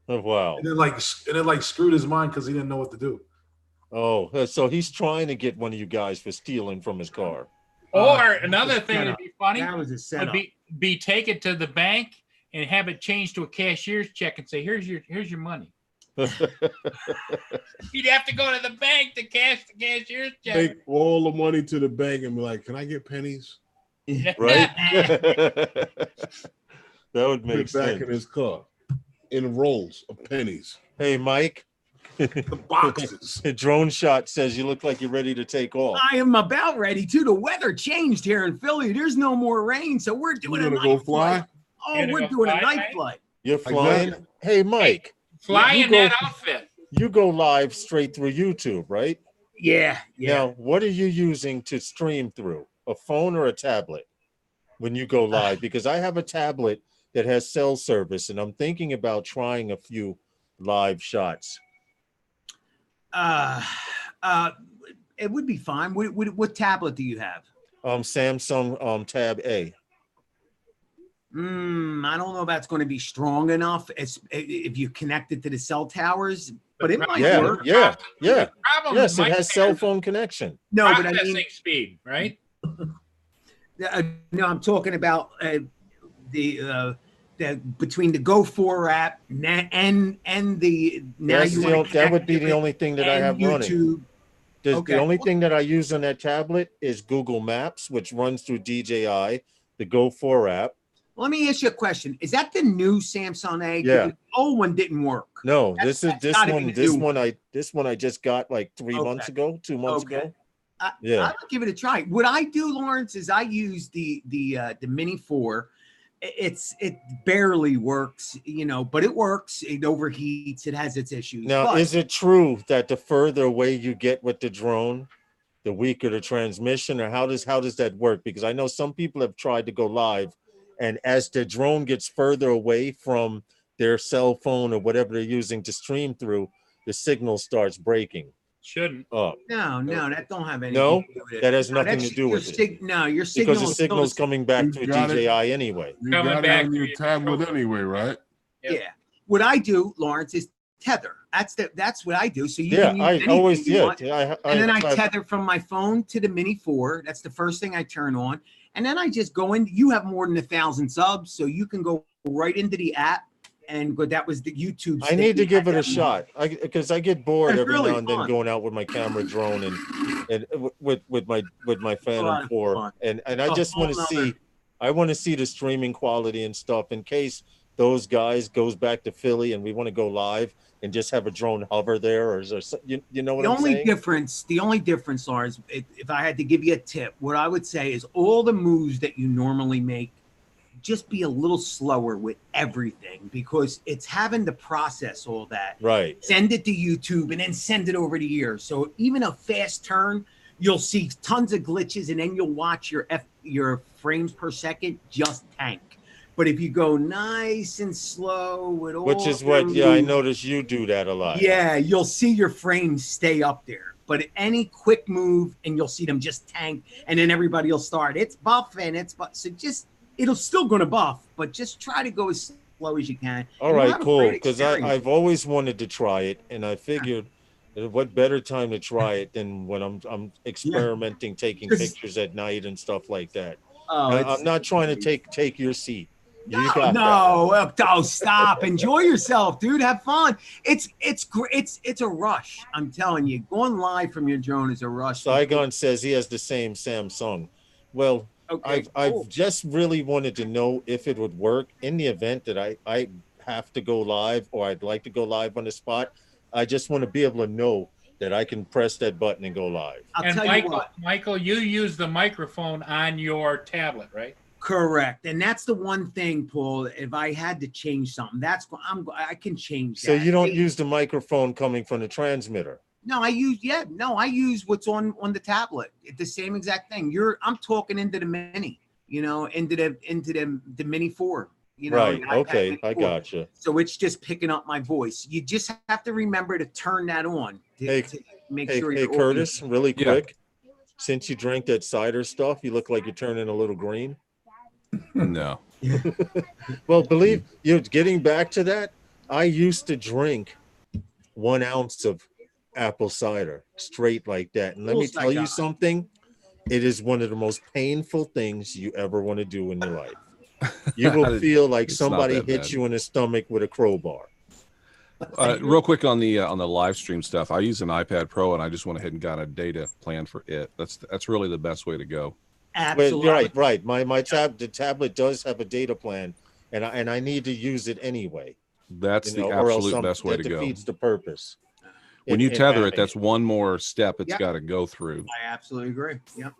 Oh, wow. And it screwed his mind because he didn't know what to do. Oh, so he's trying to get one of you guys for stealing from his car. Or another thing that'd be funny That was a would setup. be take it to the bank and have it changed to a cashier's check and say, here's your money. You'd have to go to the bank to cash the cashier's check. Take all the money to the bank and be like, "Can I get pennies?" Right? That would make Put it back sense. in his car in rolls of pennies. Hey, Mike. The boxes. The drone shot says you look like you're ready to take off. I am about ready to. The weather changed here in Philly. There's no more rain, so we're doing You a gonna night go fly? flight. Oh, You're we're gonna go doing a fly, night right? flight. You're flying. Exactly. Hey, Mike. Fly You in go- that outfit. You go live straight through YouTube, right? Yeah. Now, what are you using to stream through? A phone or a tablet when you go live? Because I have a tablet that has cell service, and I'm thinking about trying a few live shots. It would be fine. What tablet do you have? Samsung Tab A. I don't know if that's going to be strong enough if you connect it to the cell towers, but it might Yeah, work. yeah. The problem Yes, is it Mike has cell phone connection. No, but I processing mean, speed, right? no, I'm talking about the between the Go 4 app and the now That's you the want to that would be connect the to only thing that I and have running. YouTube. Okay. The only thing that I use on that tablet is Google Maps, which runs through DJI, the Go 4 app. Let me ask you a question. Is that the new Samsung A? 'Cause Yeah. the old one didn't work. No, That's this gotta be the new one I just got like 3 months ago, 2 months Okay. ago. I Yeah. would give it a try. What I do, Lawrence, is I use the Mini 4. It barely works, but it works. It overheats. It has its issues. Now, but is it true that the further away you get with the drone, the weaker the transmission, or how does that work? Because I know some people have tried to go live, and as the drone gets further away from their cell phone or whatever they're using to stream through, the signal starts breaking Shouldn't. up. No, that don't have anything. No? to do with it. That has No, nothing that's to do with it. your signal Because the is still signal's the- coming back You through got it. DJI anyway. You Coming got it back on to your your tablet controller. anyway, right? Yep. Yeah. What I do, Lawrence, is tether. That's what I do. So you Yeah, can use I anything always you want. And then I I've- tether from my phone to the Mini 4. That's the first thing I turn on. And then I just go in. You have more than 1,000 subs, so you can go right into the app and go. That was the YouTube. I need to stick. give it a That one. shot because I get bored It's every really now and then fun. going out with my camera drone and with my lot Phantom of 4 fun. and I A just whole want to nother- see the streaming quality and stuff in case those guys goes back to Philly and we want to go live and just have a drone hover there, or is there you know what The I'm only saying? difference, Lars, if I had to give you a tip, what I would say is all the moves that you normally make, just be a little slower with everything because it's having to process all that. Right. Send it to YouTube and then send it over to here. So even a fast turn, you'll see tons of glitches, and then you'll watch your frames per second just tank. But if you go nice and slow with all, Which is your what I moves, notice you do that a lot. yeah, you'll see your frames stay up there. But any quick move, and you'll see them just tank, and then everybody will start. It's buffing, so just it'll still going to buff, but just try to go as slow as you can. All and you'll right, have a cool. great Because experience. I've always wanted to try it, and I figured, what better time to try it than when I'm experimenting, taking pictures at night and stuff like that. I'm not trying to take your seat. You got No, stop. Enjoy yourself, dude. Have fun. It's great. It's a rush. I'm telling you, going live from your drone is a rush. Saigon says he has the same Samsung. Well, Okay, I've just really wanted to know if it would work in the event that I have to go live, or I'd like to go live on the spot. I just want to be able to know that I can press that button and go live. I'll And tell you what. Michael, you use the microphone on your tablet, right? Correct, and that's the one thing, Paul. If I had to change something, I can change that. So you don't use the microphone coming from the transmitter. No, I use what's on the tablet. It's the same exact thing. I'm talking into the Mini, into the Mini 4. Right. the iPad Okay. Mini I 4. gotcha. So it's just picking up my voice. You just have to remember to turn that on to make sure Hey, you're Curtis, really Yeah. quick. Since you drank that cider stuff, you look like you're turning a little green. No. Well, getting back to that, I used to drink 1 ounce of apple cider straight like that. And let me tell you something. It is one of the most painful things you ever want to do in your life. You will feel like It's not somebody that hit bad. you in the stomach with a crowbar. Real quick on the live stream stuff. I use an iPad Pro, and I just went ahead and got a data plan for it. That's really the best way to go. Absolutely. Right. The tablet does have a data plan, and I need to use it anyway. That's the absolute best way to go. That defeats the purpose. When you tether it, that's one more step it's got to go through. I absolutely agree. Yep.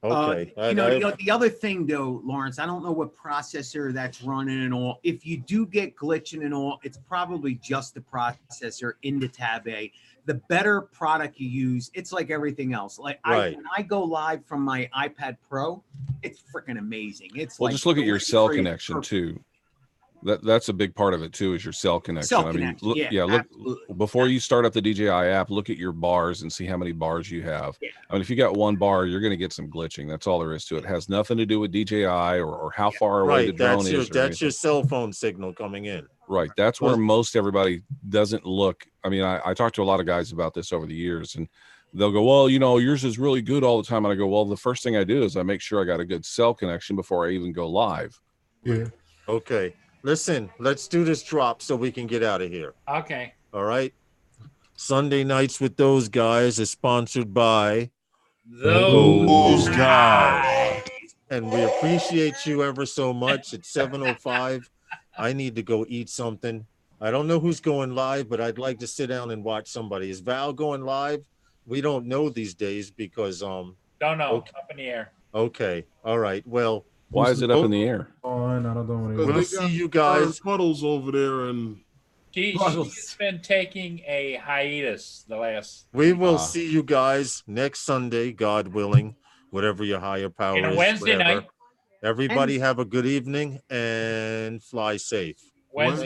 Okay. The other thing though, Lawrence, I don't know what processor that's running and all. If you do get glitching and all, it's probably just the processor in the Tab A. The better product you use, it's like everything else. Like when I go live from my iPad Pro, it's freaking amazing. It's just look at your cell connection too. That's a big part of it too, is your cell connection. Look before you start up the DJI app, look at your bars and see how many bars you have. I mean, if you got one bar, you're going to get some glitching. That's all there is to it. It has nothing to do with DJI or how far away the drone is. That's your cell phone signal coming in. Right. That's where most everybody doesn't look. I mean, I talked to a lot of guys about this over the years, and they'll go, well, yours is really good all the time. And I go, well, the first thing I do is I make sure I got a good cell connection before I even go live. Yeah. Okay. Listen, let's do this drop so we can get out of here. Okay. All right. Sunday Nights with Those Guys is sponsored by Those Guys. And we appreciate you ever so much. It's 7:05. I need to go eat something. I don't know who's going live, but I'd like to sit down and watch somebody. Is Val going live? We don't know these days because don't know. Okay. Up in the air. Okay. All right. Well, why is it up in the air? I don't know. We'll see you guys. Puddles over there, and she's been taking a hiatus the last. We will see you guys next Sunday, God willing, whatever your higher power is. Wednesday night. Everybody have a good evening and fly safe. Wednesday.